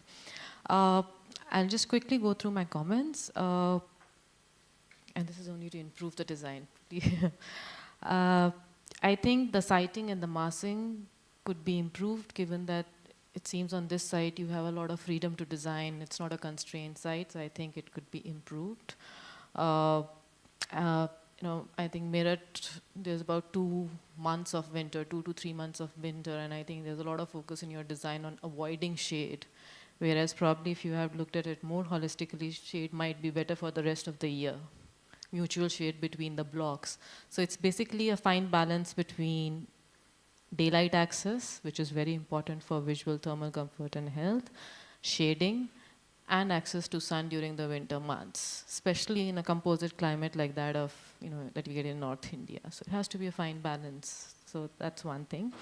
I'll just quickly go through my comments. And this is only to improve the design. I think the siting and the massing could be improved, given that it seems on this site you have a lot of freedom to design. It's not a constrained site, so I think it could be improved. I think Meerut, there's about 2 months of winter, 2 to 3 months of winter, and I think there's a lot of focus in your design on avoiding shade. Whereas probably if you have looked at it more holistically, shade might be better for the rest of the year. Mutual shade between the blocks. So it's basically a fine balance between daylight access, which is very important for visual thermal comfort and health, shading, and access to sun during the winter months, especially in a composite climate like that of, that we get in North India. So it has to be a fine balance. So that's one thing.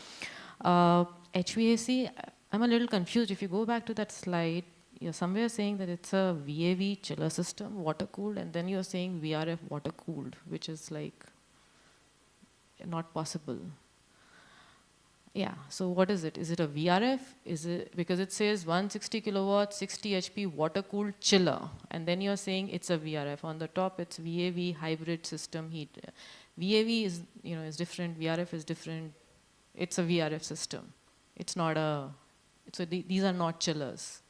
HVAC, I'm a little confused. If you go back to that slide, you're somewhere saying that it's a VAV chiller system, water cooled, and then you're saying VRF water cooled, which is like not possible. Yeah, so what is it? Is it a VRF? Is it, because it says 160 kilowatts, 60 HP water cooled chiller, and then you're saying it's a VRF. On the top, it's VAV hybrid system heat. VAV is, is different. VRF is different. It's a VRF system. It's not a. So these are not chillers.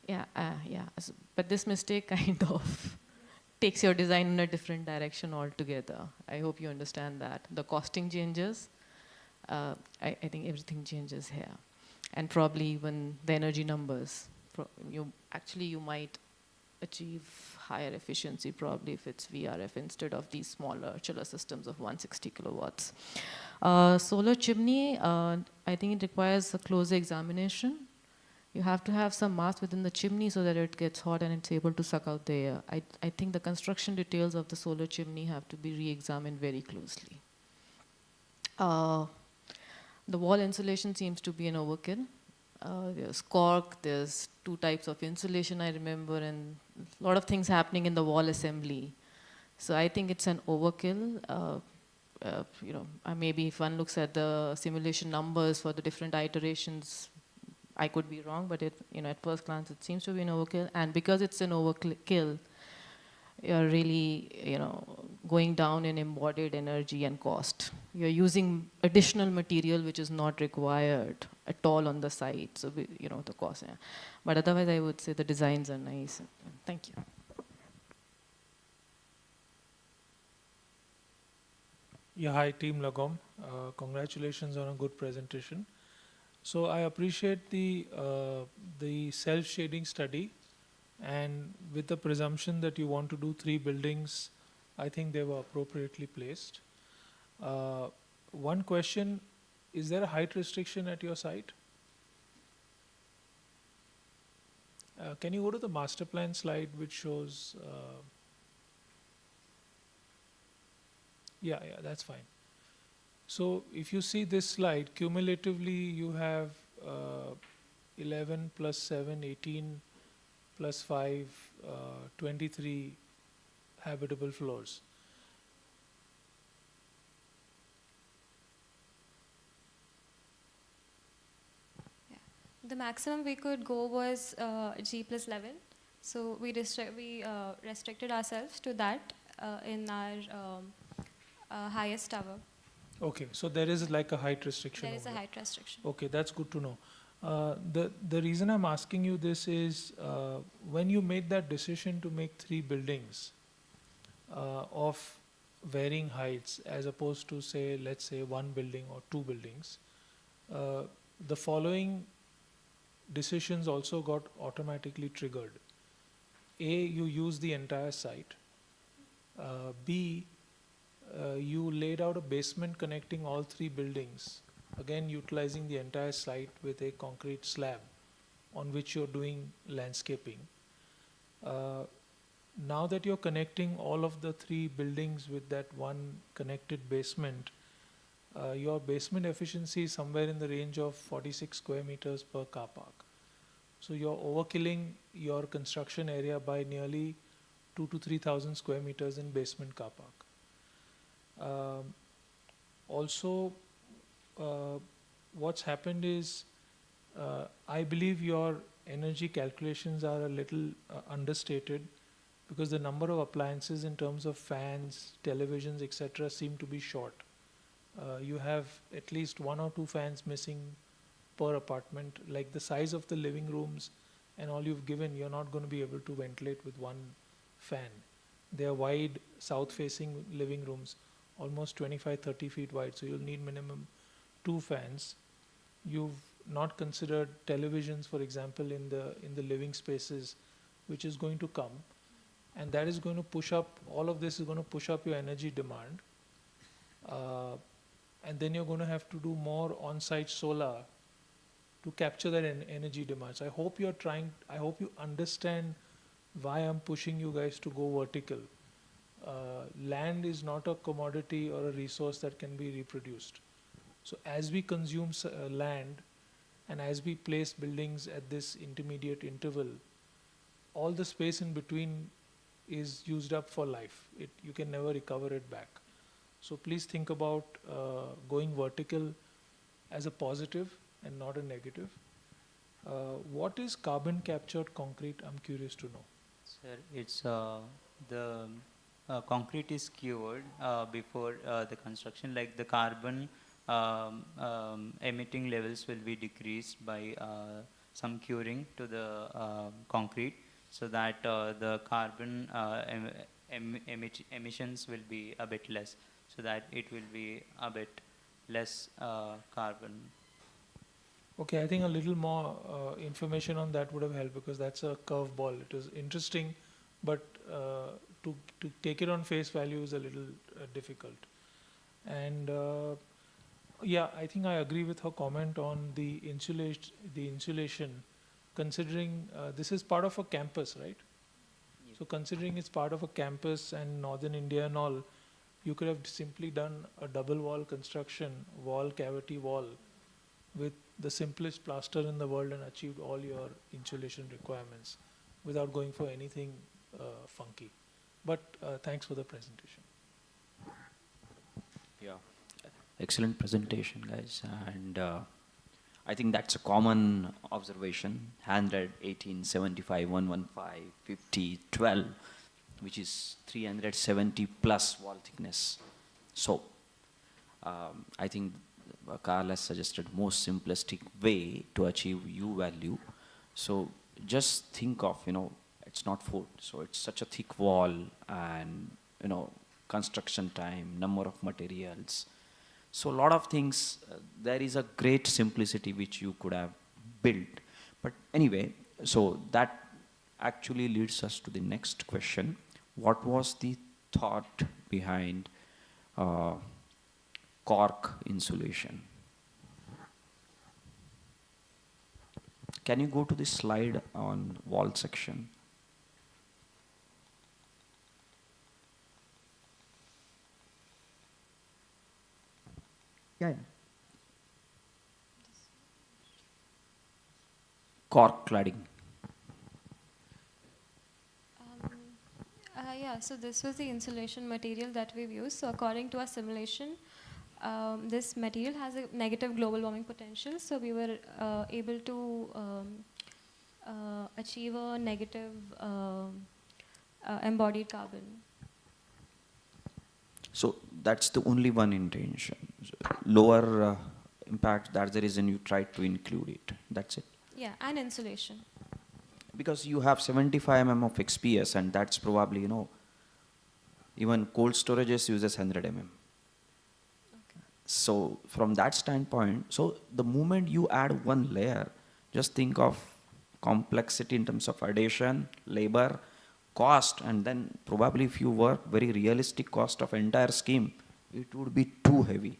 Yeah, yeah. So, but this mistake kind of takes your design in a different direction altogether. I hope you understand that. The costing changes. I think everything changes here. And probably even the energy numbers. You might achieve higher efficiency probably if it's VRF instead of these smaller chiller systems of 160 kilowatts. Solar chimney, I think it requires a closer examination. You have to have some mass within the chimney so that it gets hot and it's able to suck out the air. I think the construction details of the solar chimney have to be re-examined very closely. The wall insulation seems to be an overkill. There's cork, there's 2 types of insulation I remember, and a lot of things happening in the wall assembly. So I think it's an overkill. Maybe if one looks at the simulation numbers for the different iterations, I could be wrong, but at first glance it seems to be an overkill. And because it's an overkill, you're really, going down in embodied energy and cost. You're using additional material which is not required at all on the site. So, the cost. Yeah. But otherwise, I would say the designs are nice. Thank you. Yeah, hi, Team Lagom. Congratulations on a good presentation. So I appreciate the self-shading study, and with the presumption that you want to do 3 buildings, I think they were appropriately placed. One question, is there a height restriction at your site? Can you go to the master plan slide which shows, yeah, that's fine. So if you see this slide, cumulatively you have 11 plus 7, 18 plus 5, 23 habitable floors. The maximum we could go was G plus level. So we restricted ourselves to that in our highest tower. Okay, so there is like a height restriction. There is a over height restriction. Okay, that's good to know. The reason I'm asking you this is when you made that decision to make 3 buildings of varying heights as opposed to say, let's say 1 building or 2 buildings, the following decisions also got automatically triggered. A, you use the entire site. B, you laid out a basement connecting all 3 buildings, again utilizing the entire site with a concrete slab on which you're doing landscaping. Now that you're connecting all of the 3 buildings with that one connected basement, your basement efficiency is somewhere in the range of 46 square meters per car park. So you're overkilling your construction area by nearly 2,000 to 3,000 square meters in basement car park. Also, what's happened is, I believe your energy calculations are a little understated, because the number of appliances in terms of fans, televisions, etc. seem to be short. You have at least 1 or 2 fans missing per apartment. Like the size of the living rooms and all you've given, you're not going to be able to ventilate with 1 fan. They are wide, south-facing living rooms, almost 25-30 feet wide, so you'll need minimum 2 fans. You've not considered televisions, for example, in the living spaces, which is going to come, and that is going to push up, all of this is going to push up your energy demand, and then you're going to have to do more on-site solar to capture that energy demand. So I hope you understand why I'm pushing you guys to go vertical. Land is not a commodity or a resource that can be reproduced. So as we consume land and as we place buildings at this intermediate interval, all the space in between is used up for life. You can never recover it back. So please think about going vertical as a positive and not a negative. What is carbon captured concrete? I'm curious to know. Sir, it's the concrete is cured before the construction, like the carbon emitting levels will be decreased by some curing to the concrete, so that the carbon emissions will be a bit less, so that it will be a bit less carbon. Okay, I think a little more information on that would have helped, because that's a curveball. It is interesting, but to take it on face value is a little difficult. And yeah, I think I agree with her comment on the insulation, considering this is part of a campus, right? So considering it's part of a campus and northern India and all, you could have simply done a double wall construction, wall cavity wall, with the simplest plaster in the world and achieved all your insulation requirements without going for anything funky. But thanks for the presentation. Yeah, excellent presentation, guys. And I think that's a common observation. 100, 18, 75, 115, 50, 12, which is 370 plus wall thickness. So I think Carl has suggested most simplistic way to achieve U value. So just think of, it's not food, so it's such a thick wall, and construction time, number of materials. So a lot of things, there is a great simplicity which you could have built. But anyway, so that actually leads us to the next question. What was the thought behind cork insulation? Can you go to the slide on wall section? Yeah. Cork cladding. Yeah, so this was the insulation material that we've used. So according to our simulation, this material has a negative global warming potential, so we were able to achieve a negative embodied carbon. So that's the only one intention. Lower impact, that's the reason you tried to include it. That's it. Yeah, and insulation. Because you have 75 of XPS, and that's probably, even cold storages uses 100 So from that standpoint, so the moment you add one layer, just think of complexity in terms of addition, labor, cost, and then probably if you work very realistic cost of entire scheme, it would be too heavy,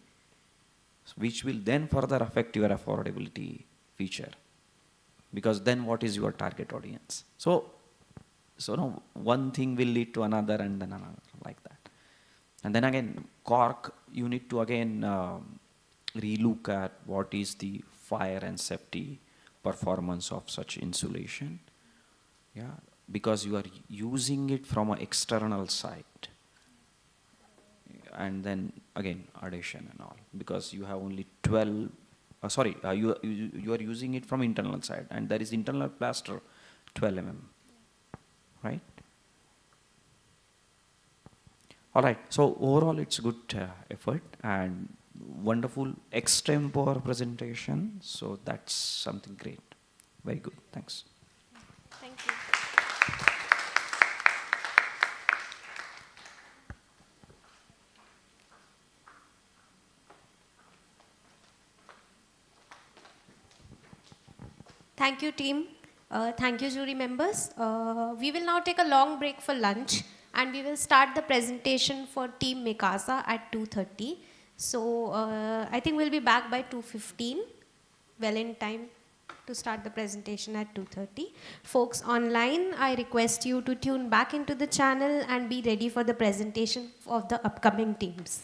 which will then further affect your affordability feature. Because then what is your target audience? So no, one thing will lead to another and then another, like that. And then again, cork, you need to again relook at what is the fire and safety performance of such insulation. Yeah, because you are using it from an external site. And then again, addition and all, because you have only 12, you are using it from internal side, and there is internal plaster 12 right? All right, so overall it's good effort and wonderful extempore presentation, so that's something great. Very good, thanks. Thank you. Thank you, team. Thank you, jury members. We will now take a long break for lunch, and we will start the presentation for Team Mikasa at 2:30. So I think we'll be back by 2:15, well in time to start the presentation at 2:30. Folks online, I request you to tune back into the channel and be ready for the presentation of the upcoming teams.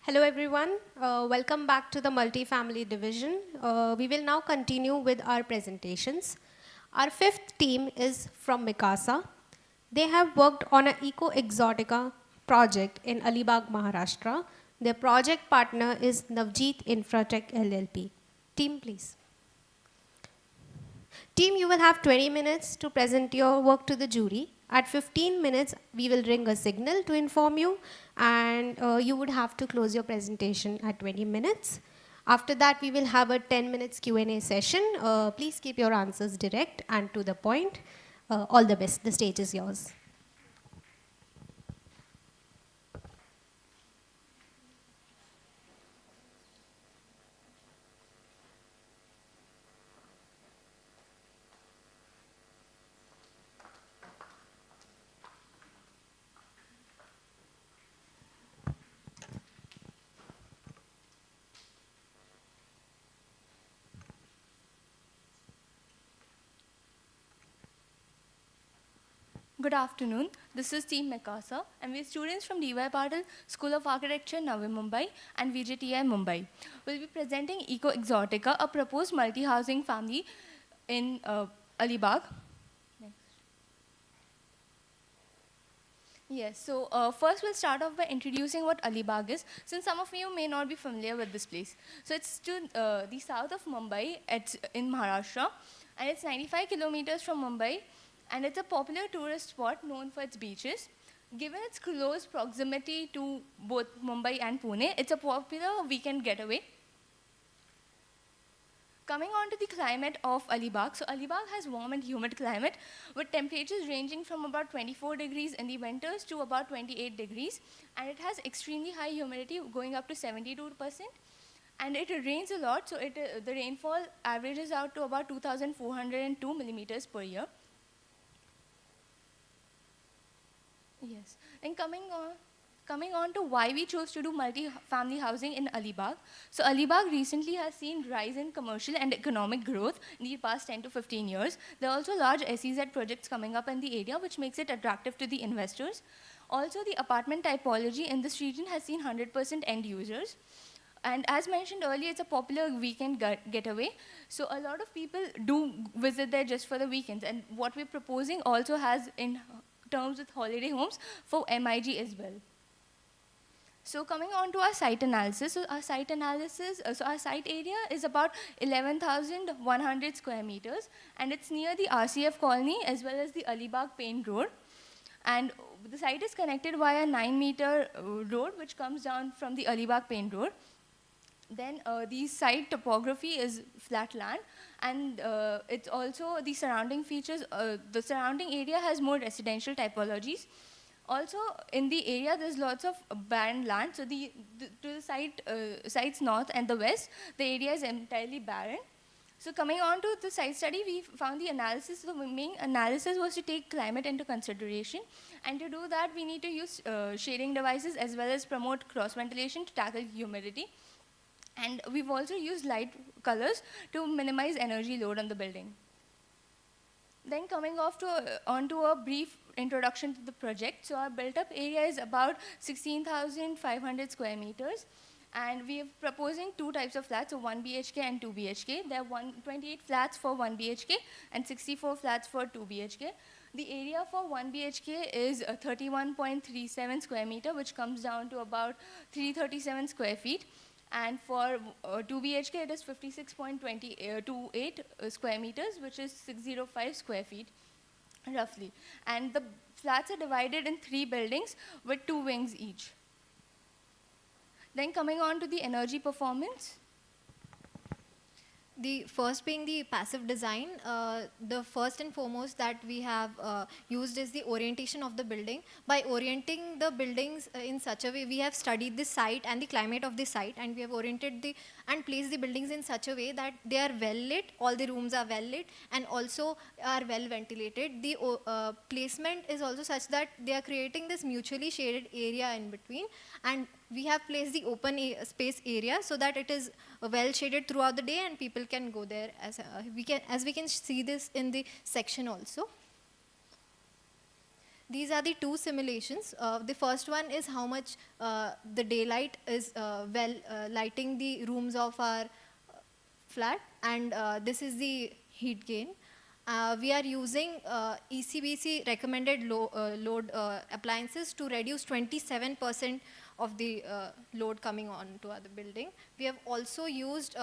Hello everyone, welcome back to the multifamily division. We will now continue with our presentations. Our fifth team is from Mikasa. They have worked on an Eco Exotica project in Alibag, Maharashtra. Their project partner is Navjeet Infratech LLP. Team, please. Team, you will have 20 minutes to present your work to the jury. At 15 minutes, we will ring a signal to inform you, and you would have to close your presentation at 20 minutes. After that, we will have a 10 minutes Q&A session. Please keep your answers direct and to the point. All the best. The stage is yours. Good afternoon. This is Team Mikasa, and we're students from D.Y. Patil School of Architecture, Navi Mumbai, and VJTI Mumbai. We'll be presenting Eco Exotica, a proposed multi-housing family in Alibag. Yes, so first we'll start off by introducing what Alibag is, since some of you may not be familiar with this place. So it's to the south of Mumbai, in Maharashtra, and it's 95 kilometers from Mumbai, and it's a popular tourist spot known for its beaches. Given its close proximity to both Mumbai and Pune, it's a popular weekend getaway. Coming on to the climate of Alibag. So Alibag has warm and humid climate with temperatures ranging from about 24 degrees in the winters to about 28 degrees. And it has extremely high humidity going up to 72%. And it rains a lot, so the rainfall averages out to about 2,402 millimeters per year. Yes, and coming on to why we chose to do multi-family housing in Alibag. So Alibag recently has seen rise in commercial and economic growth in the past 10 to 15 years. There are also large SEZ projects coming up in the area, which makes it attractive to the investors. Also, the apartment typology in this region has seen 100% end users. And as mentioned earlier, it's a popular weekend getaway. So a lot of people do visit there just for the weekends. And what we're proposing also has in terms with holiday homes for MIG as well. So coming on to our site analysis. So our site area is about 11,100 square meters, and it's near the RCF colony as well as the Alibag Pain Road. And the site is connected via a 9-meter road which comes down from the Alibag Pain Road. Then the site topography is flat land, and it's also the surrounding features. The surrounding area has more residential typologies. Also, in the area, there's lots of barren land. So to the sites north and the west, the area is entirely barren. So coming on to the site study, we found the analysis. The main analysis was to take climate into consideration. And to do that, we need to use shading devices as well as promote cross-ventilation to tackle humidity. And we've also used light colors to minimize energy load on the building. Then coming onto a brief introduction to the project. So our built-up area is about 16,500 square meters. And we are proposing two types of flats, so 1 BHK and 2 BHK. There are 28 flats for 1 BHK and 64 flats for 2 BHK. The area for 1 BHK is 31.37 square meter, which comes down to about 337 square feet. And for 2 BHK, it is 56.28 square meters, which is 605 square feet, roughly. And the flats are divided in 3 buildings with 2 wings each. Then coming on to the energy performance. The first being the passive design, the first and foremost that we have used is the orientation of the building. By orienting the buildings in such a way, we have studied the site and the climate of the site, and we have oriented and placed the buildings in such a way that they are well lit, all the rooms are well lit, and also are well ventilated. The placement is also such that they are creating this mutually shaded area in between, and we have placed the open space area so that it is well shaded throughout the day and people can go there as we can see this in the section also. These are the two simulations. The first one is how much the daylight is lighting the rooms of our flat, and this is the heat gain. We are using ECBC recommended load appliances to reduce 27% of the load coming on to the building. We have also used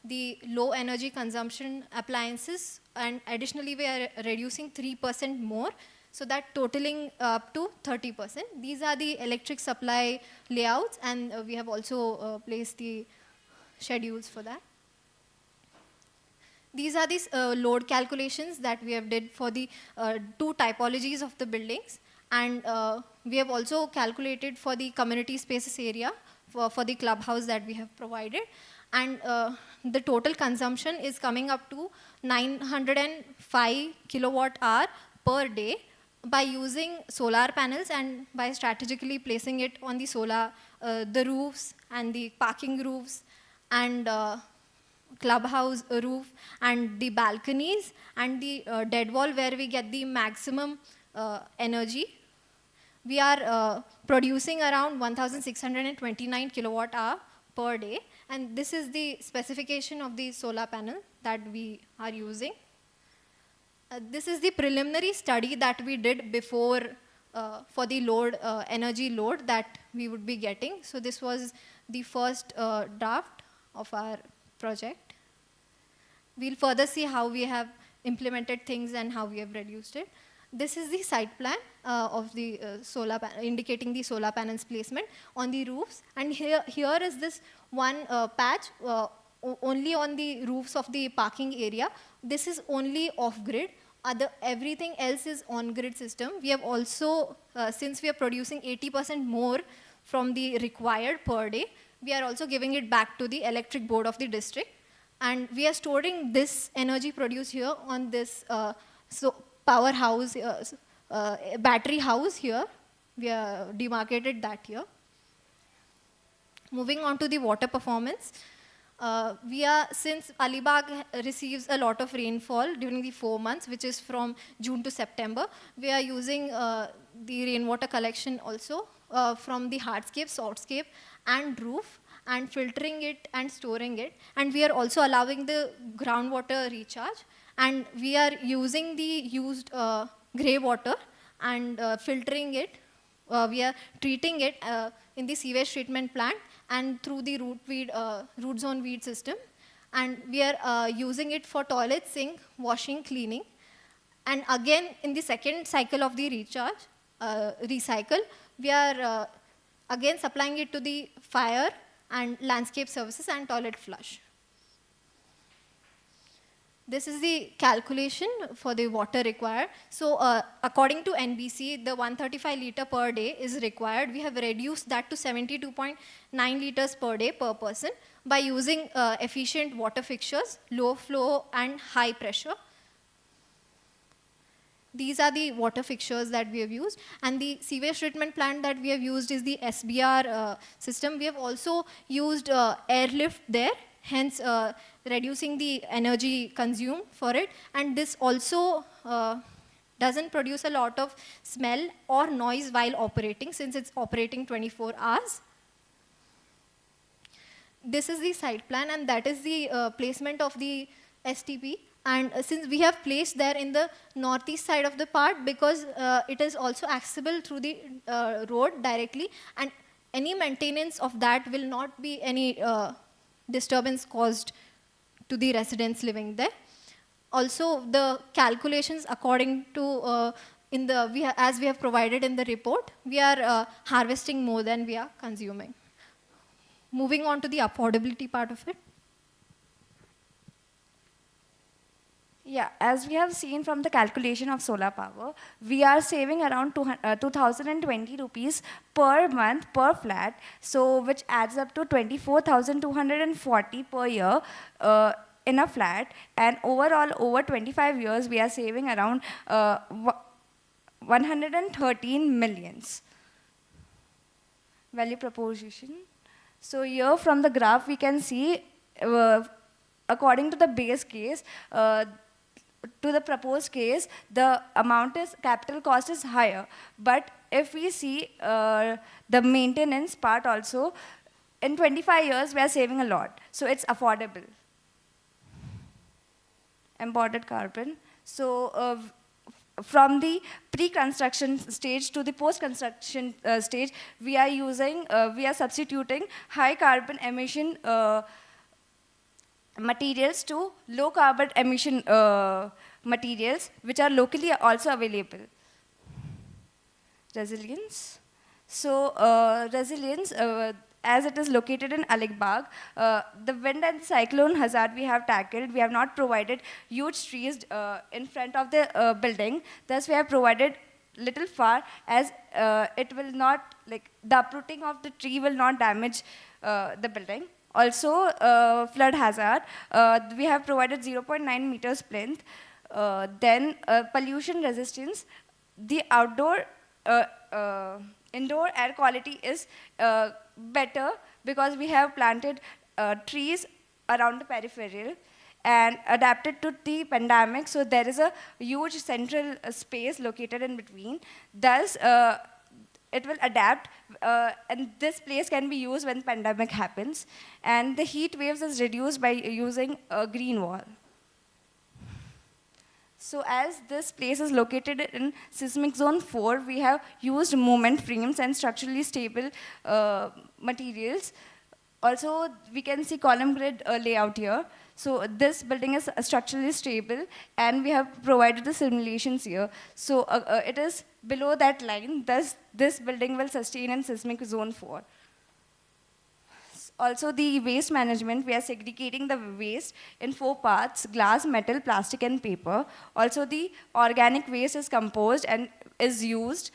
the low energy consumption appliances, and additionally we are reducing 3% more, so that totaling up to 30%. These are the electric supply layouts, and we have also placed the schedules for that. These are these load calculations that we have did for the two typologies of the buildings, and we have also calculated for the community spaces area for the clubhouse that we have provided, and the total consumption is coming up to 905 kilowatt hour per day by using solar panels and by strategically placing it on the the roofs and the parking roofs and clubhouse roof and the balconies and the dead wall where we get the maximum energy. We are producing around 1,629 kilowatt hour per day, and this is the specification of the solar panel that we are using. This is the preliminary study that we did before for the load, energy load that we would be getting. So this was the first draft of our project. We'll further see how we have implemented things and how we have reduced it. This is the site plan of the indicating the solar panels placement on the roofs. And here is this one patch only on the roofs of the parking area. This is only off-grid. Everything else is on-grid system. We have also, since we are producing 80% more from the required per day, we are also giving it back to the electric board of the district. And we are storing this energy produced here on this powerhouse, battery house here. We have demarcated that here. Moving on to the water performance. Since Alibag receives a lot of rainfall during the 4 months, which is from June to September, we are using the rainwater collection also from the hardscape, sourcescape, and roof, and filtering it and storing it. And we are also allowing the groundwater recharge. And we are using the used grey water and filtering it. We are treating it in the sewage treatment plant and through the root zone weed system. And we are using it for toilet, sink, washing, cleaning. And again, in the second cycle of the recycle, we are again supplying it to the fire and landscape services and toilet flush. This is the calculation for the water required. So according to NBC, the 135 liter per day is required. We have reduced that to 72.9 liters per day per person by using efficient water fixtures, low flow and high pressure. These are the water fixtures that we have used. And the sewage treatment plant that we have used is the SBR system. We have also used airlift there, hence reducing the energy consumed for it. And this also doesn't produce a lot of smell or noise while operating, since it's operating 24 hours. This is the site plan, and that is the placement of the STP. And since we have placed there in the northeast side of the part, because it is also accessible through the road directly, and any maintenance of that will not be any disturbance caused to the residents living there. Also, the calculations according to as we have provided in the report, we are harvesting more than we are consuming. Moving on to the affordability part of it. Yeah, as we have seen from the calculation of solar power, we are saving around 2,020 rupees per month per flat, so which adds up to 24,240 per year in a flat. And overall, over 25 years, we are saving around 113 millions. Value proposition. So here from the graph, we can see, according to the base case, to the proposed case, the amount is, capital cost is higher. But if we see the maintenance part also, in 25 years, we are saving a lot. So it's affordable. Embodied carbon. So from the pre-construction stage to the post-construction stage, we are substituting high carbon emission materials to low carbon emission materials, which are locally also available. Resilience. So resilience, as it is located in Aligbag, the wind and cyclone hazard we have tackled. We have not provided huge trees in front of the building. Thus, we have provided little far, as it will not, like, the uprooting of the tree will not damage the building. Also, flood hazard, we have provided 0.9 meters plinth. Then pollution resistance, the indoor air quality is better because we have planted trees around the peripheral and adapted to the pandemic. So there is a huge central space located in between. Thus, it will adapt, and this place can be used when pandemic happens. And the heat waves is reduced by using a green wall. So as this place is located in seismic zone 4, we have used moment frames and structurally stable materials. Also, we can see column grid layout here. So this building is structurally stable, and we have provided the simulations here. So it is below that line. Thus, this building will sustain in seismic zone 4. Also, the waste management, we are segregating the waste in 4 parts: glass, metal, plastic, and paper. Also, the organic waste is composed and is used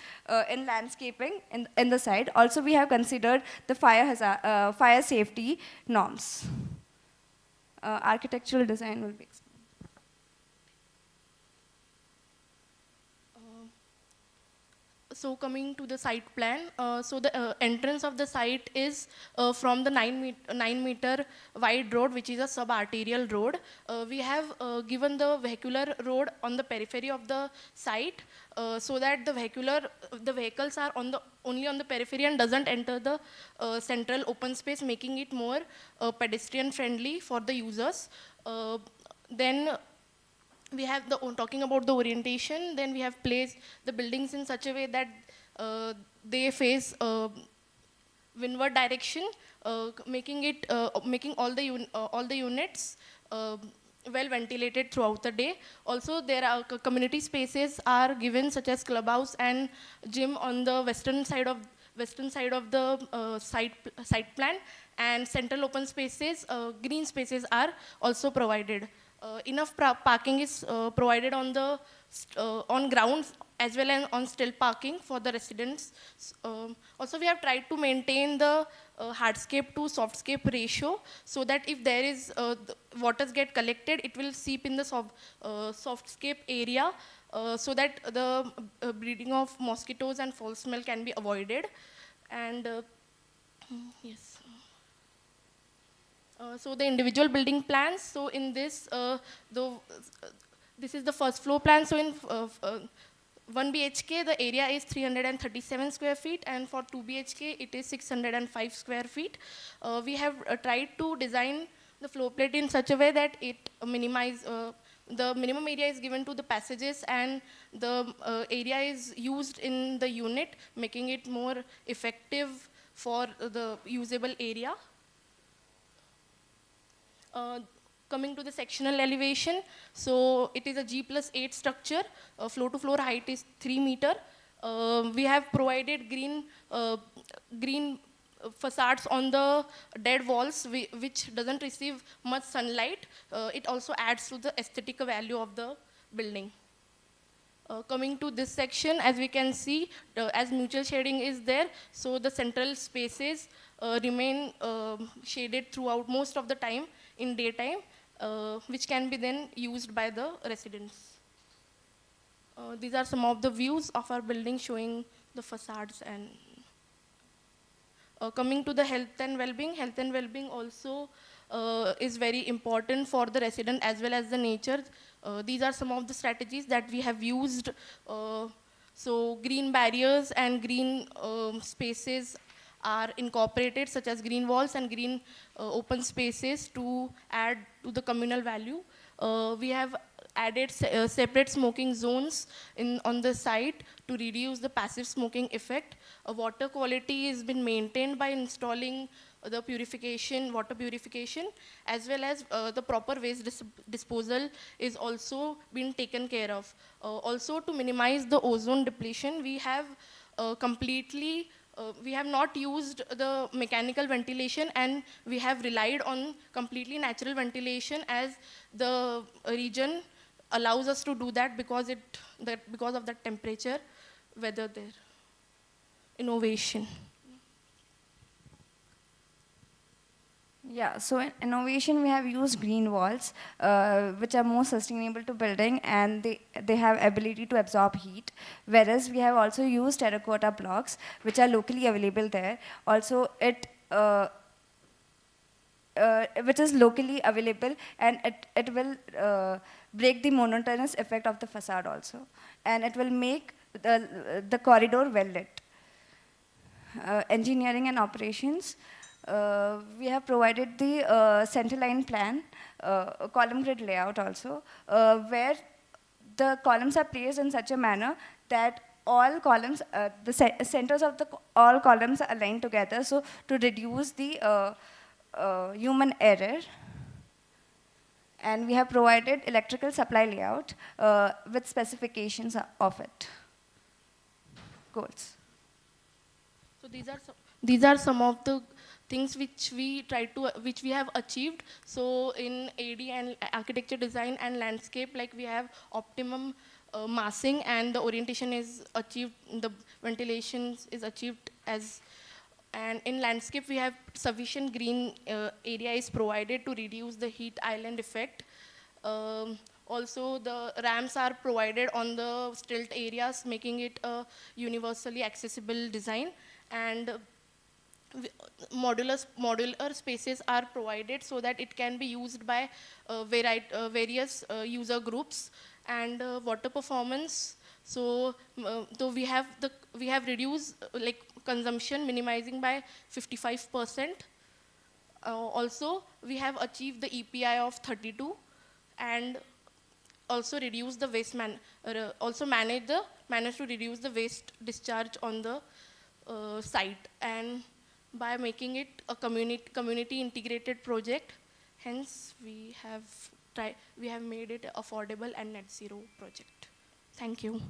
in landscaping in the site. Also, we have considered the fire safety norms. Architectural design will be explained. So coming to the site plan, so the entrance of the site is from the 9 meter wide road, which is a sub-arterial road. We have given the vehicular road on the periphery of the site, so that the vehicles are only on the periphery and doesn't enter the central open space, making it more pedestrian friendly for the users. Then we have talking about the orientation, then we have placed the buildings in such a way that they face windward direction, making all the units well ventilated throughout the day. Also, there are community spaces are given, such as clubhouse and gym on the western side of the site plan, and central open spaces, green spaces are also provided. Enough parking is provided on grounds as well as on still parking for the residents. Also, we have tried to maintain the hardscape to softscape ratio, so that if there is waters get collected, it will seep in the softscape area, so that the breeding of mosquitoes and foul smell can be avoided. And yes. So the individual building plans. So in this, this is the first floor plan. So in 1 BHK, the area is 337 square feet, and for 2 BHK, it is 605 square feet. We have tried to design the floor plate in such a way that it minimize, the minimum area is given to the passages, and the area is used in the unit, making it more effective for the usable area. Coming to the sectional elevation, so it is a G+8 structure. Floor to floor height is 3 meter. We have provided green facades on the dead walls, which doesn't receive much sunlight. It also adds to the aesthetic value of the building. Coming to this section, as we can see, as mutual shading is there, so the central spaces remain shaded throughout most of the time in daytime, which can be then used by the residents. These are some of the views of our building showing the facades. And Coming to the health and well-being also is very important for the resident as well as the nature. These are some of the strategies that we have used. So green barriers and green spaces are incorporated, such as green walls and green open spaces, to add to the communal value. We have added separate smoking zones on the site to reduce the passive smoking effect. Water quality has been maintained by installing the water purification, as well as the proper waste disposal is also been taken care of. Also, to minimize the ozone depletion, we have we have not used the mechanical ventilation, and we have relied on completely natural ventilation, as the region allows us to do that because of that temperature weather there. Innovation. Yeah, so in innovation we have used green walls, which are more sustainable to building, and they have ability to absorb heat. Whereas we have also used terracotta blocks, which are locally available there. Also, which is locally available, and it will break the monotonous effect of the facade also, and it will make the corridor well lit. Engineering and operations. We have provided the center line plan, column grid layout also, where the columns are placed in such a manner that all columns, centers of all columns are aligned together, so to reduce the human error. And we have provided electrical supply layout with specifications of it. Goals. So these are some of the things which we have achieved. So in AD and architecture design and landscape, like we have optimum massing, and the orientation is achieved, the ventilation is achieved and in landscape we have sufficient green area is provided to reduce the heat island effect. Also, the ramps are provided on the stilt areas, making it a universally accessible design, and modular spaces are provided so that it can be used by various user groups. And water performance, so we have reduced consumption, minimizing by 55%. Also, we have achieved the EPI of 32, and also reduce the waste managed to reduce the waste discharge on the site, and by making it a community integrated project. Hence, we have made it affordable and net zero project. Thank you.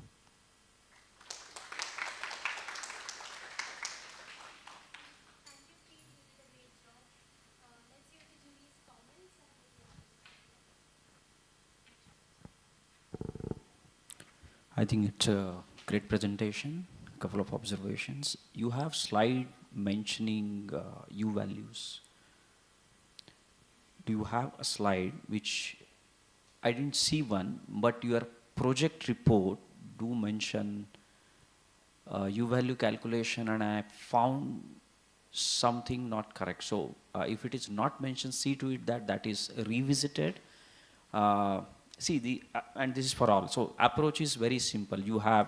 I think it's a great presentation. Couple of observations. You have slide mentioning U values. Do you have a slide which I didn't see one, but your project report do mention U value calculation, and I found something not correct. So if it is not mentioned, see to it that is revisited. See, and this is for all. So approach is very simple. You have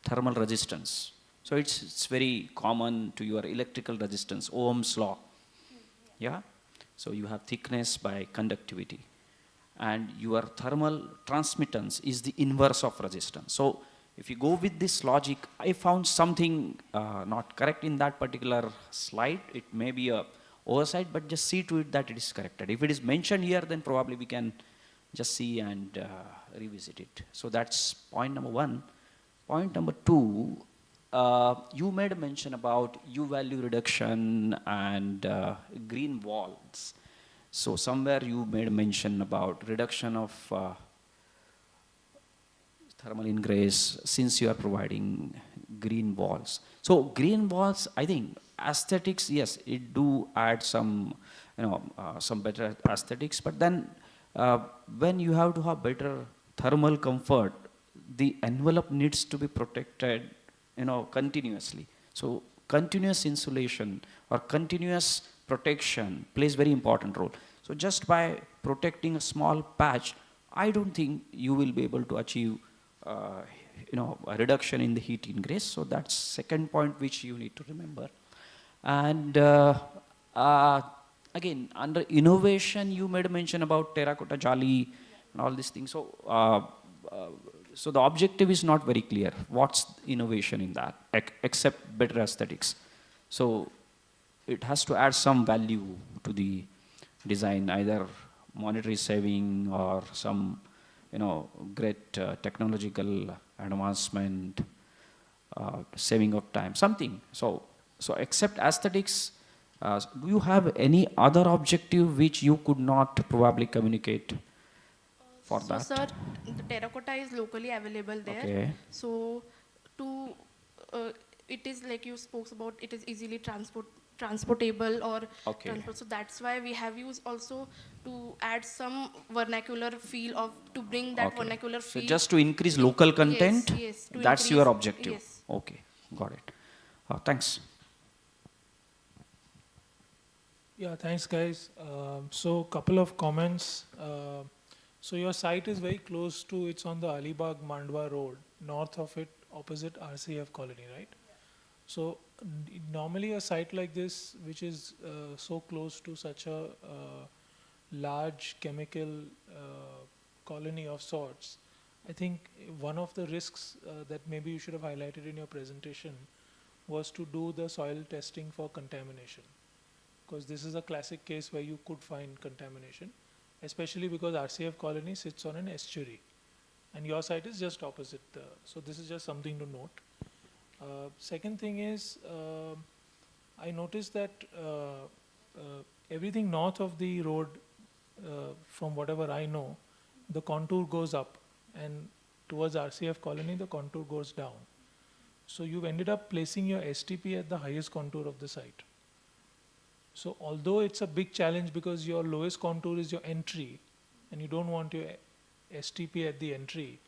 thermal resistance. So it's very common to your electrical resistance, Ohm's law. Yeah? So you have thickness by conductivity. And your thermal transmittance is the inverse of resistance. So if you go with this logic, I found something not correct in that particular slide. It may be a oversight, but just see to it that it is corrected. If it is mentioned here, then probably we can just see and revisit it. So that's point number one. Point number two, you made a mention about U value reduction and green walls. So somewhere you made a mention about reduction of thermal ingress since you are providing green walls. So green walls, I think aesthetics, yes, it do add some, some better aesthetics, but then when you have to have better thermal comfort, the envelope needs to be protected, continuously. So continuous insulation or continuous protection plays very important role. So just by protecting a small patch, I don't think you will be able to achieve a reduction in the heat ingress. So that's second point which you need to remember. And again, under innovation, you made a mention about terracotta jali and all these things. So the objective is not very clear. What's innovation in that, except better aesthetics? So it has to add some value to the design, either monetary saving or some, great technological advancement, saving of time, something. So except aesthetics, do you have any other objective which you could not probably communicate for that? So sir, the terracotta is locally available there. Okay. So it is like you spoke about, it is easily transportable or so that's why we have used also to add some vernacular feel to bring that vernacular feel. So just to increase local content, yes, that's your objective. Yes. Okay, got it. Thanks. Yeah, thanks guys. So couple of comments. So your site is very close to, it's on the Alibag Mandwa road, north of it, opposite RCF colony, right? So normally a site like this, which is so close to such a large chemical colony of sorts, I think one of the risks that maybe you should have highlighted in your presentation was to do the soil testing for contamination. Because this is a classic case where you could find contamination, especially because RCF colony sits on an estuary and your site is just opposite. So this is just something to note. Second thing is, I noticed that everything north of the road, from whatever I know, the contour goes up, and towards RCF colony the contour goes down. So you've ended up placing your STP at the highest contour of the site. So although it's a big challenge because your lowest contour is your entry and you don't want your STP at the entry,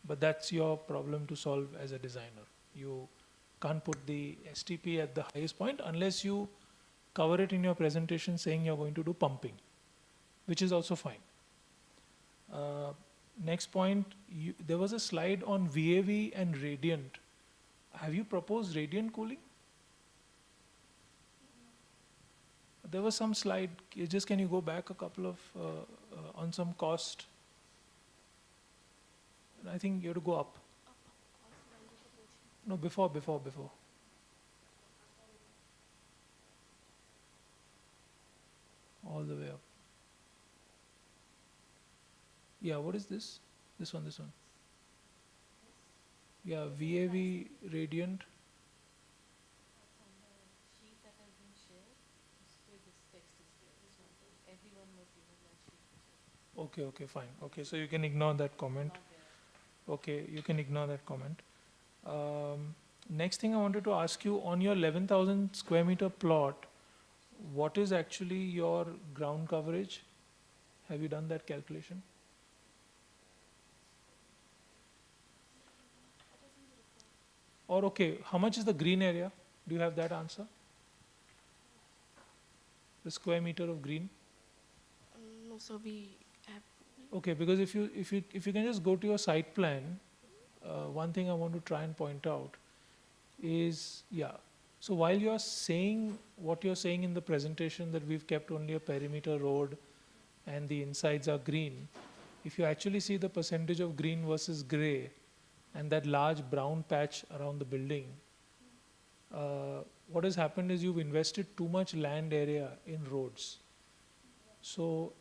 but that's your problem to solve as a designer. You can't put the STP at the highest point unless you cover it in your presentation saying you're going to do pumping, which is also fine. Next point, there was a slide on VAV and radiant. Have you proposed radiant cooling? There was some slide, just can you go back a couple of, on some cost? I think you have to go up. No, before. All the way up. Yeah, what is this? This one. Yeah, VAV radiant. Okay, fine. Okay, so you can ignore that comment. Okay, you can ignore that comment. Next thing I wanted to ask you, on your 11,000 square meter plot, what is actually your ground coverage? Have you done that calculation? Or okay, how much is the green area? Do you have that answer? The square meter of green? No, so we have. Okay, because if you can just go to your site plan, one thing I want to try and point out is, so while you're saying what you're saying in the presentation that we've kept only a perimeter road and the insides are green, if you actually see the percentage of green versus gray and that large brown patch around the building, what has happened is you've invested too much land area in roads. So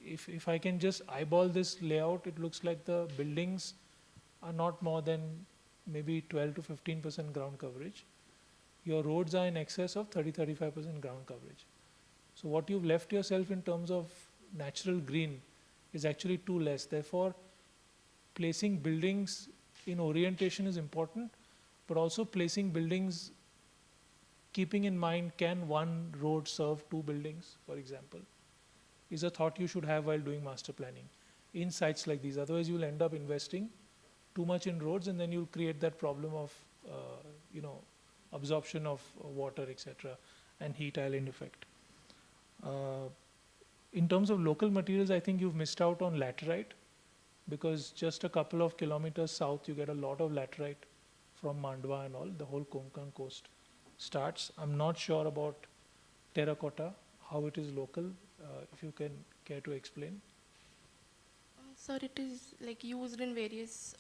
if I can just eyeball this layout, it looks like the buildings are not more than maybe 12 to 15% ground coverage. Your roads are in excess of 30-35% ground coverage. So what you've left yourself in terms of natural green is actually too less. Therefore, placing buildings in orientation is important, but also placing buildings keeping in mind, can one road serve two buildings, for example, is a thought you should have while doing master planning in sites like these. Otherwise, you will end up investing too much in roads, and then you'll create that problem of, absorption of water, etc., and heat island effect. In terms of local materials, I think you've missed out on laterite, because just a couple of kilometers south you get a lot of laterite from Mandwa and all. The whole Konkan coast starts. I'm not sure about terracotta, how it is local. If you can care to explain. Sir, it is like used in various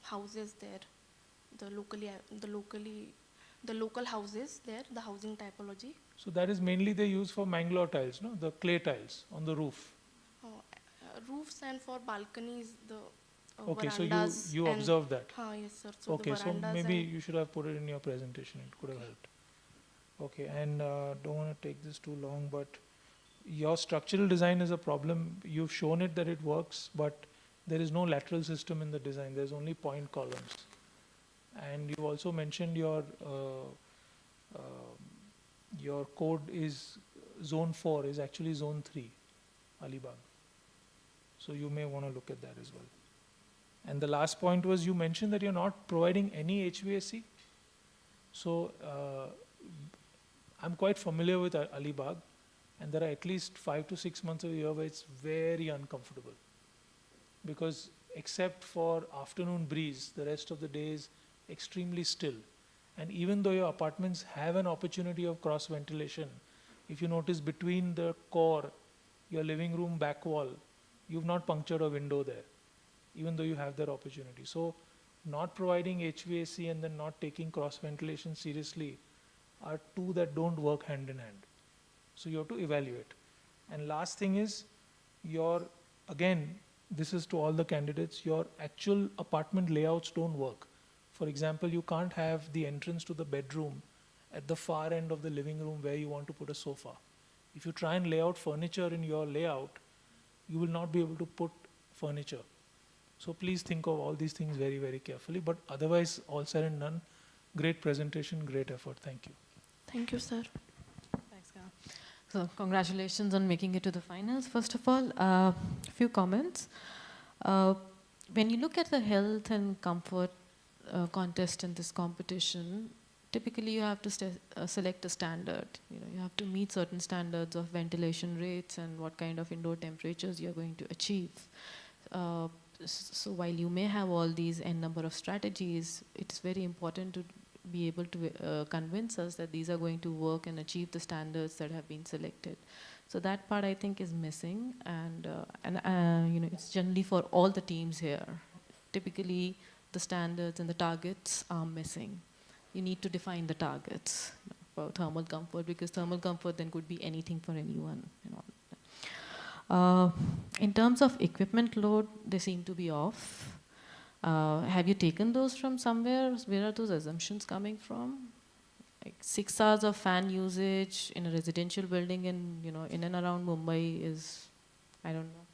houses there. The local houses there, the housing typology. So that is mainly they use for Mangalore tiles, no? The clay tiles on the roof. Roofs and for balconies, the Okay, so verandas. you observed that. Yes, sir. So Okay, the so verandas maybe and you should have put it in your presentation. It could have helped. Okay, and don't want to take this too long, but your structural design is a problem. You've shown it that it works, but there is no lateral system in the design. There's only point columns. And you also mentioned your code is zone 4 is actually zone 3, Alibag. So you may want to look at that as well. And the last point was you mentioned that you're not providing any HVAC. So I'm quite familiar with Alibag, and there are at least 5 to 6 months of the year where it's very uncomfortable. Because except for afternoon breeze, the rest of the day is extremely still. And even though your apartments have an opportunity of cross ventilation, if you notice between the core, your living room back wall, you've not punctured a window there, even though you have that opportunity. So not providing HVAC and then not taking cross ventilation seriously are two that don't work hand in hand. So you have to evaluate. And last thing is again, this is to all the candidates, your actual apartment layouts don't work. For example, you can't have the entrance to the bedroom at the far end of the living room where you want to put a sofa. If you try and lay out furniture in your layout, you will not be able to put furniture. So please think of all these things very, very carefully. But otherwise, all said and done, great presentation, great effort. Thank you. Thank you, sir. Thanks, Gaurav. So congratulations on making it to the finals. First of all, a few comments. When you look at the health and comfort contest in this competition, typically you have to select a standard. You have to meet certain standards of ventilation rates and what kind of indoor temperatures you're going to achieve. So while you may have all these n number of strategies, it's very important to be able to convince us that these are going to work and achieve the standards that have been selected. So that part I think is missing, and it's generally for all the teams here. Typically, the standards and the targets are missing. You need to define the targets for thermal comfort, because thermal comfort then could be anything for anyone. In terms of equipment load, they seem to be off. Have you taken those from somewhere? Where are those assumptions coming from? Like 6 hours of fan usage in a residential building in and around Mumbai is, I don't know,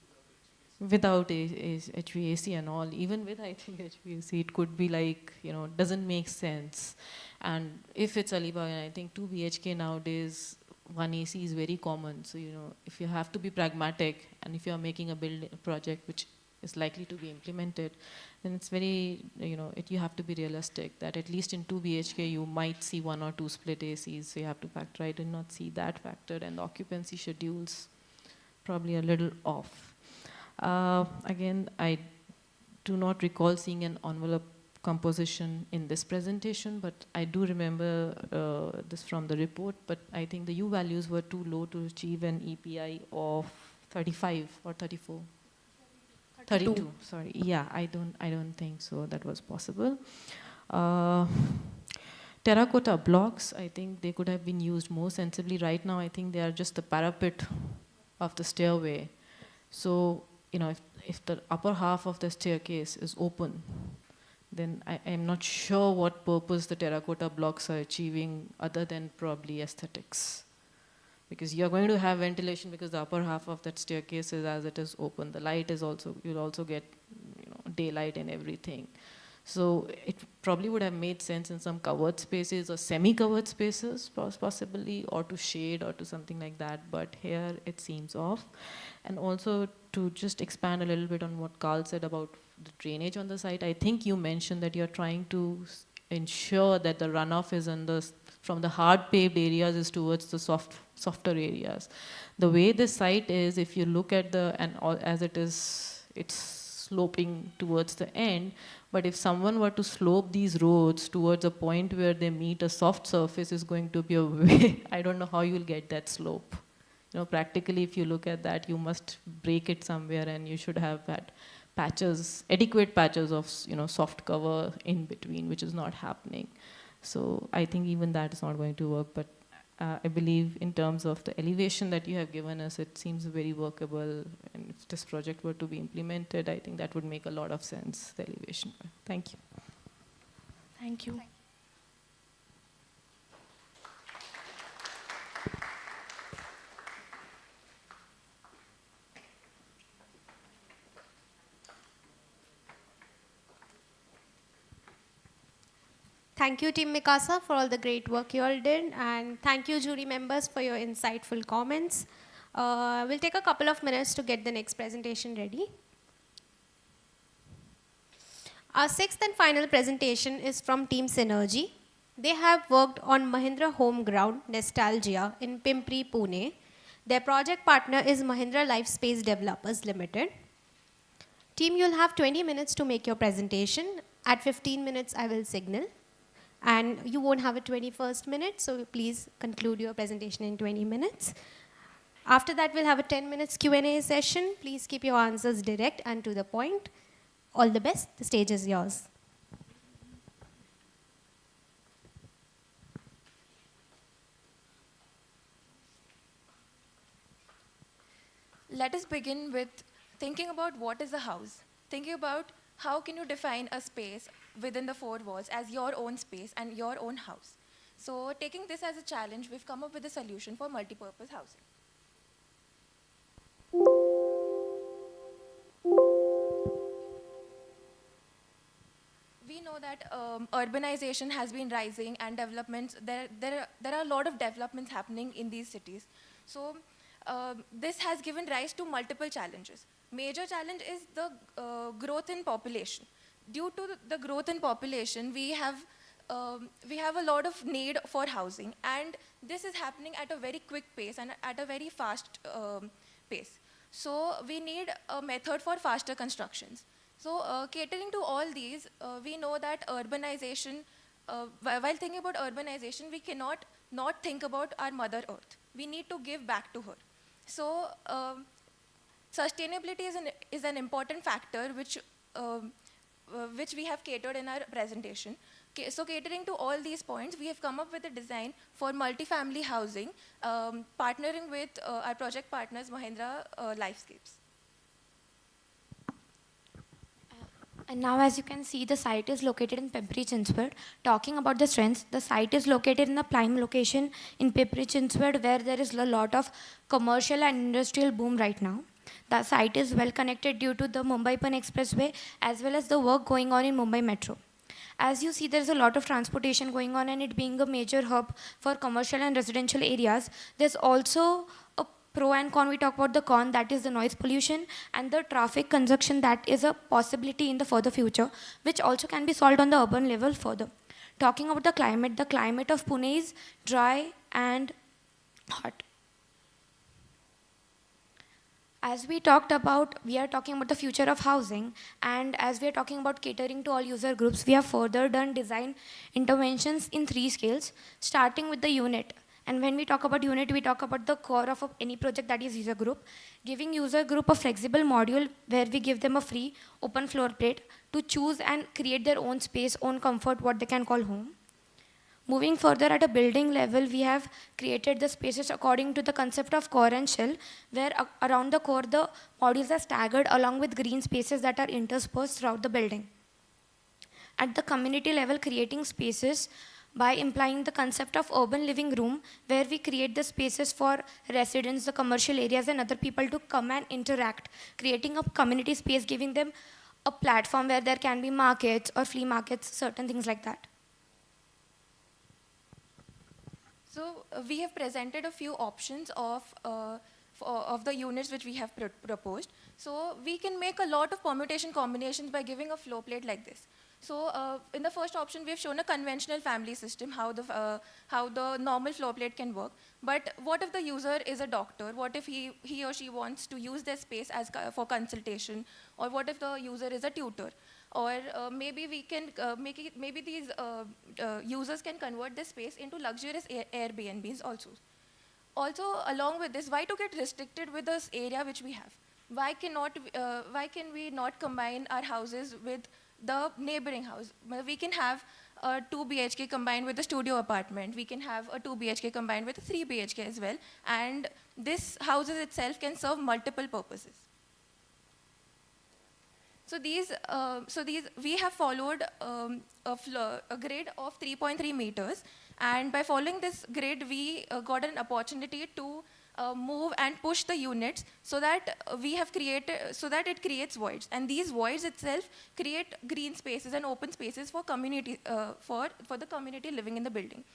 without HVAC and all. Even with, I think, HVAC, it could be like, doesn't make sense. And if it's Alibag, I think 2 BHK nowadays, 1 AC is very common. So, if you have to be pragmatic, and if you're making a project which is likely to be implemented, then it's very, you have to be realistic that at least in 2 BHK you might see 1 or 2 split ACs, so you have to factor. I did not see that factored, and the occupancy schedules probably a little off. Again, I do not recall seeing an envelope composition in this presentation, but I do remember this from the report, but I think the U values were too low to achieve an EPI of 35 or 34. 32, sorry. Yeah, I don't think so that was possible. Terracotta blocks, I think they could have been used more sensibly. Right now, I think they are just the parapet of the stairway. So, if the upper half of the staircase is open, then I am not sure what purpose the terracotta blocks are achieving other than probably aesthetics. Because you're going to have ventilation because the upper half of that staircase is as it is open. The light is also, you'll also get daylight and everything. So it probably would have made sense in some covered spaces or semi-covered spaces possibly, or to shade or to something like that. But here it seems off. And also to just expand a little bit on what Carl said about the drainage on the site, I think you mentioned that you're trying to ensure that the runoff is from the hard paved areas is towards the softer areas. The way this site is, if you look at as it is, it's sloping towards the end, but if someone were to slope these roads towards a point where they meet a soft surface, is going to be a way, I don't know how you'll get that slope. You know, practically if you look at that, you must break it somewhere, and you should have had patches, adequate patches of, you know, soft cover in between, which is not happening. So I think even that is not going to work, but I believe in terms of the elevation that you have given us, it seems very workable, and if this project were to be implemented, I think that would make a lot of sense, the elevation. Thank you. Thank you. Thank you, Team Mikasa, for all the great work you all did, and thank you, jury members, for your insightful comments. We'll take a couple of minutes to get the next presentation ready. Our sixth and final presentation is from Team Synergy. They have worked on Mahindra Home Ground Nostalgia in Pimpri, Pune. Their project partner is Mahindra Lifespace Developers Limited. Team, you'll have 20 minutes to make your presentation. At 15 minutes, I will signal. And you won't have a 21st minute, so please conclude your presentation in 20 minutes. After that, we'll have a 10 minutes Q&A session. Please keep your answers direct and to the point. All the best. The stage is yours. Let us begin with thinking about what is a house. Thinking about how can you define a space within the four walls as your own space and your own house. So taking this as a challenge, we've come up with a solution for multipurpose housing. We know that urbanization has been rising and developments, there are a lot of developments happening in these cities. So this has given rise to multiple challenges. Major challenge is the growth in population. Due to the growth in population, we have a lot of need for housing, and this is happening at a very quick pace and at a very fast pace. So we need a method for faster constructions. So catering to all these, we know that urbanization, while thinking about urbanization, we cannot not think about our Mother Earth. We need to give back to her. So sustainability is an important factor which we have catered in our presentation. So catering to all these points, we have come up with a design for multifamily housing, partnering with our project partners, Mahindra Lifescapes. And now, as you can see, the site is located in Pimpri-Chinchwad. Talking about the strengths, the site is located in a prime location in Pimpri-Chinchwad, where there is a lot of commercial and industrial boom right now. The site is well connected due to the Mumbai-Pune Expressway, as well as the work going on in Mumbai Metro. As you see, there is a lot of transportation going on, and it being a major hub for commercial and residential areas, there's also a pro and con. We talk about the con, that is the noise pollution, and the traffic congestion, that is a possibility in the further future, which also can be solved on the urban level further. Talking about the climate of Pune is dry and hot. As we talked about, we are talking about the future of housing, and as we are talking about catering to all user groups, we have further done design interventions in 3 scales, starting with the unit. And when we talk about unit, we talk about the core of any project, that is user group, giving user group a flexible module where we give them a free open floor plate to choose and create their own space, own comfort, what they can call home. Moving further at a building level, we have created the spaces according to the concept of core and shell, where around the core, the modules are staggered along with green spaces that are interspersed throughout the building. At the community level, creating spaces by implying the concept of urban living room, where we create the spaces for residents, the commercial areas, and other people to come and interact, creating a community space, giving them a platform where there can be markets or flea markets, certain things like that. So we have presented a few options of the units which we have proposed. So we can make a lot of permutation combinations by giving a flow plate like this. So in the first option, we have shown a conventional family system, how the normal floor plate can work. But what if the user is a doctor? What if he or she wants to use their space as for consultation? Or what if the user is a tutor? Or maybe we can maybe these users can convert this space into luxurious Airbnbs also. Also, along with this, why to get restricted with this area which we have? Why can we not combine our houses with the neighboring house? Well, we can have a 2 BHK combined with a studio apartment. We can have a 2 BHK combined with a 3 BHK as well. And this houses itself can serve multiple purposes. So we have followed a grid of 3.3 meters, and by following this grid, we got an opportunity to move and push the units so that it creates voids, and these voids itself create green spaces and open spaces for community for the community living in the building.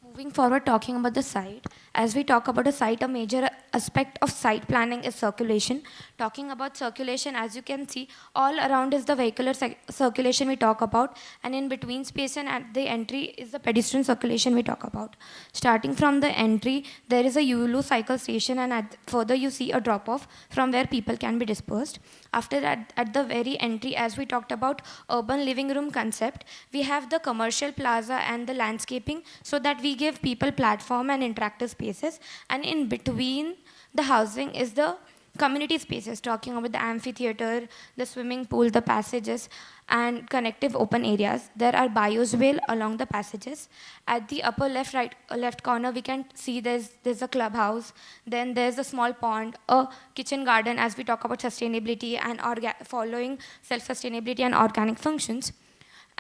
Moving forward, talking about the site. As we talk about a site, a major aspect of site planning is circulation. Talking about circulation, as you can see, all around is the vehicular circulation we talk about, and in between space and at the entry is the pedestrian circulation we talk about. Starting from the entry, there is a Yulu cycle station, and further you see a drop-off from where people can be dispersed. After that, at the very entry, as we talked about urban living room concept, we have the commercial plaza and the landscaping so that we give people platform and interactive spaces. And in between the housing is the community spaces, talking about the amphitheater, the swimming pool, the passages, and connective open areas. There are bioswale along the passages. At the upper left corner, we can see there's a clubhouse. Then there's a small pond, a kitchen garden, as we talk about sustainability and following self-sustainability and organic functions.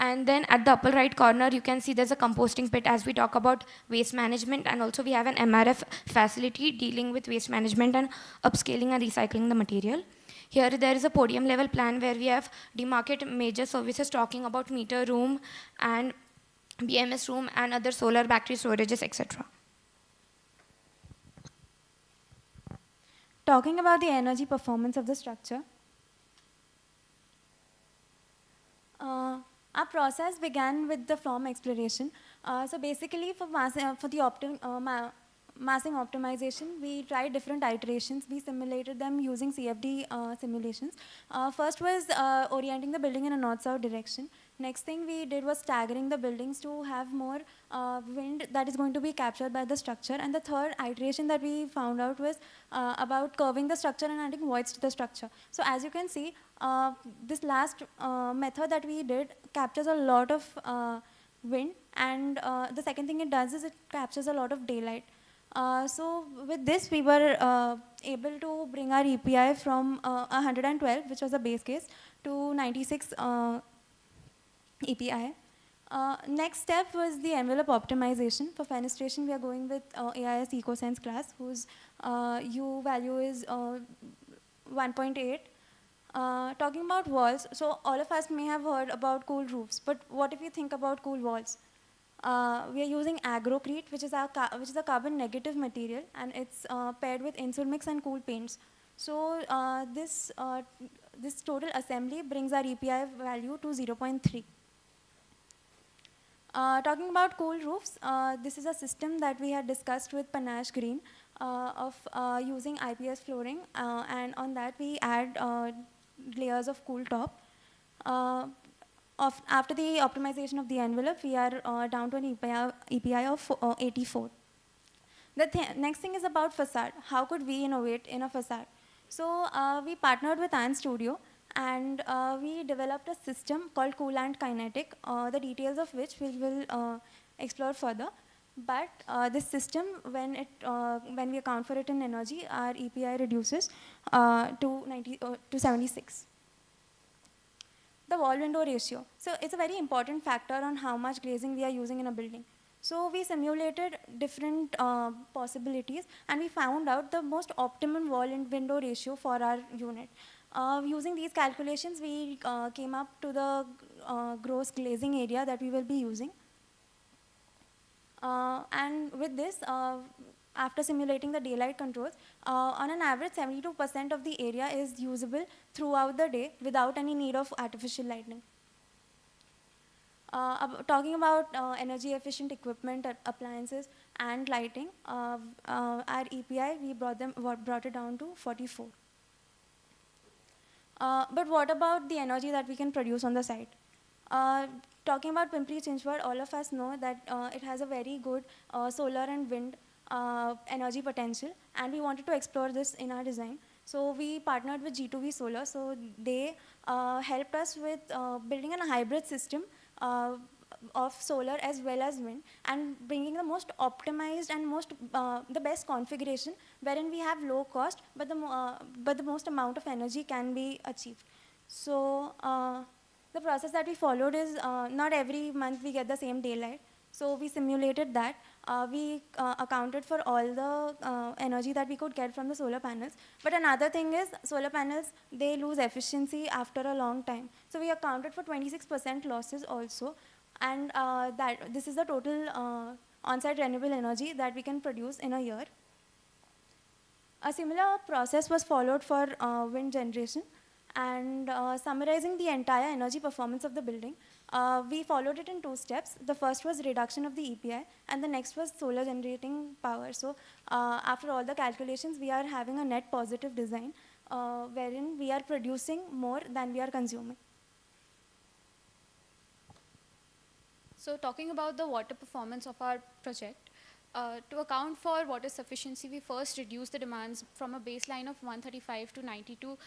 And then at the upper right corner, you can see there's a composting pit as we talk about waste management, and also we have an MRF facility dealing with waste management and upscaling and recycling the material. Here there is a podium level plan where we have demarcated major services talking about meter room and BMS room and other solar battery storages, etc. Talking about the energy performance of the structure, our process began with the form exploration. So basically, for the massing optimization, we tried different iterations. We simulated them using CFD simulations. First was orienting the building in a north-south direction. Next thing we did was staggering the buildings to have more wind that is going to be captured by the structure. And the third iteration that we found out was about curving the structure and adding voids to the structure. So as you can see, this last method that we did captures a lot of wind, and the second thing it does is it captures a lot of daylight. So with this, we were able to bring our EPI from 112, which was the base case, to 96 EPI. Next step was the envelope optimization. For fenestration, we are going with AIS EcoSense class, whose U value is 1.8. Talking about walls, so all of us may have heard about cool roofs, but what if you think about cool walls? We are using agrocrete, which is a carbon negative material, and it's paired with insul mix and cool paints. So this total assembly brings our EPI value to 0.3. Talking about cool roofs, this is a system that we had discussed with Panache Green of using IPS flooring, and on that we add layers of cool top. After the optimization of the envelope, we are down to an EPI of 84. The next thing is about facade. How could we innovate in a facade? So we partnered with Ant Studio, and we developed a system called Coolant Kinetic, the details of which we will explore further. But this system, when we account for it in energy, our EPI reduces to 76. The wall-window ratio. So it's a very important factor on how much glazing we are using in a building. So we simulated different possibilities, and we found out the most optimum wall-window ratio for our unit. Using these calculations, we came up to the gross glazing area that we will be using. And with this, after simulating the daylight controls, on an average 72% of the area is usable throughout the day without any need of artificial lighting. Talking about energy efficient equipment, appliances and lighting, our EPI, we brought it down to 44. But what about the energy that we can produce on the site? Talking about Pimpri-Chinchwad, all of us know that it has a very good solar and wind energy potential, and we wanted to explore this in our design. So we partnered with G2V Solar, so they helped us with building a hybrid system of solar as well as wind, and bringing the most optimized and the best configuration, wherein we have low cost, but the most amount of energy can be achieved. So the process that we followed is not every month we get the same daylight. So we simulated that. We accounted for all the energy that we could get from the solar panels. But another thing is, solar panels, they lose efficiency after a long time. So we accounted for 26% losses also. And this is the total on-site renewable energy that we can produce in a year. A similar process was followed for wind generation. And summarizing the entire energy performance of the building, we followed it in 2 steps. The first was reduction of the EPI, and the next was solar generating power. So after all the calculations, we are having a net positive design, wherein we are producing more than we are consuming. So talking about the water performance of our project, to account for water sufficiency, we first reduced the demands from a baseline of 135 to 92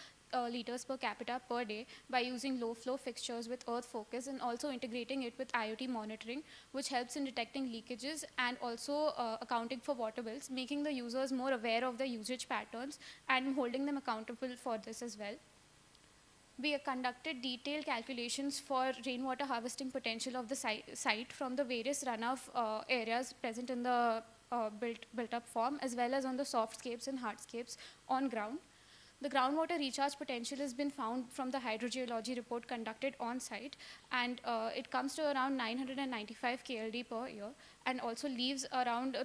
liters per capita per day by using low flow fixtures with earth focus, and also integrating it with IoT monitoring, which helps in detecting leakages and also accounting for water bills, making the users more aware of the usage patterns and holding them accountable for this as well. We conducted detailed calculations for rainwater harvesting potential of the site from the various runoff areas present in the built-up form, as well as on the softscapes and hardscapes on ground. The groundwater recharge potential has been found from the hydrogeology report conducted on site, and it comes to around 995 KLD per year, and also leaves around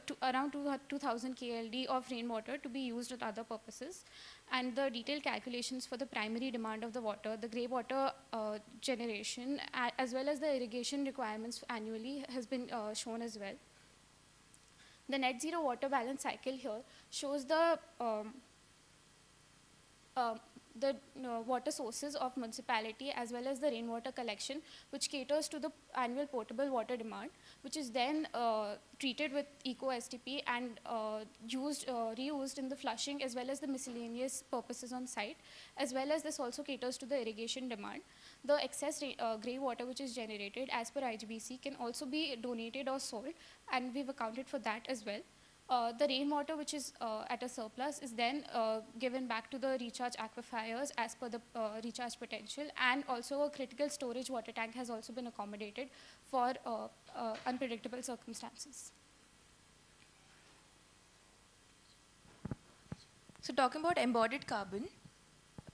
2000 KLD of rainwater to be used at other purposes. And the detailed calculations for the primary demand of the water, the grey water generation, as well as the irrigation requirements annually has been shown as well. The net zero water balance cycle here shows the water sources of municipality as well as the rainwater collection, which caters to the annual potable water demand, which is then treated with eco-STP and reused in the flushing as well as the miscellaneous purposes on site, as well as this also caters to the irrigation demand. The excess grey water which is generated as per IGBC can also be donated or sold, and we've accounted for that as well. The rainwater which is at a surplus is then given back to the recharge aquifers as per the recharge potential, and also a critical storage water tank has also been accommodated for unpredictable circumstances. So talking about embodied carbon,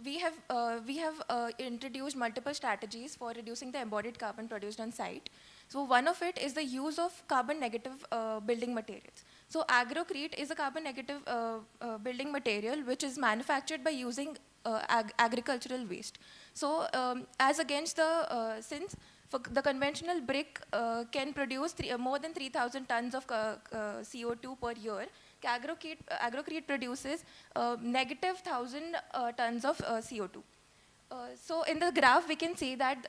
we have introduced multiple strategies for reducing the embodied carbon produced on site. So one of it is the use of carbon negative building materials. So agrocrete is a carbon negative building material which is manufactured by using agricultural waste. So as against since the conventional brick can produce more than 3,000 tons of CO2 per year, agrocrete produces negative 1,000 tons of CO2. So in the graph, we can see that,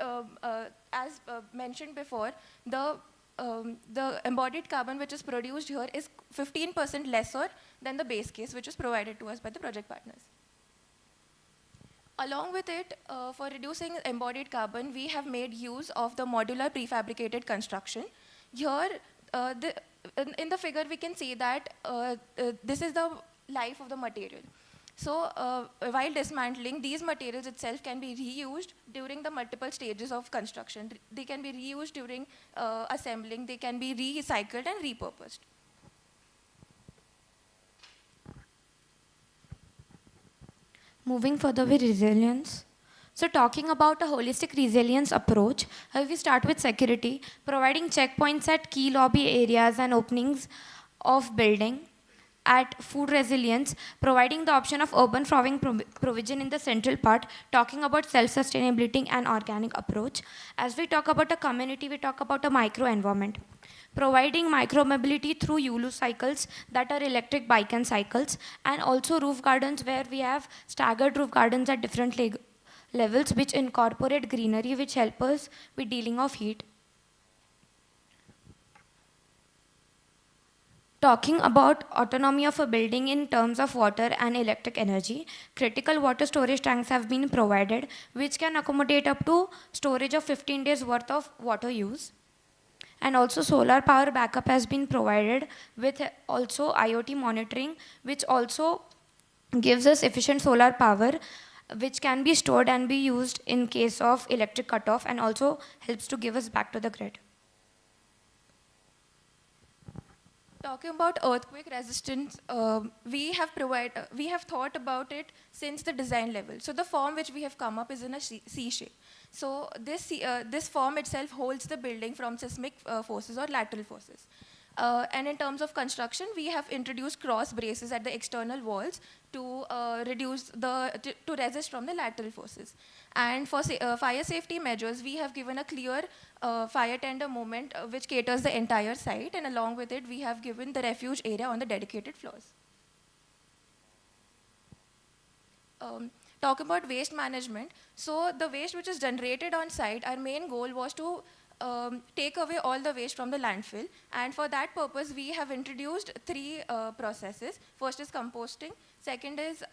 as mentioned before, the embodied carbon which is produced here is 15% lesser than the base case which is provided to us by the project partners. Along with it, for reducing embodied carbon, we have made use of the modular prefabricated construction. Here, in the figure, we can see that this is the life of the material. So while dismantling, these materials itself can be reused during the multiple stages of construction. They can be reused during assembling. They can be recycled and repurposed. Moving further with resilience. So talking about a holistic resilience approach, we start with security, providing checkpoints at key lobby areas and openings of building. at food resilience, providing the option of urban farming provision in the central part, talking about self-sustainability and organic approach. As we talk about a community, we talk about a micro-environment. Providing micro-mobility through Yulu cycles that are electric bike and cycles, and also roof gardens where we have staggered roof gardens at different levels which incorporate greenery which help us with dealing of heat. Talking about autonomy of a building in terms of water and electric energy, critical water storage tanks have been provided which can accommodate up to storage of 15 days worth of water use. And also solar power backup has been provided with also IoT monitoring, which also gives us efficient solar power which can be stored and be used in case of electric cutoff, and also helps to give us back to the grid. Talking about earthquake resistance, we have thought about it since the design level. So the form which we have come up is in a C shape. So this form itself holds the building from seismic forces or lateral forces. And in terms of construction, we have introduced cross braces at the external walls to to resist from the lateral forces. And for fire safety measures, we have given a clear fire tender movement which caters the entire site, and along with it, we have given the refuge area on the dedicated floors. Talk about waste management. So the waste which is generated on site, our main goal was to take away all the waste from the landfill, and for that purpose we have introduced three processes. First is composting, second is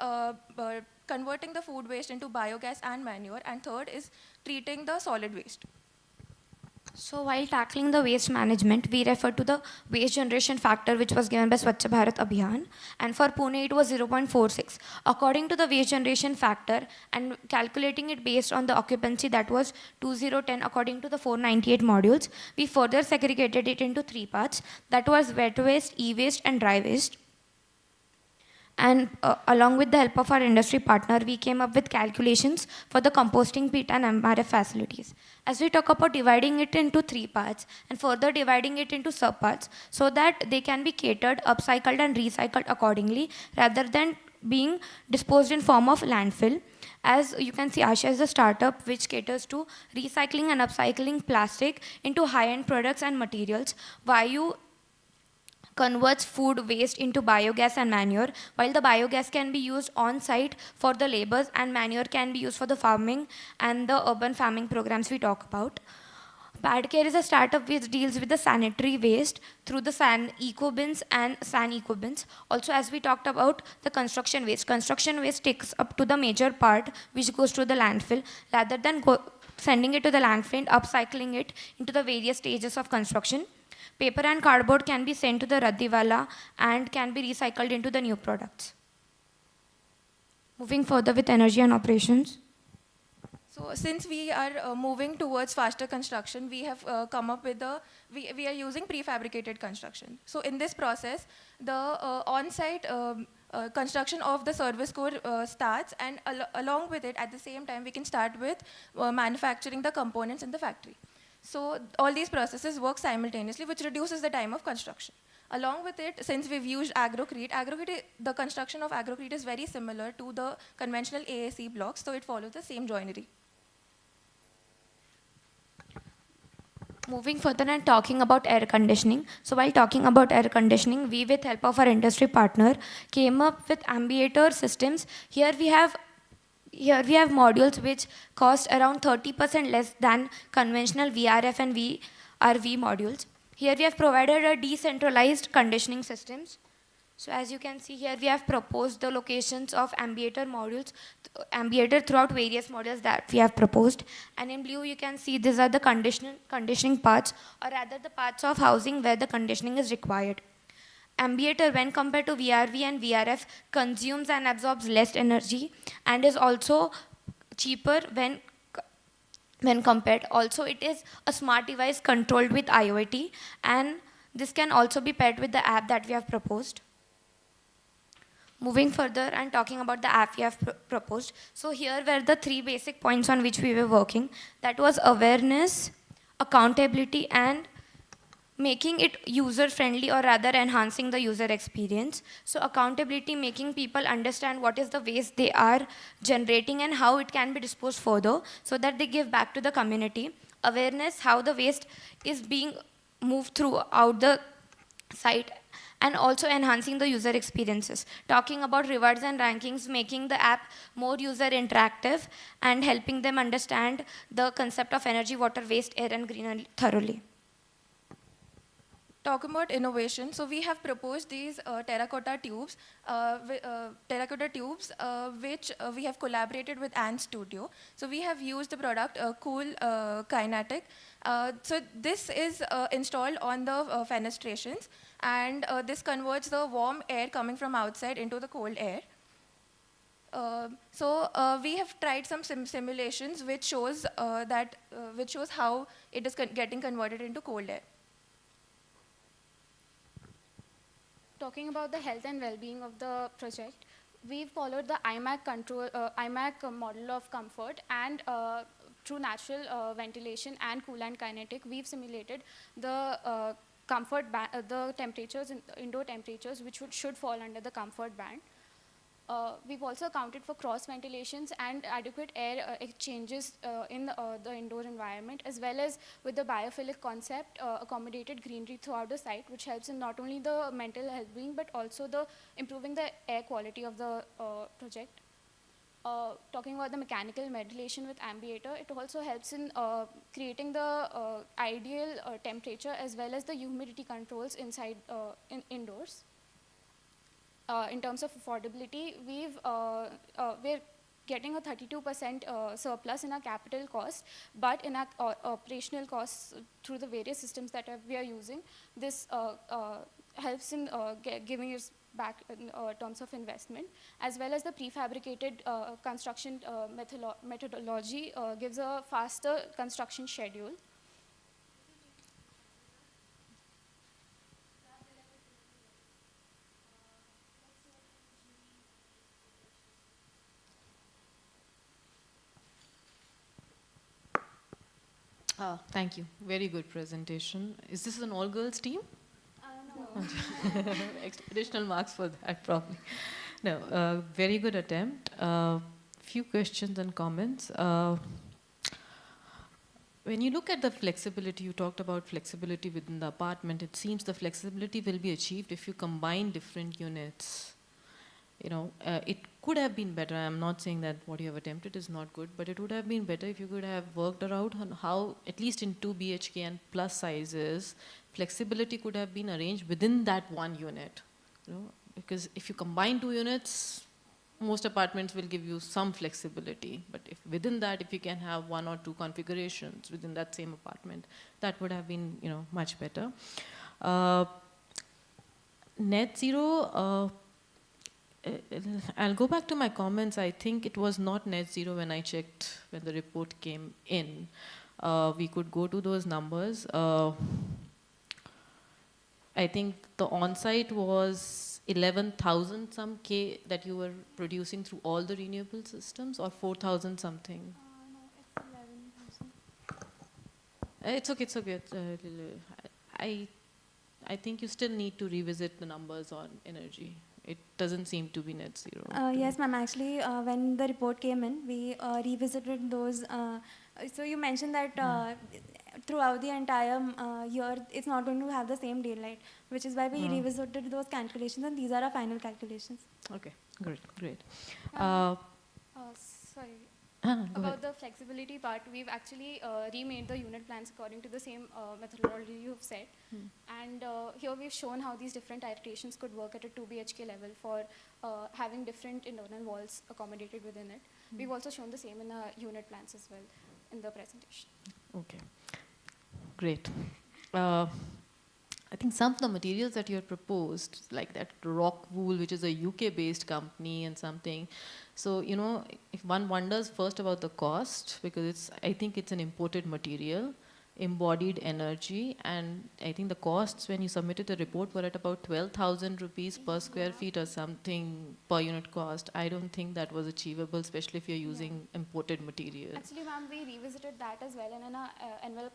converting the food waste into biogas and manure, and third is treating the solid waste. So while tackling the waste management, we refer to the waste generation factor which was given by Swachh Bharat Abhiyan, and for Pune it was 0.46. According to the waste generation factor and calculating it based on the occupancy that was 2010 according to the 498 modules, we further segregated it into three parts, that was wet waste, e-waste and dry waste. And along with the help of our industry partner, we came up with calculations for the composting pit and MRF facilities. As we talk about dividing it into three parts and further dividing it into sub-parts so that they can be catered, upcycled and recycled accordingly rather than being disposed in form of landfill. As you can see, Asha is a startup which caters to recycling and upcycling plastic into high-end products and materials. Vayu converts food waste into biogas and manure, while the biogas can be used on site for the labors and manure can be used for the farming and the urban farming programs we talk about. Badcare is a startup which deals with the sanitary waste through the San Eco Bins and San Eco Bins. Also, as we talked about the construction waste takes up to the major part which goes to the landfill rather than sending it to the landfill and upcycling it into the various stages of construction. Paper and cardboard can be sent to the Raddiwala and can be recycled into the new products. Moving further with energy and operations. So since we are moving towards faster construction, we have come up with we are using prefabricated construction. So in this process, the on-site construction of the service core starts, and along with it, at the same time, we can start with manufacturing the components in the factory. So all these processes work simultaneously, which reduces the time of construction. Along with it, since we've used agrocrete, the construction of agrocrete is very similar to the conventional AAC blocks, so it follows the same joinery. Moving further and talking about air conditioning. So while talking about air conditioning, we with help of our industry partner came up with ambiator systems. Here we have modules which cost around 30% less than conventional VRF and VRV modules. Here we have provided a decentralized conditioning systems. So as you can see here, we have proposed the locations of ambiator modules, ambiator throughout various models that we have proposed. And in blue, you can see these are the conditioning parts, or rather the parts of housing where the conditioning is required. Ambiator, when compared to VRV and VRF, consumes and absorbs less energy and is also cheaper when compared. Also, it is a smart device controlled with IoT, and this can also be paired with the app that we have proposed. Moving further and talking about the app we have proposed. So here were the three basic points on which we were working. That was awareness, accountability, and making it user-friendly or rather enhancing the user experience. So accountability, making people understand what is the waste they are generating and how it can be disposed further so that they give back to the community. Awareness, how the waste is being moved throughout the site, and also enhancing the user experiences. Talking about rewards and rankings, making the app more user interactive and helping them understand the concept of energy, water, waste, air and greenery thoroughly. Talking about innovation, so we have proposed these terracotta tubes, which we have collaborated with Ant Studio. So we have used the product Cool Kinetic. So this is installed on the fenestrations, and this converts the warm air coming from outside into the cold air. We have tried some simulations which shows how it is getting converted into cold air. Talking about the health and well-being of the project, we've followed the IMAC model of comfort, and through natural ventilation and cool and kinetic, we've simulated the the temperatures, indoor temperatures, which should fall under the comfort band. We've also accounted for cross ventilations and adequate air exchanges in the indoor environment, as well as with the biophilic concept, accommodated greenery throughout the site, which helps in not only the mental well-being but also the improving the air quality of the project. Talking about the mechanical ventilation with ambiator, it also helps in creating the ideal temperature as well as the humidity controls inside indoors. In terms of affordability, we're getting a 32% surplus in our capital cost, but in our operational costs through the various systems that we are using, this helps in giving us back in terms of investment, as well as the prefabricated construction methodology gives a faster construction schedule. Thank you. Very good presentation. Is this an all-girls team? No. Additional marks for that, probably. No, very good attempt. Few questions and comments. When you look at the flexibility, you talked about flexibility within the apartment. It seems the flexibility will be achieved if you combine different units. It could have been better. I'm not saying that what you have attempted is not good, but it would have been better if you could have worked around on how, at least in 2 BHK and plus sizes, flexibility could have been arranged within that one unit. Because if you combine 2 units, most apartments will give you some flexibility. But if within that, if you can have 1 or 2 configurations within that same apartment, that would have been, much better. Net zero. I'll go back to my comments. I think it was not net zero when I checked when the report came in. We could go to those numbers. I think the on-site was 11,000 some K that you were producing through all the renewable systems, or 4,000 something? No, it's 11,000. It's okay, it's okay. I think you still need to revisit the numbers on energy. It doesn't seem to be net zero. Yes, ma'am. Actually, when the report came in, we revisited those. So you mentioned that throughout the entire year, it's not going to have the same daylight, which is why we revisited those calculations, and these are our final calculations. Okay, great. Sorry. Go About ahead. the flexibility part, we've actually remade the unit plans according to the same methodology you've said. And here we've shown how these different iterations could work at a 2 BHK level for having different internal walls accommodated within it. We've also shown the same in the unit plans as well in the presentation. Okay, great. I think some of the materials that you had proposed, like that rock wool, which is a UK-based company and something. So, if one wonders first about the cost, because I think it's an imported material. embodied energy, and I think the costs when you submitted the report were at about 12,000 rupees per square feet or something per unit cost. I don't think that was achievable, especially if you're using imported material. Actually, ma'am, we revisited that as well, and in our envelope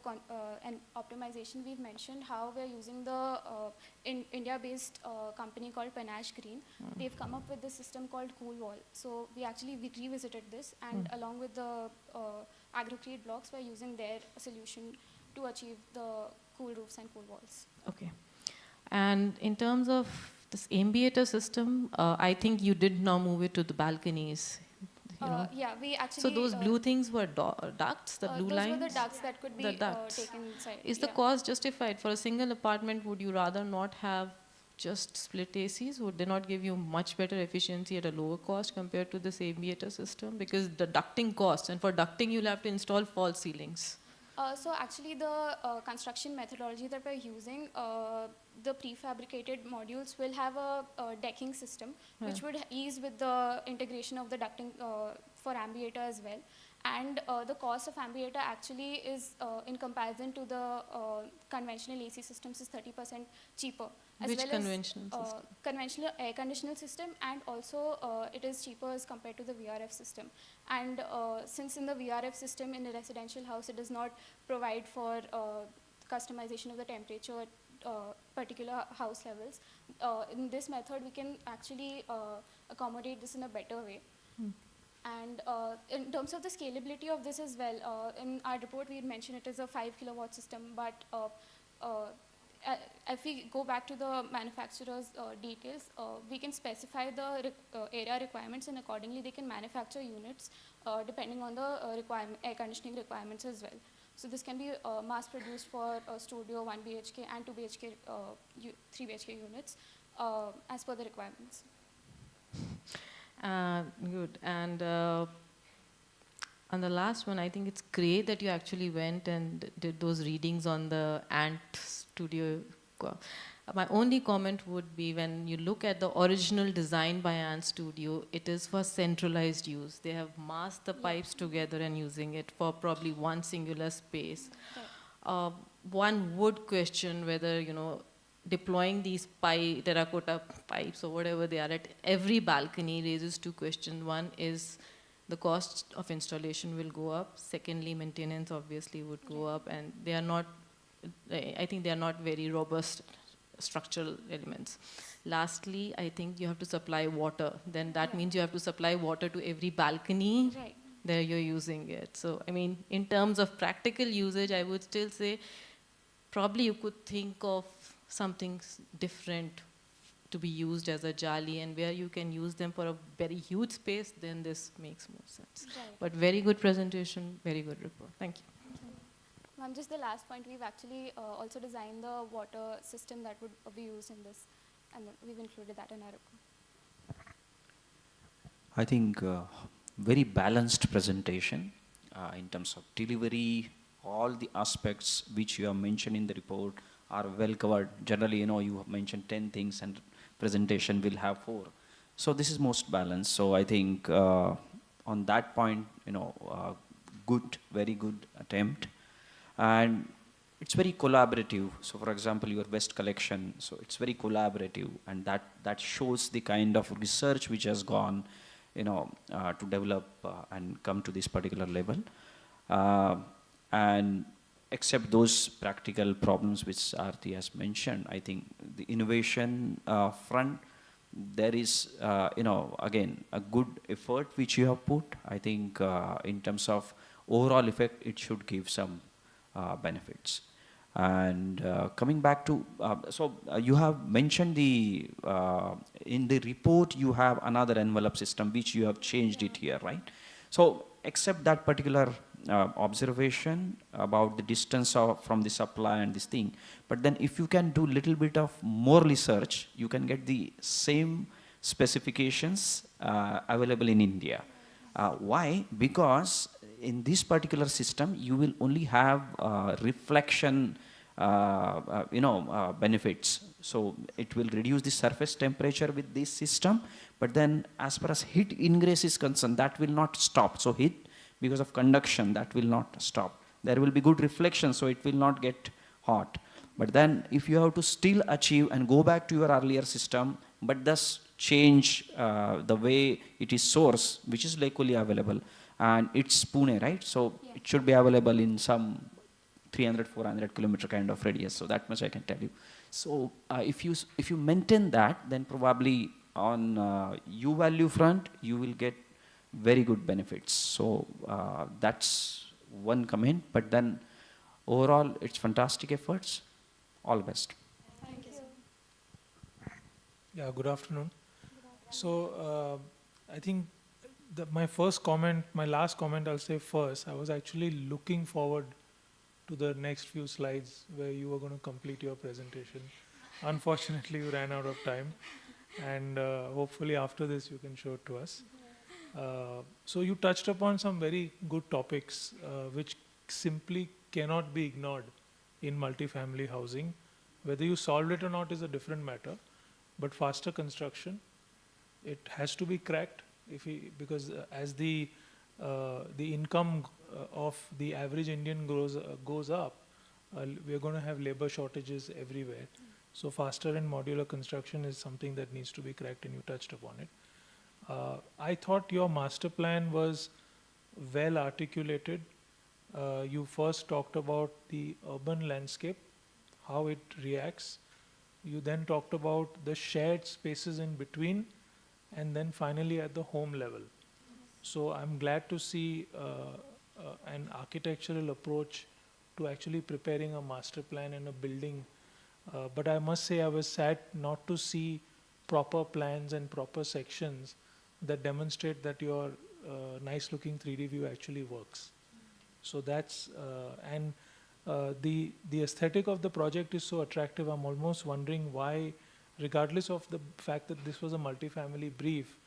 and optimization, we've mentioned how we're using the India-based company called Panache Green. They've come up with this system called Cool Wall. So we revisited this, and along with the Agrocrete blocks, we're using their solution to achieve the cool roofs and cool walls. Okay. And in terms of this ambienter system, I think you did now move it to the balconies. You know? Yeah, we actually... So those blue things were ducts, the blue lines? Those were the ducts that could be taken inside. Is the cost justified? For a single apartment, would you rather not have just split ACs? Would they not give you much better efficiency at a lower cost compared to this ambienter system? Because the ducting costs, and for ducting you'll have to install false ceilings. So actually the construction methodology that we're using, the prefabricated modules will have a decking system, which would ease with the integration of the ducting for ambienter as well. And the cost of ambienter actually is, in comparison to the conventional AC systems, is 30% cheaper. As Which well conventional as, system? Conventional air conditional system, and also it is cheaper as compared to the VRF system. And since in the VRF system in a residential house, it does not provide for customization of the temperature at particular house levels, in this method we can actually accommodate this in a better way. And in terms of the scalability of this as well, in our report we had mentioned it is a 5 kilowatt system, but if we go back to the manufacturer's details, we can specify the area requirements, and accordingly they can manufacture units depending on the air conditioning requirements as well. So this can be mass produced for studio 1 BHK and 2 BHK, 3 BHK units as per the requirements. Good. And on the last one, I think it's great that you actually went and did those readings on the Ant Studio. My only comment would be, when you look at the original design by Ant Studio, it is for centralized use. They have massed the pipes together and using it for probably one singular space. One would question whether, you know, deploying these terracotta pipes or whatever they are at every balcony raises two questions. One is the cost of installation will go up. Secondly, maintenance obviously would go up, and they are not, I think they are not very robust structural elements. Lastly, I think you have to supply water. Then that means you have to supply water to every balcony there you're using it. So, I mean, in terms of practical usage, I would still say probably you could think of something different to be used as a jali, and where you can use them for a very huge space, then this makes more sense. But very good presentation, very good report. Thank you. Ma'am, just the last point, we've actually also designed the water system that would be used in this, and we've included that in our report. I think very balanced presentation in terms of delivery. All the aspects which you have mentioned in the report are well covered. Generally, you know, you have mentioned 10 things and presentation will have 4. So this is most balanced. So I think on that point, you know, good, very good attempt. And it's very collaborative. So for example, your West collection, so it's very collaborative, and that shows the kind of research which has gone, you know, to develop and come to this particular level. And except those practical problems which Aarti has mentioned, I think the innovation front, there is, you know, again, a good effort which you have put. I think in terms of overall effect, it should give some benefits. And coming back to, you have mentioned the, in the report you have another envelope system which you have changed it here, right? So except that particular observation about the distance from the supply and this thing, but then if you can do little bit of more research, you can get the same specifications available in India. Why? Because in this particular system, you will only have reflection, you know, benefits. So it will reduce the surface temperature with this system, but then as far as heat ingress is concerned, that will not stop. So heat, because of conduction, that will not stop. There will be good reflection, so it will not get hot. But then if you have to still achieve and go back to your earlier system, but thus change the way it is sourced, which is locally available, and it's Pune, right? So it should be available in some 300, 400 kilometer kind of radius. So that much I can tell you. So if you maintain that, then probably on U value front, you will get very good benefits. So that's one comment. But then overall, it's fantastic efforts. All best. Thank you. Yeah, good afternoon. So I think my first comment, my last comment I'll say first, I was actually looking forward to the next few slides where you were going to complete your presentation. Unfortunately, you ran out of time, and hopefully after this you can show it to us. So you touched upon some very good topics which simply cannot be ignored in multifamily housing. Whether you solved it or not is a different matter, but faster construction, it has to be cracked because as the income of the average Indian goes up, we are going to have labor shortages everywhere. So faster and modular construction is something that needs to be cracked, and you touched upon it. I thought your master plan was well articulated. You first talked about the urban landscape, how it reacts. You then talked about the shared spaces in between, and then finally at the home level. So I'm glad to see an architectural approach to actually preparing a master plan and a building. But I must say I was sad not to see proper plans and proper sections that demonstrate that your nice looking 3D view actually works. So that's, the aesthetic of the project is so attractive. I'm almost wondering why, regardless of the fact that this was a multifamily brief,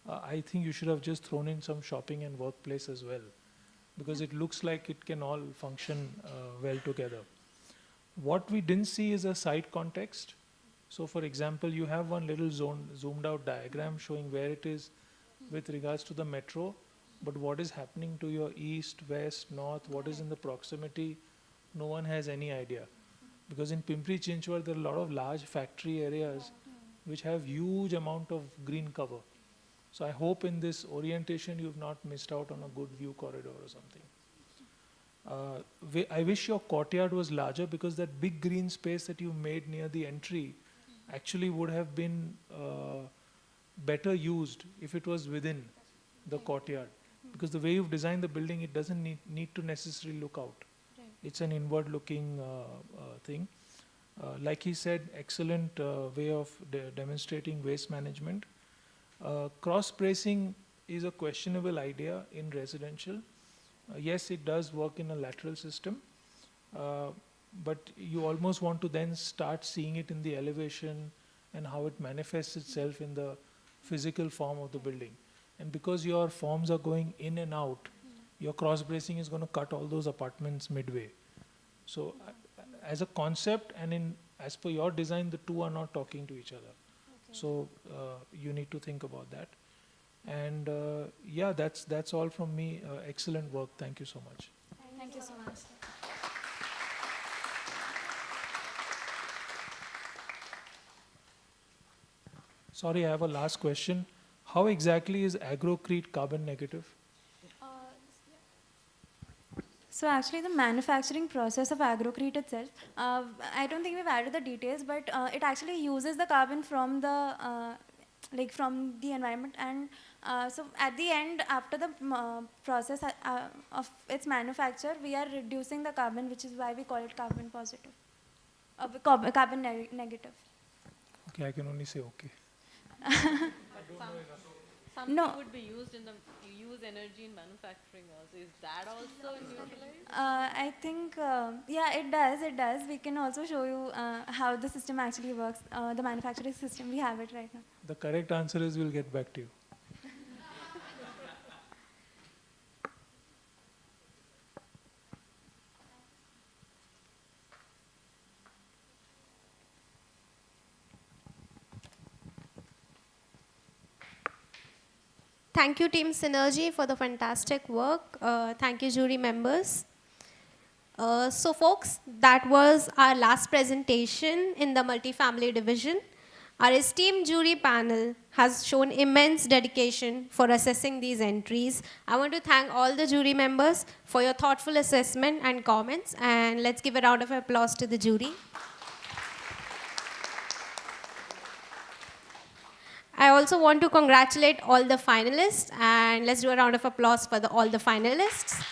I think you should have just thrown in some shopping and workplace as well, because it looks like it can all function well together. What we didn't see is a site context. So for example, you have one little zoomed out diagram showing where it is with regards to the metro, but what is happening to your east, west, north, what is in the proximity, no one has any idea. Because in Pimpri Chinchwad, there are a lot of large factory areas which have huge amount of green cover. So I hope in this orientation you've not missed out on a good view corridor or something. I wish your courtyard was larger, because that big green space that you made near the entry actually would have been better used if it was within the courtyard. Because the way you've designed the building, it doesn't need to necessarily look out. It's an inward looking thing. Like he said, excellent way of demonstrating waste management. Cross bracing is a questionable idea in residential. Yes, it does work in a lateral system, but you almost want to then start seeing it in the elevation and how it manifests itself in the physical form of the building. And because your forms are going in and out, your cross bracing is going to cut all those apartments midway. So as a concept and as per your design, the two are not talking to each other. So you need to think about that. And yeah, that's all from me. Excellent work. Thank you so much. Thank you so much. Sorry, I have a last question. How exactly is Agrocrete carbon negative? So actually the manufacturing process of Agrocrete itself, I don't think we've added the details, but it actually uses the carbon from the from the environment, and so at the end, after the process of its manufacture, we are reducing the carbon, which is why we call it carbon positive, carbon negative. Okay, I can only say okay. Something would be used in use energy in manufacturing also. Is that also utilized? I think, yeah, it does. We can also show you how the system actually works, the manufacturing system. We have it right now. The correct answer is we'll get back to you. Thank you, Team Synergy, for the fantastic work. Thank you, jury members. So folks, that was our last presentation in the multifamily division. Our esteemed jury panel has shown immense dedication for assessing these entries. I want to thank all the jury members for your thoughtful assessment and comments, and let's give a round of applause to the jury. I also want to congratulate all the finalists, and let's do a round of applause for all the finalists.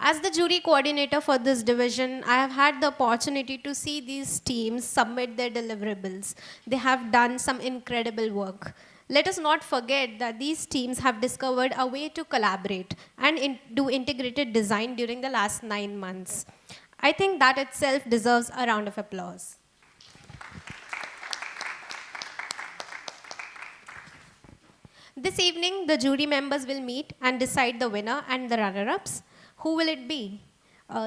As the jury coordinator for this division, I have had the opportunity to see these teams submit their deliverables. They have done some incredible work. Let us not forget that these teams have discovered a way to collaborate and do integrated design during the last 9 months. I think that itself deserves a round of applause. This evening, the jury members will meet and decide the winner and the runner-ups. Who will it be?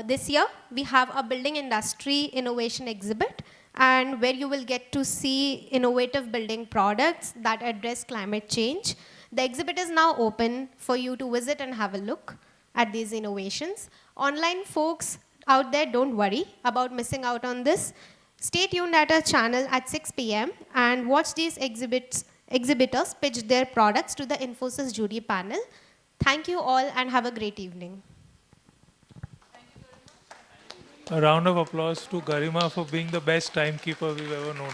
This year, we have a building industry innovation exhibit, and where you will get to see innovative building products that address climate change. The exhibit is now open for you to visit and have a look at these innovations. Online folks out there, don't worry about missing out on this. Stay tuned at our channel at 6 p.m. and watch these exhibitors pitch their products to the Infosys jury panel. Thank you all and have a great evening. A round of applause to Garima for being the best timekeeper we've ever known.